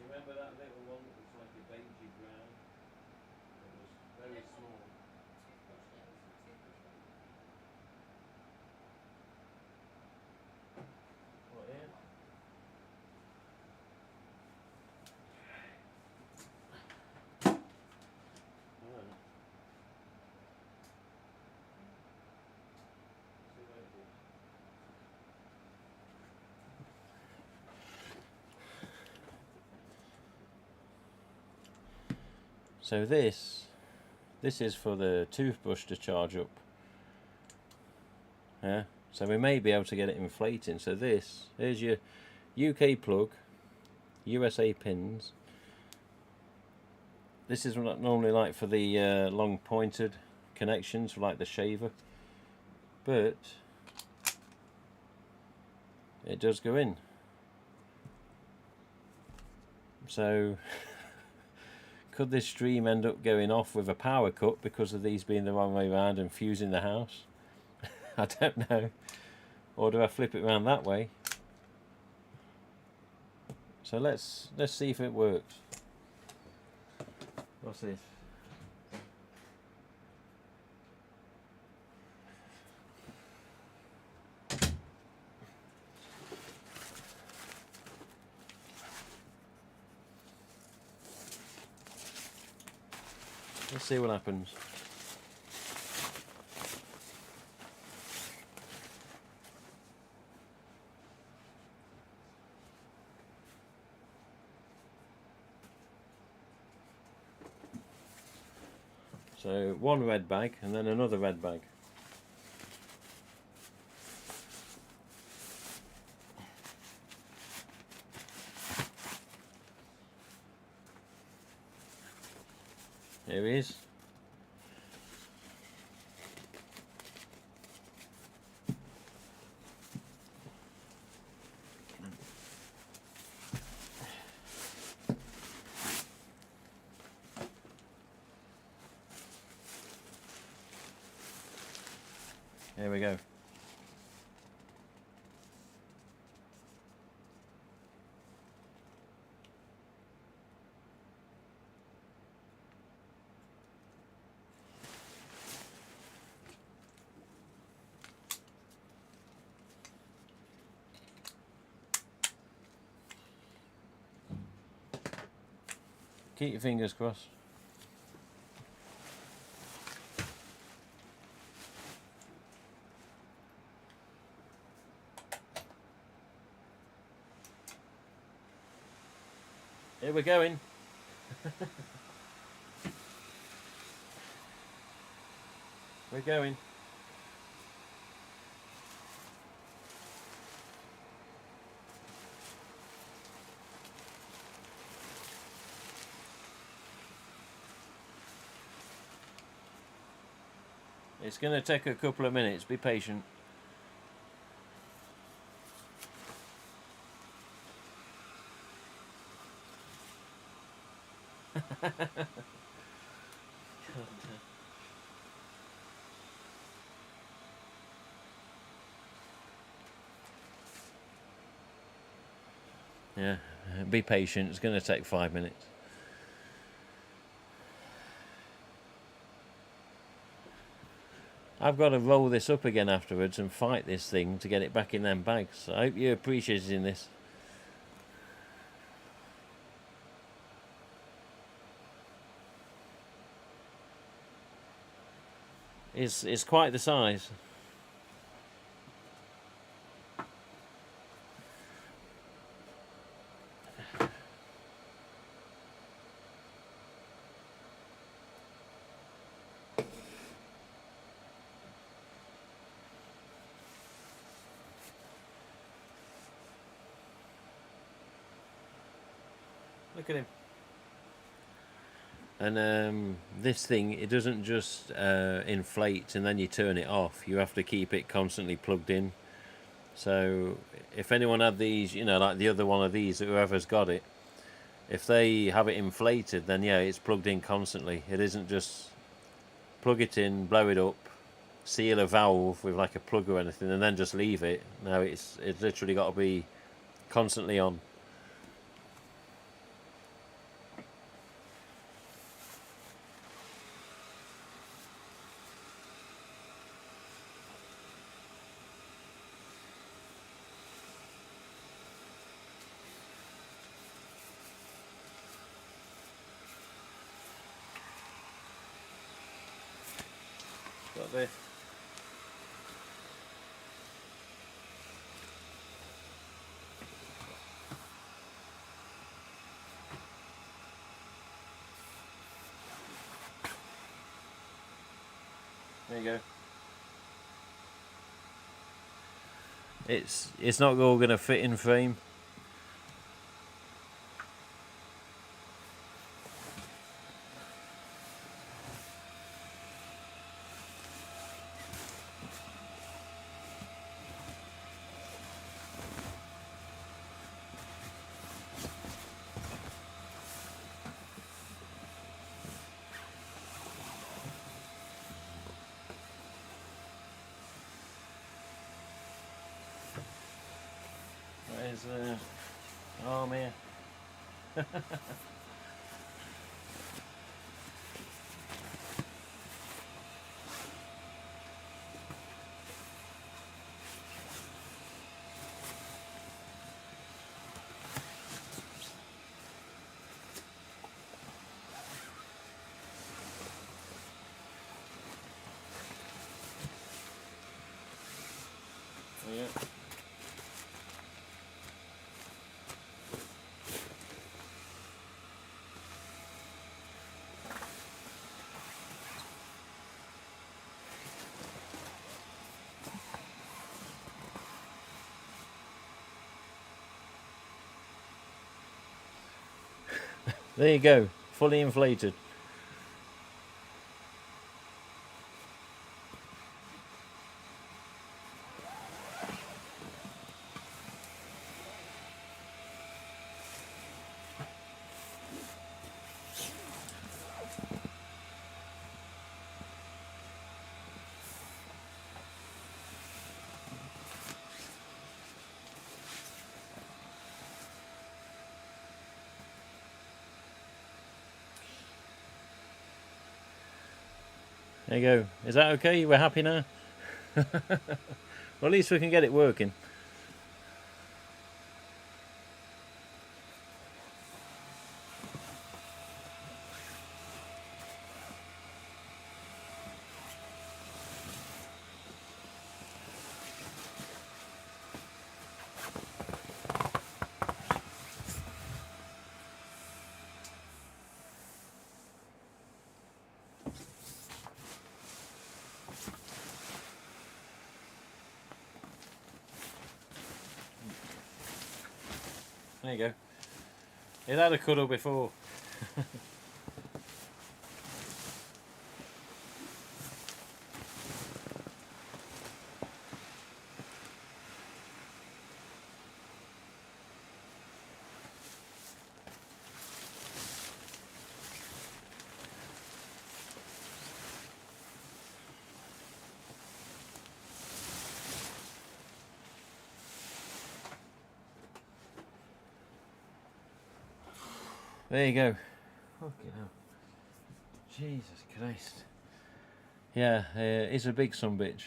Remember that little one that was like a beigey brown? It was very small. What, here? Alright. See where it is. So this is for the toothbrush to charge up. Yeah. So we may be able to get it inflating. So here's your UK plug, USA pins. This is not normally like for the long pointed connections, for like the shaver, but it does go in. So could this stream end up going off with a power cut because of these being the wrong way around and fusing the house? I don't know. Or do I flip it around that way? So let's see if it works. What's this? Let's see what happens. So one red bag and then another red bag. Here he is. Here we go. Keep your fingers crossed. Here we're going. We're going. It's going to take a couple of minutes. Be patient. Yeah, be patient. It's going to take 5 minutes. I've got to roll this up again afterwards and fight this thing to get it back in them bags. I hope you're appreciating this. It's quite the size. Look at him. And this thing, it doesn't just inflate and then you turn it off. You have to keep it constantly plugged in. So if anyone had these, you know, like the other one of these, whoever's got it, if they have it inflated, then yeah, it's plugged in constantly. It isn't just plug it in, blow it up, seal a valve with like a plug or anything, and then just leave it. No, it's literally got to be constantly on. Got this. There you go. It's not all going to fit in frame. There's arm here. Yeah. There you go, fully inflated. There you go. Is that okay? We're happy now? Well, at least we can get it working. There you go. It had a cuddle before. There you go. Fucking hell. Jesus Christ. Yeah, it's a big sumbitch.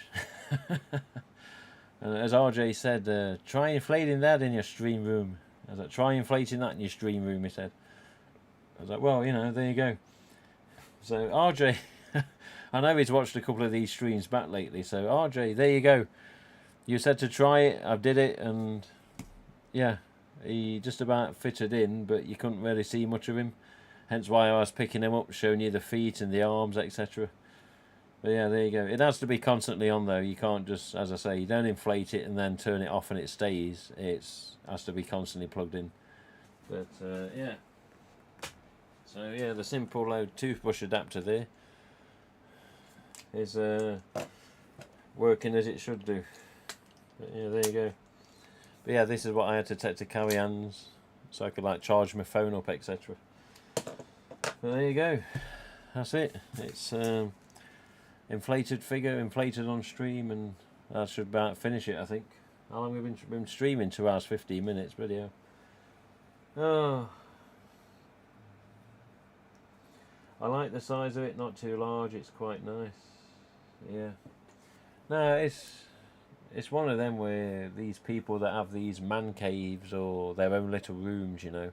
And as RJ said, try inflating that in your stream room. I was like, try inflating that in your stream room, he said. I was like, well, you know, there you go. So RJ, I know he's watched a couple of these streams back lately, so RJ, there you go. You said to try it, I did it, and yeah, he just about fitted in, but you couldn't really see much of him. Hence why I was picking him up, showing you the feet and the arms, etc. But yeah, there you go. It has to be constantly on though. You can't just, as I say, you don't inflate it and then turn it off and it stays. It has to be constantly plugged in. But yeah. So yeah, the simple toothbrush adapter there is working as it should do. But yeah, there you go. But yeah, this is what I had to take to Carrie Ann's, so I could like charge my phone up, etc. But there you go. That's it. It's inflated figure, inflated on stream, and that should about finish it, I think. How long have we been streaming? 2 hours 15 minutes. Bloody hell. Oh, I like the size of it. Not too large. It's quite nice. Yeah. No, it's one of them where these people that have these man caves or their own little rooms, you know,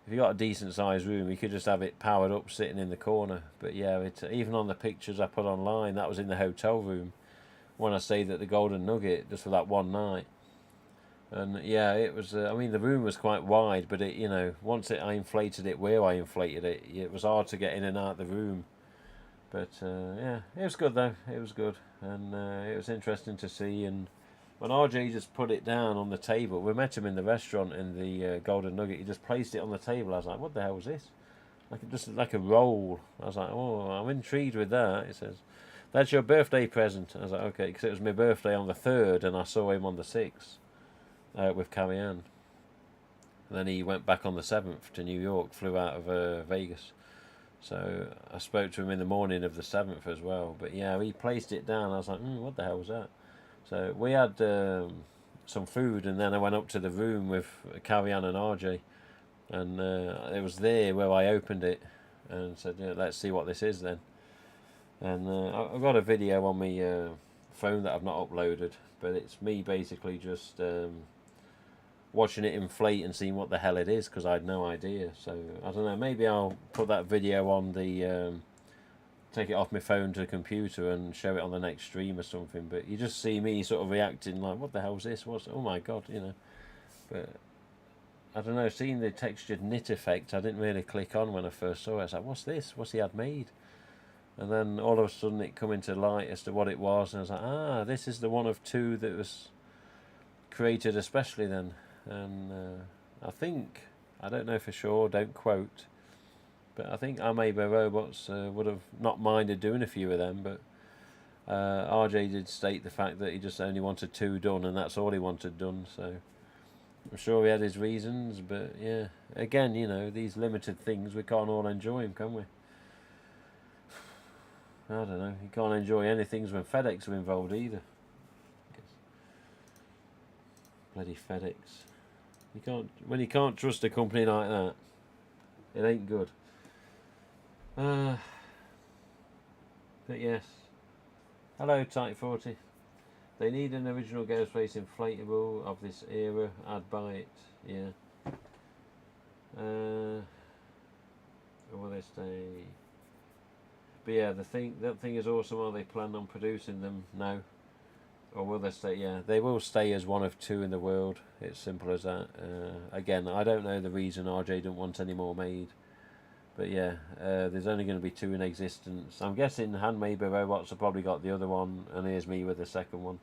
if you got a decent sized room, you could just have it powered up sitting in the corner. But yeah, it, even on the pictures I put online, that was in the hotel room when I stayed at the Golden Nugget just for that one night. And yeah, it was. I mean, the room was quite wide, but it, you know, once I inflated it where I inflated it, it was hard to get in and out of the room. But yeah, it was good though. It was good, and it was interesting to see. And when RJ just put it down on the table, we met him in the restaurant in the Golden Nugget. He just placed it on the table. I was like, "What the hell was this?" Like just like a roll. I was like, "Oh, I'm intrigued with that." He says, "That's your birthday present." I was like, "Okay," because it was my birthday on the 3rd, and I saw him on the 6th with Carrie Ann. And then he went back on the 7th to New York. Flew out of Vegas. So I spoke to him in the morning of the 7th as well. But yeah, he placed it down. I was like, what the hell was that? So we had some food, and then I went up to the room with Carrie Ann and RJ. And it was there where I opened it and said, yeah, let's see what this is then. And I've got a video on my phone that I've not uploaded. But it's me basically just watching it inflate and seeing what the hell it is, because I had no idea. So I don't know, maybe I'll put that video on the take it off my phone to the computer and show it on the next stream or something. But you just see me sort of reacting like, what the hell's this? What's, oh my god, you know. But I don't know, seeing the textured knit effect, I didn't really click on when I first saw it. I was like, what's this? What's he had made? And then all of a sudden it come into light as to what it was, and I was like, this is the one of 2 that was created especially then. And I think, I don't know for sure, don't quote, But I think Maybe Robots would have not minded doing a few of them, but RJ did state the fact that he just only wanted 2 done, and that's all he wanted done. So I'm sure he had his reasons, but yeah, again, you know, these limited things, we can't all enjoy them, can we? I don't know. You can't enjoy anything when FedEx are involved either. Bloody FedEx. When you can't trust a company like that, it ain't good. But yes. Hello, Type 40. They need an original Ghostface inflatable of this era. I'd buy it. Yeah. Or will they stay? But yeah, that thing is awesome. Are they planning on producing them? No. Or will they stay? Yeah, they will stay as one of 2 in the world. It's simple as that. Again, I don't know the reason RJ didn't want any more made. But yeah, there's only going to be 2 in existence. I'm guessing Handmade by Robots have probably got the other one, and here's me with the second one.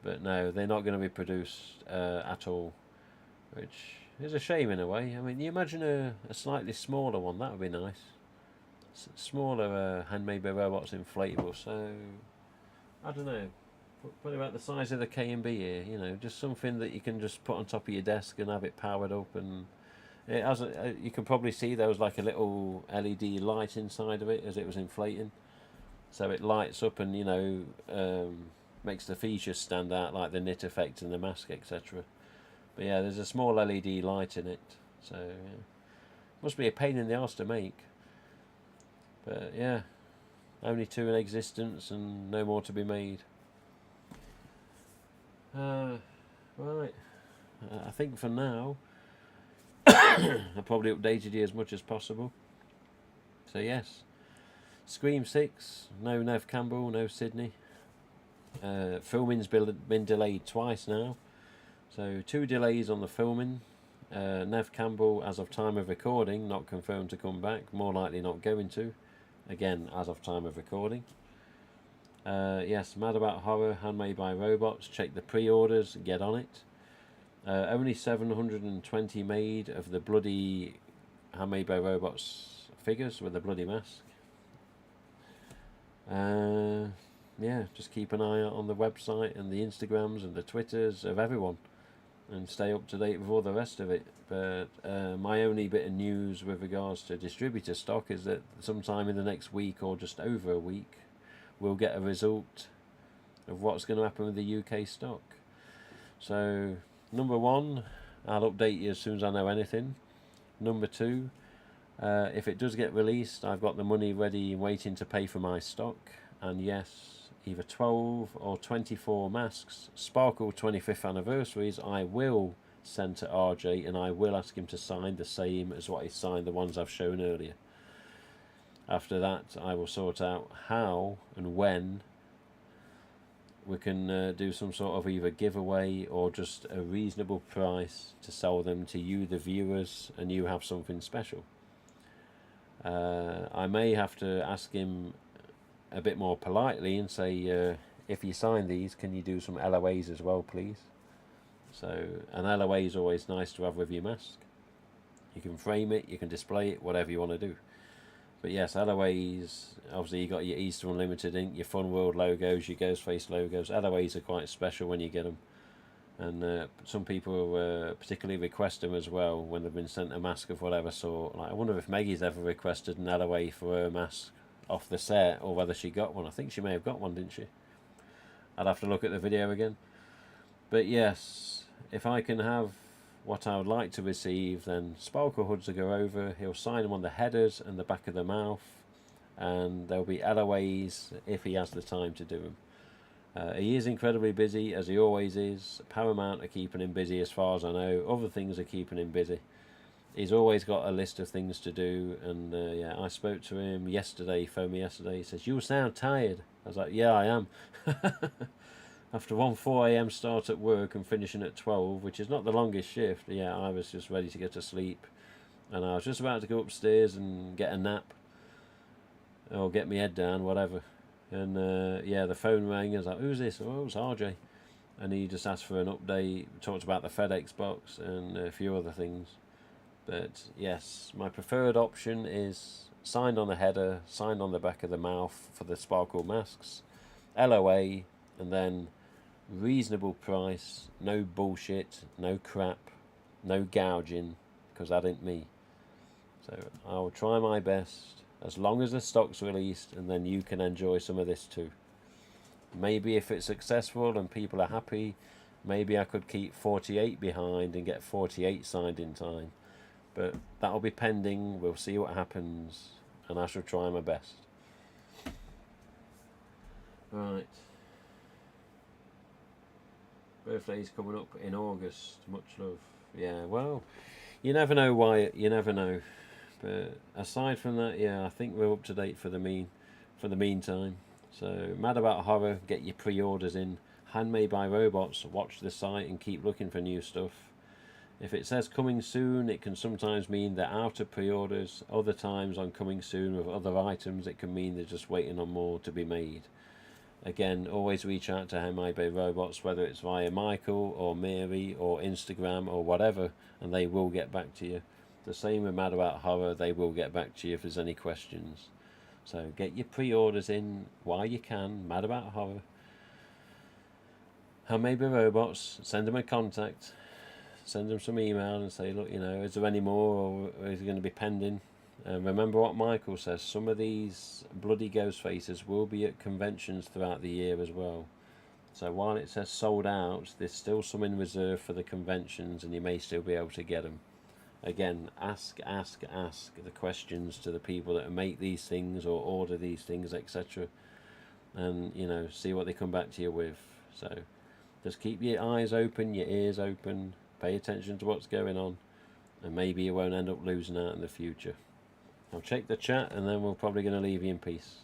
But no, they're not going to be produced at all, which is a shame in a way. I mean, you imagine a slightly smaller one, that would be nice. Smaller Handmade by Robots inflatable, so I don't know. What about the size of the K&B here? You know, just something that you can just put on top of your desk and have it powered up, and it has you can probably see there was like a little LED light inside of it as it was inflating, so it lights up and, you know, makes the features stand out, like the knit effect and the mask, etc. But yeah, there's a small LED light in it, so yeah. Must be a pain in the arse to make. But yeah, only 2 in existence and no more to be made. Right, I think for now I probably updated you as much as possible. So yes, Scream 6, no Nev Campbell, no Sydney. Filming's been delayed twice now, so 2 delays on the filming. Nev Campbell, as of time of recording, not confirmed to come back, more likely not going to, again as of time of recording. Yes, Mad About Horror, Handmade by Robots, check the pre-orders, get on it. Only 720 made of the bloody Handmade by Robots figures with the bloody mask. Yeah, just keep an eye out on the website and the Instagrams and the Twitters of everyone, and stay up to date with all the rest of it. But my only bit of news with regards to distributor stock is that sometime in the next week, or just over a week, we'll get a result of what's going to happen with the UK stock. So number 1, I'll update you as soon as I know anything. Number 2, if it does get released, I've got the money ready waiting to pay for my stock. And yes, either 12 or 24 masks, Sparkle 25th anniversaries, I will send to RJ, and I will ask him to sign the same as what he signed the ones I've shown earlier. After that, I will sort out how and when we can do some sort of either giveaway or just a reasonable price to sell them to you, the viewers, and you have something special. I may have to ask him a bit more politely and say, if you sign these, can you do some LOAs as well, please? So an LOA is always nice to have with your mask. You can frame it, you can display it, whatever you want to do. But yes, LOAs, obviously you got your Easter Unlimited ink, your Fun World logos, your Ghostface logos. LOAs are quite special when you get them. And some people particularly request them as well when they've been sent a mask of whatever sort. Like, I wonder if Maggie's ever requested an LOA for her mask off the set, or whether she got one. I think she may have got one, didn't she? I'd have to look at the video again. But yes, if I can have what I would like to receive, then Sparkle Hoods will go over, he'll sign them on the headers and the back of the mouth, and there'll be LOAs if he has the time to do them. He is incredibly busy, as he always is. Paramount are keeping him busy as far as I know. Other things are keeping him busy. He's always got a list of things to do, and yeah, I spoke to him yesterday, he phoned me yesterday, he says, "You sound tired." I was like, yeah, I am. After one 4 a.m. start at work and finishing at 12, which is not the longest shift, yeah, I was just ready to get to sleep. And I was just about to go upstairs and get a nap, or get my head down, whatever. And yeah, the phone rang. I was like, "Who's this?" "Oh, it's RJ." And he just asked for an update, talked about the FedEx box and a few other things. But yes, my preferred option is signed on the header, signed on the back of the mouth for the sparkle masks, LOA, and then reasonable price, no bullshit, no crap, no gouging, because that ain't me. So I will try my best as long as the stock's released, and then you can enjoy some of this too. Maybe if it's successful and people are happy, maybe I could keep 48 behind and get 48 signed in time. But that'll be pending. We'll see what happens, and I shall try my best. Right. Birthday's coming up in August. Much love. Yeah, well, you never know why. You never know. But aside from that, yeah, I think we're up to date for the meantime. So, mad about horror. Get your pre-orders in. Handmade by robots. Watch the site and keep looking for new stuff. If it says coming soon, it can sometimes mean they're out of pre-orders. Other times on coming soon with other items, it can mean they're just waiting on more to be made. Again, always reach out to MIB Robots, whether it's via Michael or Mary or Instagram or whatever, and they will get back to you. The same with Mad About Horror, they will get back to you if there's any questions. So get your pre-orders in while you can. Mad About Horror. MIB Robots, send them a contact. Send them some email and say, look, you know, is there any more, or is it going to be pending? Remember what Michael says, some of these bloody ghost faces will be at conventions throughout the year as well. So while it says sold out, there's still some in reserve for the conventions, and you may still be able to get them. Again, ask the questions to the people that make these things or order these things, etc. And, you know, see what they come back to you with. So just keep your eyes open, your ears open. Pay attention to what's going on, and maybe you won't end up losing out in the future. I'll check the chat, and then we're probably going to leave you in peace.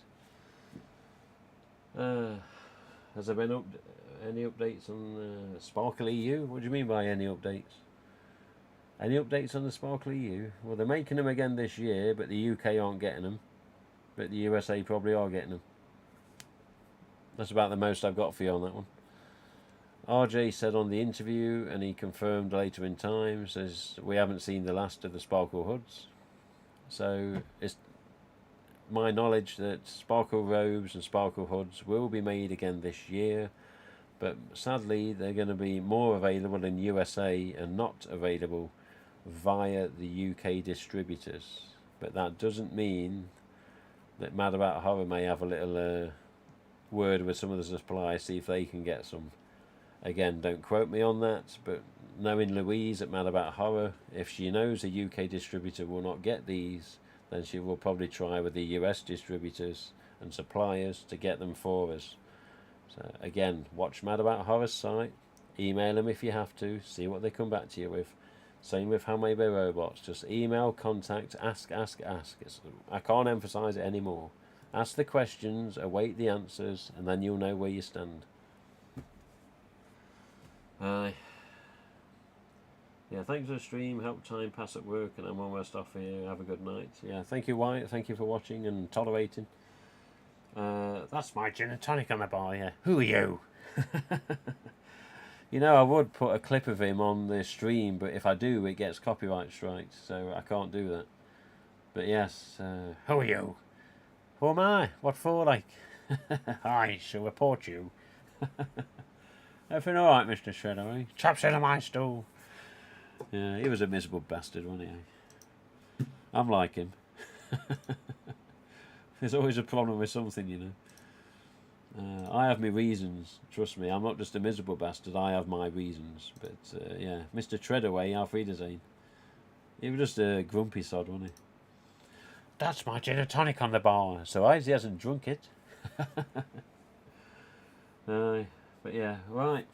Has there been any updates on Sparkle EU? What do you mean by any updates? Any updates on the Sparkle EU? Well, they're making them again this year, but the UK aren't getting them. But the USA probably are getting them. That's about the most I've got for you on that one. RJ said on the interview, and he confirmed later in time, says we haven't seen the last of the Sparkle hoods. So it's my knowledge that Sparkle robes and Sparkle hoods will be made again this year, but sadly they're going to be more available in USA and not available via the UK distributors. But that doesn't mean that Mad About Horror may have a little word with some of the suppliers, see if they can get some. Again, don't quote me on that, but knowing Louise at Mad About Horror, if she knows a UK distributor will not get these, then she will probably try with the US distributors and suppliers to get them for us. So again, watch Mad About Horror's site, email them if you have to, see what they come back to you with. Same with MIB Robots, just email, contact, ask. I can't emphasise it anymore. Ask the questions, await the answers, and then you'll know where you stand. Yeah, thanks for the stream. Help time pass at work, and I'm almost off here. Have a good night. Yeah, thank you, Wyatt. Thank you for watching and tolerating. That's my gin and tonic on the bar. Yeah, who are you? You know, I would put a clip of him on the stream, but if I do, it gets copyright strikes, so I can't do that. But yes, who are you? Who am I? What for, like? I shall report you. Everything alright, Mr. Shredder, eh? Chop in on my stool. Yeah, he was a miserable bastard, wasn't he? I'm like him. There's always a problem with something, you know. I have my reasons, trust me. I'm not just a miserable bastard, I have my reasons. But, yeah, Mr. Treadaway, Auf Wiedersehen. He was just a grumpy sod, wasn't he? That's my gin and tonic on the bar. So he hasn't drunk it. But yeah, right.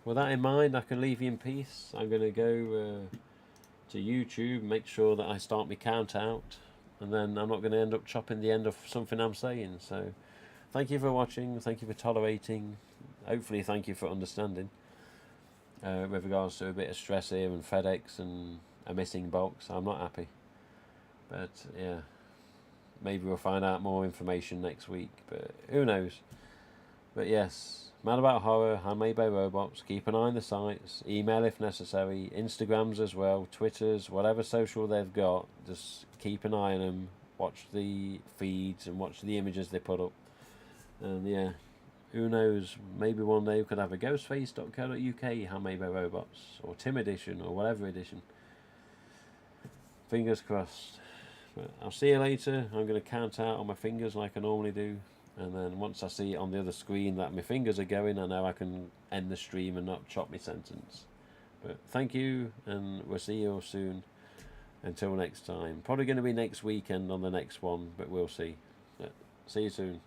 With that in mind, I can leave you in peace. I'm going to go to YouTube, make sure that I start my count out, and then I'm not going to end up chopping the end of something I'm saying. So, thank you for watching. Thank you for tolerating. Hopefully, thank you for understanding. With regards to a bit of stress here and FedEx and a missing box, I'm not happy. But yeah, maybe we'll find out more information next week. But who knows? But yes, Mad About Horror, Handmade by Robots. Keep an eye on the sites. Email if necessary. Instagrams as well. Twitters, whatever social they've got. Just keep an eye on them. Watch the feeds and watch the images they put up. And yeah, who knows? Maybe one day we could have a ghostface.co.uk Handmade by Robots, or Tim edition, or whatever edition. Fingers crossed. But I'll see you later. I'm going to count out on my fingers like I normally do. And then once I see it on the other screen that my fingers are going, I know I can end the stream and not chop my sentence. But thank you, and we'll see you all soon. Until next time. Probably going to be next weekend on the next one, but we'll see. But see you soon.